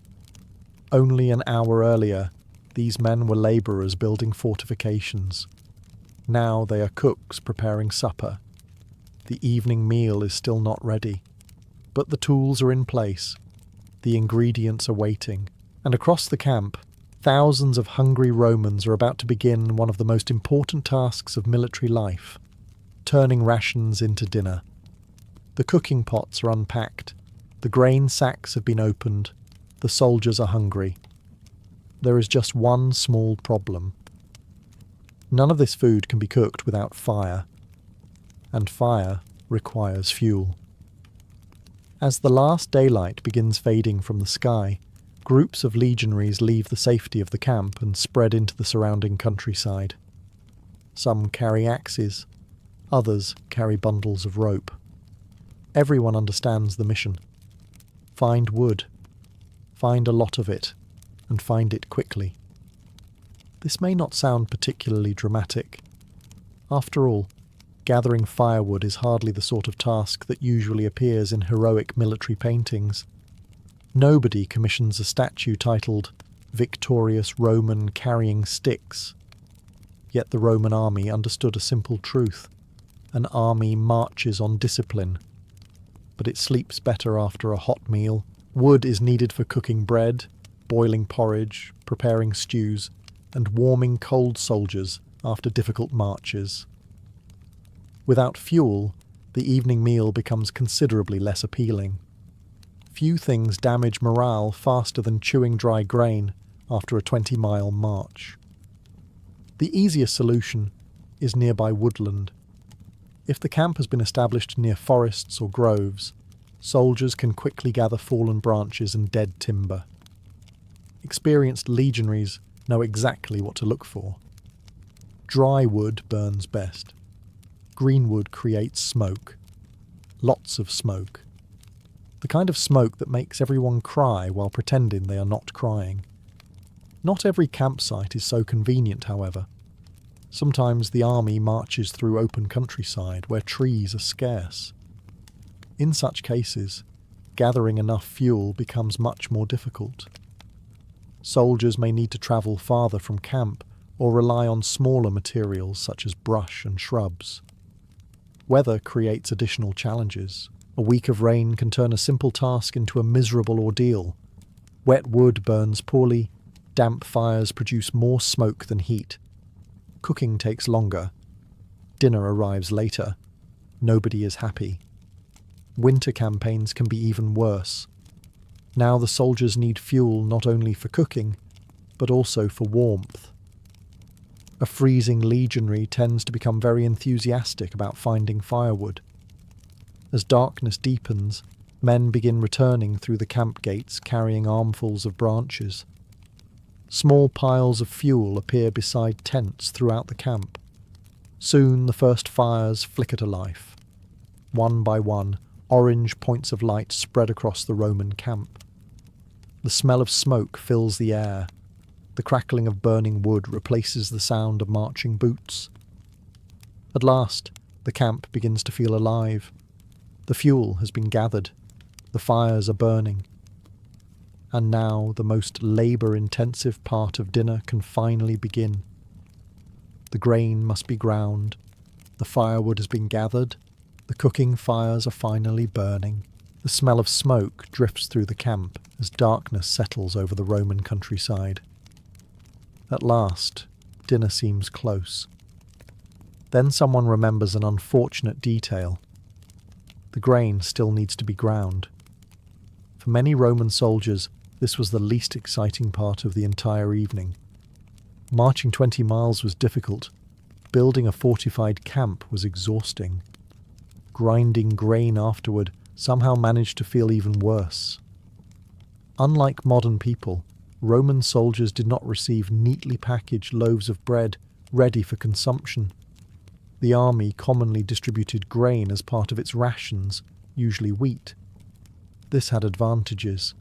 Speaker 1: Only an hour earlier, these men were labourers building fortifications. Now they are cooks preparing supper. The evening meal is still not ready. But the tools are in place. The ingredients are waiting. And across the camp, thousands of hungry Romans are about to begin one of the most important tasks of military life, turning rations into dinner. The cooking pots are unpacked. The grain sacks have been opened. The soldiers are hungry. There is just one small problem. None of this food can be cooked without fire, and fire requires fuel. As the last daylight begins fading from the sky, groups of legionaries leave the safety of the camp and spread into the surrounding countryside. Some carry axes, others carry bundles of rope. Everyone understands the mission. Find wood. Find a lot of it, and find it quickly. This may not sound particularly dramatic. After all, gathering firewood is hardly the sort of task that usually appears in heroic military paintings. Nobody commissions a statue titled "Victorious Roman Carrying Sticks." Yet the Roman army understood a simple truth. An army marches on discipline, but it sleeps better after a hot meal. Wood is needed for cooking bread, boiling porridge, preparing stews, and warming cold soldiers after difficult marches. Without fuel, the evening meal becomes considerably less appealing. Few things damage morale faster than chewing dry grain after a 20-mile march. The easiest solution is nearby woodland. If the camp has been established near forests or groves, soldiers can quickly gather fallen branches and dead timber. Experienced legionaries know exactly what to look for. Dry wood burns best. Green wood creates smoke. Lots of smoke. The kind of smoke that makes everyone cry while pretending they are not crying. Not every campsite is so convenient, however. Sometimes the army marches through open countryside where trees are scarce. In such cases, gathering enough fuel becomes much more difficult. Soldiers may need to travel farther from camp or rely on smaller materials such as brush and shrubs. Weather creates additional challenges. A week of rain can turn a simple task into a miserable ordeal. Wet wood burns poorly, damp fires produce more smoke than heat. Cooking takes longer. Dinner arrives later. Nobody is happy. Winter campaigns can be even worse. Now the soldiers need fuel not only for cooking, but also for warmth. A freezing legionary tends to become very enthusiastic about finding firewood. As darkness deepens, men begin returning through the camp gates carrying armfuls of branches. Small piles of fuel appear beside tents throughout the camp. Soon the first fires flicker to life. One by one, orange points of light spread across the Roman camp. The smell of smoke fills the air. The crackling of burning wood replaces the sound of marching boots. At last, the camp begins to feel alive. The fuel has been gathered. The fires are burning. And now the most labour-intensive part of dinner can finally begin. The grain must be ground. The firewood has been gathered. The cooking fires are finally burning. The smell of smoke drifts through the camp as darkness settles over the Roman countryside. At last, dinner seems close. Then someone remembers an unfortunate detail. The grain still needs to be ground. For many Roman soldiers, this was the least exciting part of the entire evening. Marching 20 miles was difficult. Building a fortified camp was exhausting. Grinding grain afterward somehow managed to feel even worse. Unlike modern people, Roman soldiers did not receive neatly packaged loaves of bread ready for consumption. The army commonly distributed grain as part of its rations, usually wheat. This had advantages.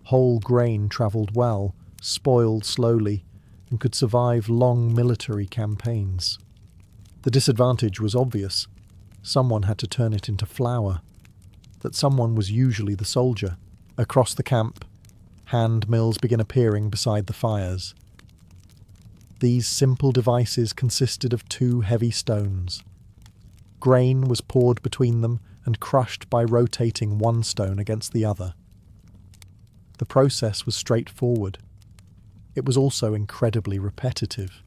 Speaker 1: Whole grain travelled well, spoiled slowly, and could survive long military campaigns. The disadvantage was obvious. Someone had to turn it into flour. That someone was usually the soldier. Across the camp, hand mills begin appearing beside the fires. These simple devices consisted of 2 heavy stones. Grain was poured between them and crushed by rotating one stone against the other. The process was straightforward. It was also incredibly repetitive.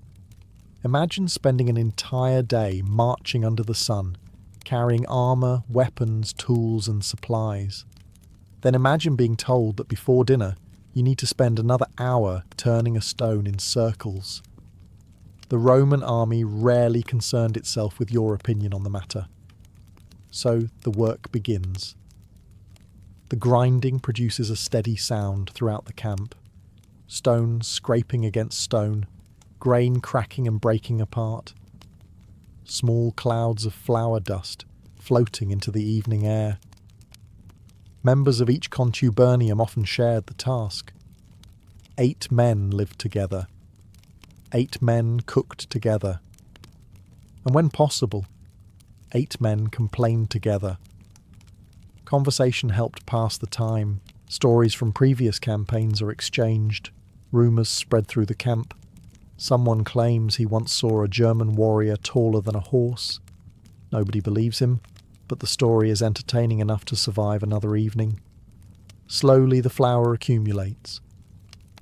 Speaker 1: Imagine spending an entire day marching under the sun, carrying armour, weapons, tools and supplies. Then imagine being told that before dinner you need to spend another hour turning a stone in circles. The Roman army rarely concerned itself with your opinion on the matter. So the work begins. The grinding produces a steady sound throughout the camp. Stone scraping against stone, grain cracking and breaking apart. Small clouds of flour dust floating into the evening air. Members of each contubernium often shared the task. 8 men lived together. 8 men cooked together. And when possible, 8 men complained together. Conversation helped pass the time. Stories from previous campaigns are exchanged. Rumours spread through the camp. Someone claims he once saw a German warrior taller than a horse. Nobody believes him, but the story is entertaining enough to survive another evening. Slowly the flour accumulates.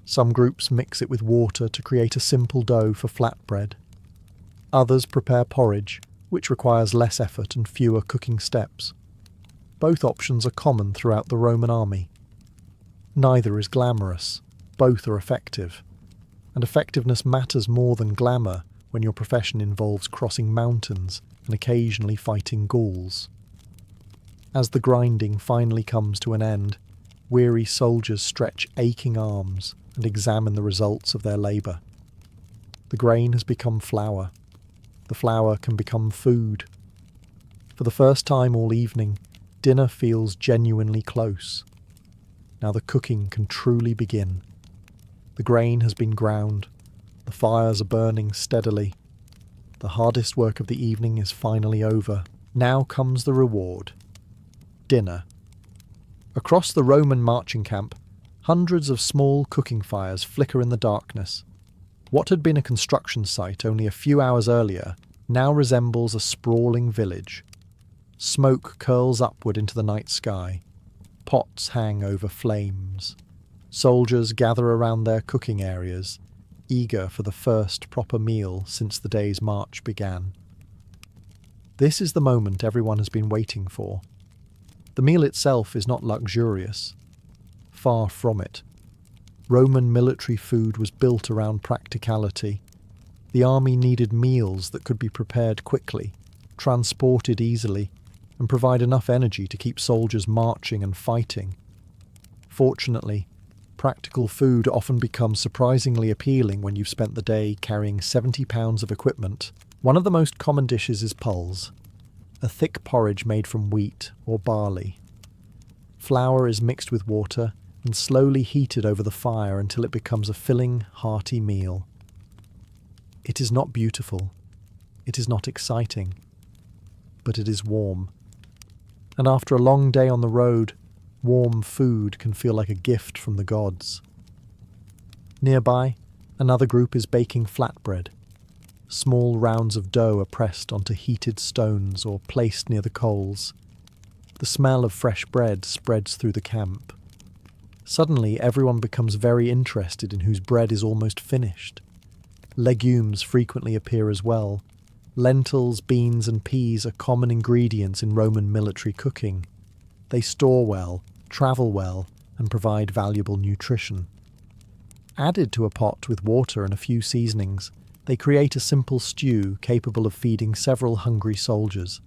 Speaker 1: Some groups mix it with water to create a simple dough for flatbread. Others prepare porridge, which requires less effort and fewer cooking steps. Both options are common throughout the Roman army. Neither is glamorous. Both are effective. And effectiveness matters more than glamour when your profession involves crossing mountains and occasionally fighting Gauls. As the grinding finally comes to an end, weary soldiers stretch aching arms and examine the results of their labour. The grain has become flour. The flour can become food. For the first time all evening, dinner feels genuinely close. Now the cooking can truly begin. The grain has been ground. The fires are burning steadily. The hardest work of the evening is finally over. Now comes the reward. Dinner. Across the Roman marching camp, hundreds of small cooking fires flicker in the darkness. What had been a construction site only a few hours earlier now resembles a sprawling village. Smoke curls upward into the night sky. Pots hang over flames. Soldiers gather around their cooking areas, eager for the first proper meal since the day's march began. This is the moment everyone has been waiting for. The meal itself is not luxurious. Far from it. Roman military food was built around practicality. The army needed meals that could be prepared quickly, transported easily, and provide enough energy to keep soldiers marching and fighting. Fortunately, practical food often becomes surprisingly appealing when you've spent the day carrying 70 pounds of equipment. One of the most common dishes is pulse, a thick porridge made from wheat or barley. Flour is mixed with water and slowly heated over the fire until it becomes a filling, hearty meal. It is not beautiful, it is not exciting, but it is warm. And after a long day on the road, warm food can feel like a gift from the gods. Nearby, another group is baking flatbread. Small rounds of dough are pressed onto heated stones or placed near the coals. The smell of fresh bread spreads through the camp. Suddenly, everyone becomes very interested in whose bread is almost finished. Legumes frequently appear as well. Lentils, beans, and peas are common ingredients in Roman military cooking. They store well, travel well, and provide valuable nutrition. Added to a pot with water and a few seasonings, they create a simple stew capable of feeding several hungry soldiers.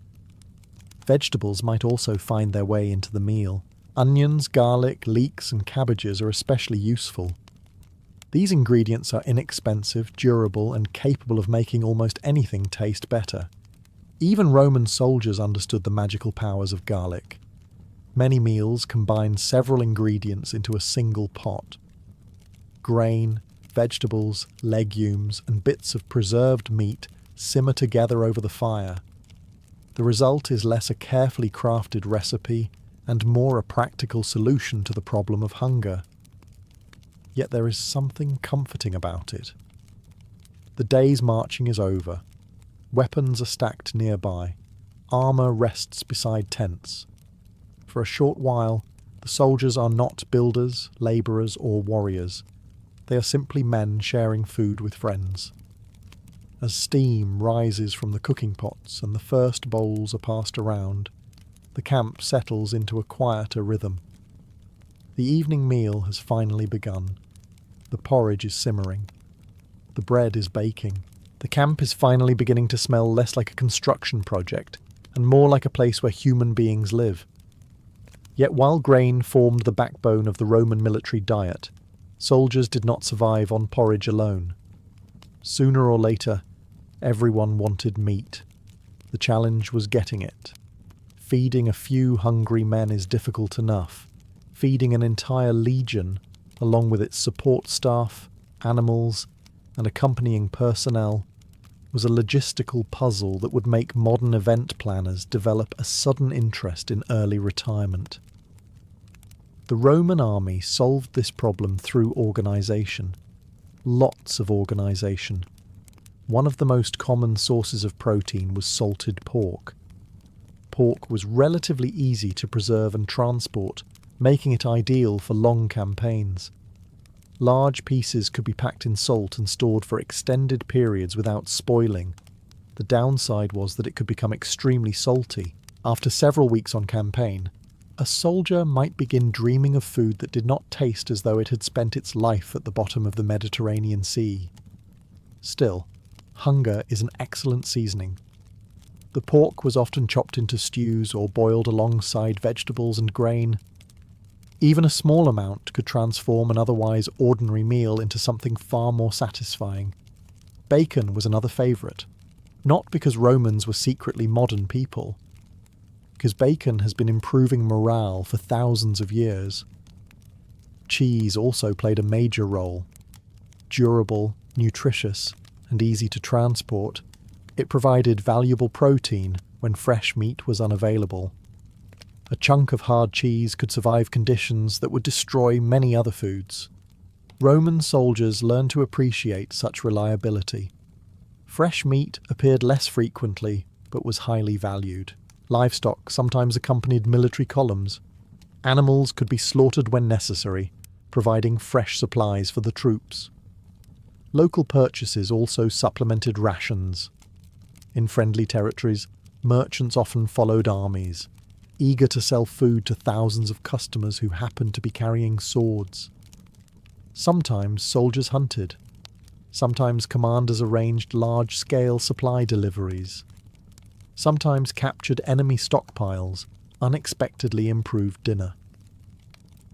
Speaker 1: Vegetables might also find their way into the meal. Onions, garlic, leeks, and cabbages are especially useful. These ingredients are inexpensive, durable, and capable of making almost anything taste better. Even Roman soldiers understood the magical powers of garlic. Many meals combine several ingredients into a single pot. Grain, vegetables, legumes, and bits of preserved meat simmer together over the fire. The result is less a carefully crafted recipe and more a practical solution to the problem of hunger. Yet there is something comforting about it. The day's marching is over. Weapons are stacked nearby. Armour rests beside tents. For a short while, the soldiers are not builders, labourers, or warriors. They are simply men sharing food with friends. As steam rises from the cooking pots and the first bowls are passed around, the camp settles into a quieter rhythm. The evening meal has finally begun. The porridge is simmering. The bread is baking. The camp is finally beginning to smell less like a construction project and more like a place where human beings live. Yet while grain formed the backbone of the Roman military diet, soldiers did not survive on porridge alone. Sooner or later, everyone wanted meat. The challenge was getting it. Feeding a few hungry men is difficult enough. Feeding an entire legion, along with its support staff, animals, and accompanying personnel, was a logistical puzzle that would make modern event planners develop a sudden interest in early retirement. The Roman army solved this problem through organisation. Lots of organisation. One of the most common sources of protein was salted pork. Pork was relatively easy to preserve and transport, making it ideal for long campaigns. Large pieces could be packed in salt and stored for extended periods without spoiling. The downside was that it could become extremely salty. After several weeks on campaign, a soldier might begin dreaming of food that did not taste as though it had spent its life at the bottom of the Mediterranean Sea. Still, hunger is an excellent seasoning. The pork was often chopped into stews or boiled alongside vegetables and grain. Even a small amount could transform an otherwise ordinary meal into something far more satisfying. Bacon was another favourite, not because Romans were secretly modern people, because bacon has been improving morale for thousands of years. Cheese also played a major role. Durable, nutritious, and easy to transport, it provided valuable protein when fresh meat was unavailable. A chunk of hard cheese could survive conditions that would destroy many other foods. Roman soldiers learned to appreciate such reliability. Fresh meat appeared less frequently, but was highly valued. Livestock sometimes accompanied military columns. Animals could be slaughtered when necessary, providing fresh supplies for the troops. Local purchases also supplemented rations. In friendly territories, merchants often followed armies. eager to sell food to thousands of customers who happened to be carrying swords. Sometimes soldiers hunted. Sometimes commanders arranged large-scale supply deliveries. Sometimes captured enemy stockpiles, unexpectedly improved dinner.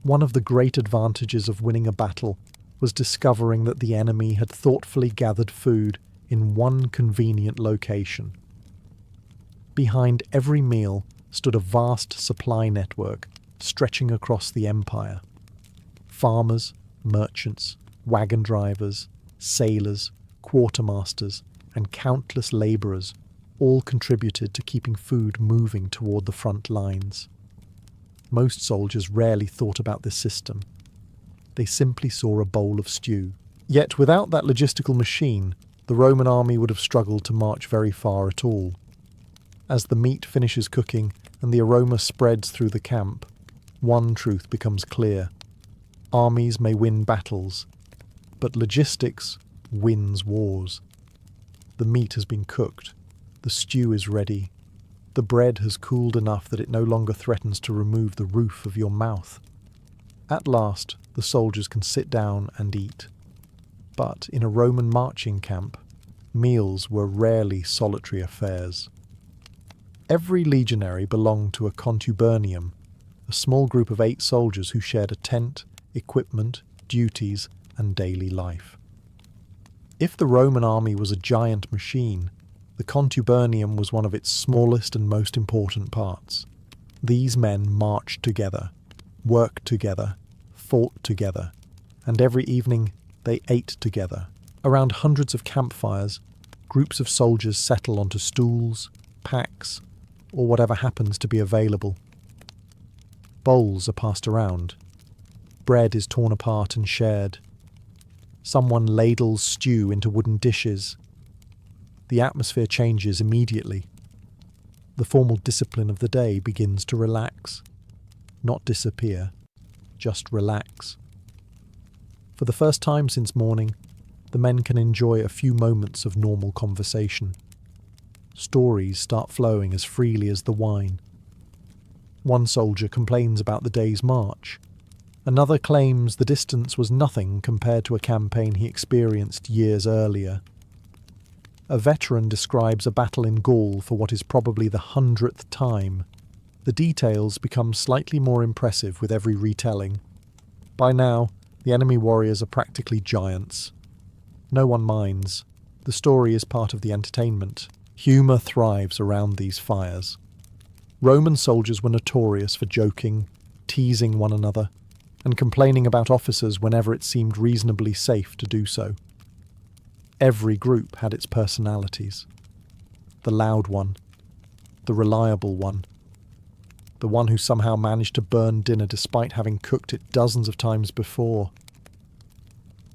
Speaker 1: One of the great advantages of winning a battle was discovering that the enemy had thoughtfully gathered food in one convenient location. Behind every meal stood a vast supply network stretching across the empire. Farmers, merchants, wagon drivers, sailors, quartermasters, and countless labourers all contributed to keeping food moving toward the front lines. Most soldiers rarely thought about this system. They simply saw a bowl of stew. Yet without that logistical machine, the Roman army would have struggled to march very far at all. As the meat finishes cooking and the aroma spreads through the camp, one truth becomes clear. Armies may win battles, but logistics wins wars. The meat has been cooked. The stew is ready. The bread has cooled enough that it no longer threatens to remove the roof of your mouth. At last, the soldiers can sit down and eat. But in a Roman marching camp, meals were rarely solitary affairs. Every legionary belonged to a contubernium, a small group of 8 soldiers who shared a tent, equipment, duties, and daily life. If the Roman army was a giant machine, the contubernium was one of its smallest and most important parts. These men marched together, worked together, fought together, and every evening they ate together. Around hundreds of campfires, groups of soldiers settle onto stools, packs, or whatever happens to be available. Bowls are passed around. Bread is torn apart and shared. Someone ladles stew into wooden dishes. The atmosphere changes immediately. The formal discipline of the day begins to relax. Not disappear, just relax. For the first time since morning, the men can enjoy a few moments of normal conversation. Stories start flowing as freely as the wine. One soldier complains about the day's march. Another claims the distance was nothing compared to a campaign he experienced years earlier. A veteran describes a battle in Gaul for what is probably the 100th time. The details become slightly more impressive with every retelling. By now, the enemy warriors are practically giants. No one minds. The story is part of the entertainment. Humour thrives around these fires. Roman soldiers were notorious for joking, teasing one another, and complaining about officers whenever it seemed reasonably safe to do so. Every group had its personalities. The loud one, the reliable one, the one who somehow managed to burn dinner despite having cooked it dozens of times before,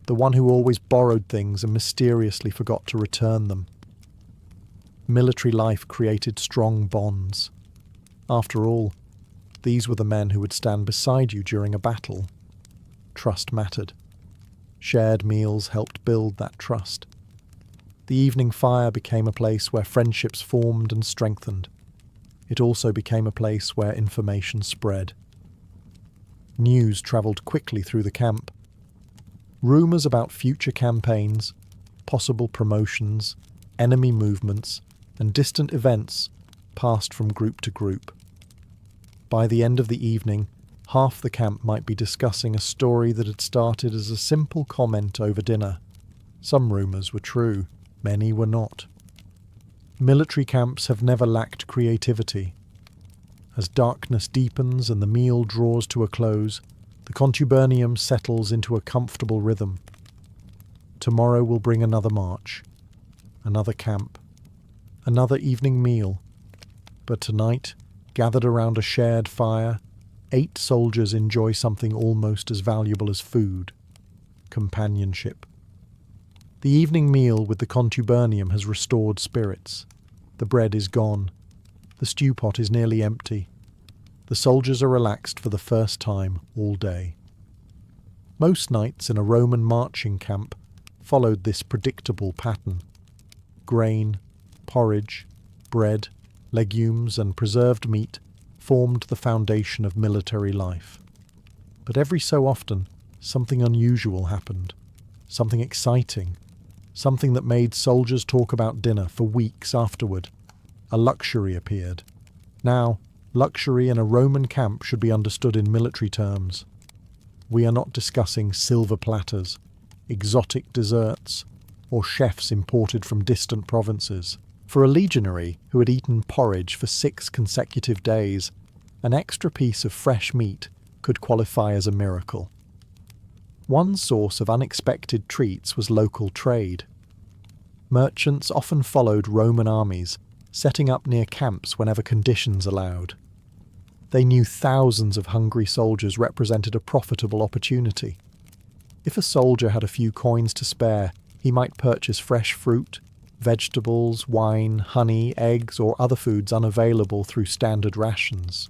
Speaker 1: the one who always borrowed things and mysteriously forgot to return them. Military life created strong bonds. After all, these were the men who would stand beside you during a battle. Trust mattered. Shared meals helped build that trust. The evening fire became a place where friendships formed and strengthened. It also became a place where information spread. News travelled quickly through the camp. Rumours about future campaigns, possible promotions, enemy movements, and distant events passed from group to group. By the end of the evening, half the camp might be discussing a story that had started as a simple comment over dinner. Some rumours were true, many were not. Military camps have never lacked creativity. As darkness deepens and the meal draws to a close, the contubernium settles into a comfortable rhythm. Tomorrow will bring another march, another camp, another evening meal. But tonight, gathered around a shared fire, 8 soldiers enjoy something almost as valuable as food: companionship. The evening meal with the contubernium has restored spirits. The bread is gone. The stew pot is nearly empty. The soldiers are relaxed for the first time all day. Most nights in a Roman marching camp followed this predictable pattern. Grain, porridge, bread, legumes and preserved meat formed the foundation of military life. But every so often, something unusual happened, something exciting, something that made soldiers talk about dinner for weeks afterward. A luxury appeared. Now, luxury in a Roman camp should be understood in military terms. We are not discussing silver platters, exotic desserts, or chefs imported from distant provinces. For a legionary who had eaten porridge for 6 consecutive days, an extra piece of fresh meat could qualify as a miracle. One source of unexpected treats was local trade. Merchants often followed Roman armies, setting up near camps whenever conditions allowed. They knew thousands of hungry soldiers represented a profitable opportunity. If a soldier had a few coins to spare, he might purchase fresh fruit, vegetables, wine, honey, eggs, or other foods unavailable through standard rations.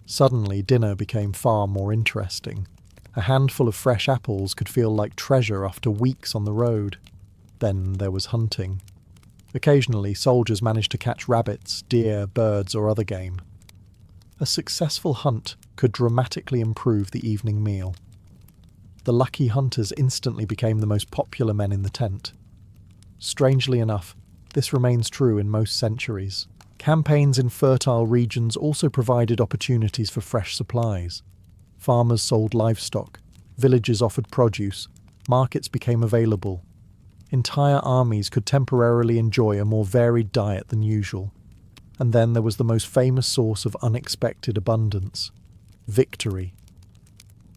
Speaker 1: Suddenly, dinner became far more interesting. A handful of fresh apples could feel like treasure after weeks on the road. Then there was hunting. Occasionally, soldiers managed to catch rabbits, deer, birds, or other game. A successful hunt could dramatically improve the evening meal. The lucky hunters instantly became the most popular men in the tent. Strangely enough, this remains true in most centuries. Campaigns in fertile regions also provided opportunities for fresh supplies. Farmers sold livestock, villages offered produce, markets became available. Entire armies could temporarily enjoy a more varied diet than usual. And then there was the most famous source of unexpected abundance: victory.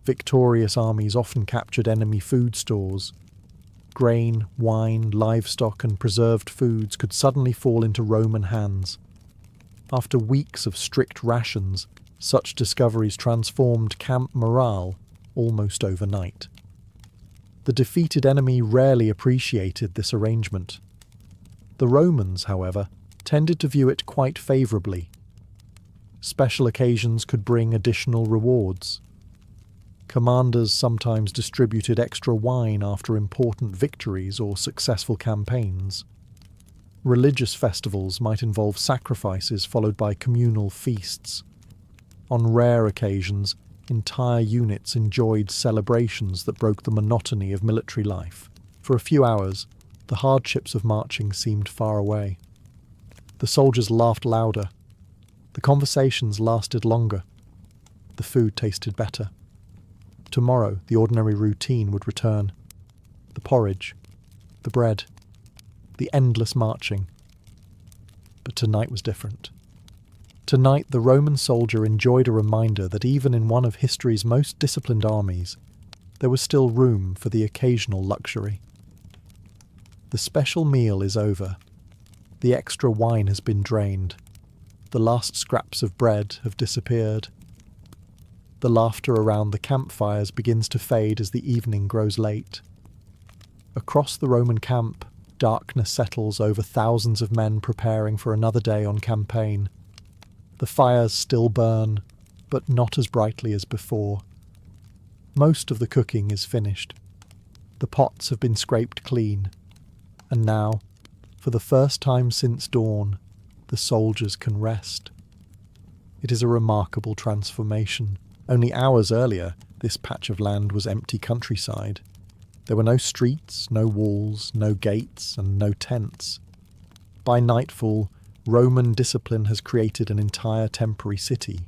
Speaker 1: Victorious armies often captured enemy food stores. Grain, wine, livestock, and preserved foods could suddenly fall into Roman hands. After weeks of strict rations, such discoveries transformed camp morale almost overnight. The defeated enemy rarely appreciated this arrangement. The Romans, however, tended to view it quite favourably. Special occasions could bring additional rewards. Commanders sometimes distributed extra wine after important victories or successful campaigns. Religious festivals might involve sacrifices followed by communal feasts. On rare occasions, entire units enjoyed celebrations that broke the monotony of military life. For a few hours, the hardships of marching seemed far away. The soldiers laughed louder. The conversations lasted longer. The food tasted better. Tomorrow, the ordinary routine would return. The porridge, the bread, the endless marching. But tonight was different. Tonight, the Roman soldier enjoyed a reminder that even in one of history's most disciplined armies, there was still room for the occasional luxury. The special meal is over. The extra wine has been drained. The last scraps of bread have disappeared. The laughter around the campfires begins to fade as the evening grows late. Across the Roman camp, darkness settles over thousands of men preparing for another day on campaign. The fires still burn, but not as brightly as before. Most of the cooking is finished. The pots have been scraped clean. And now, for the first time since dawn, the soldiers can rest. It is a remarkable transformation. Only hours earlier, this patch of land was empty countryside. There were no streets, no walls, no gates, and no tents. By nightfall, Roman discipline has created an entire temporary city,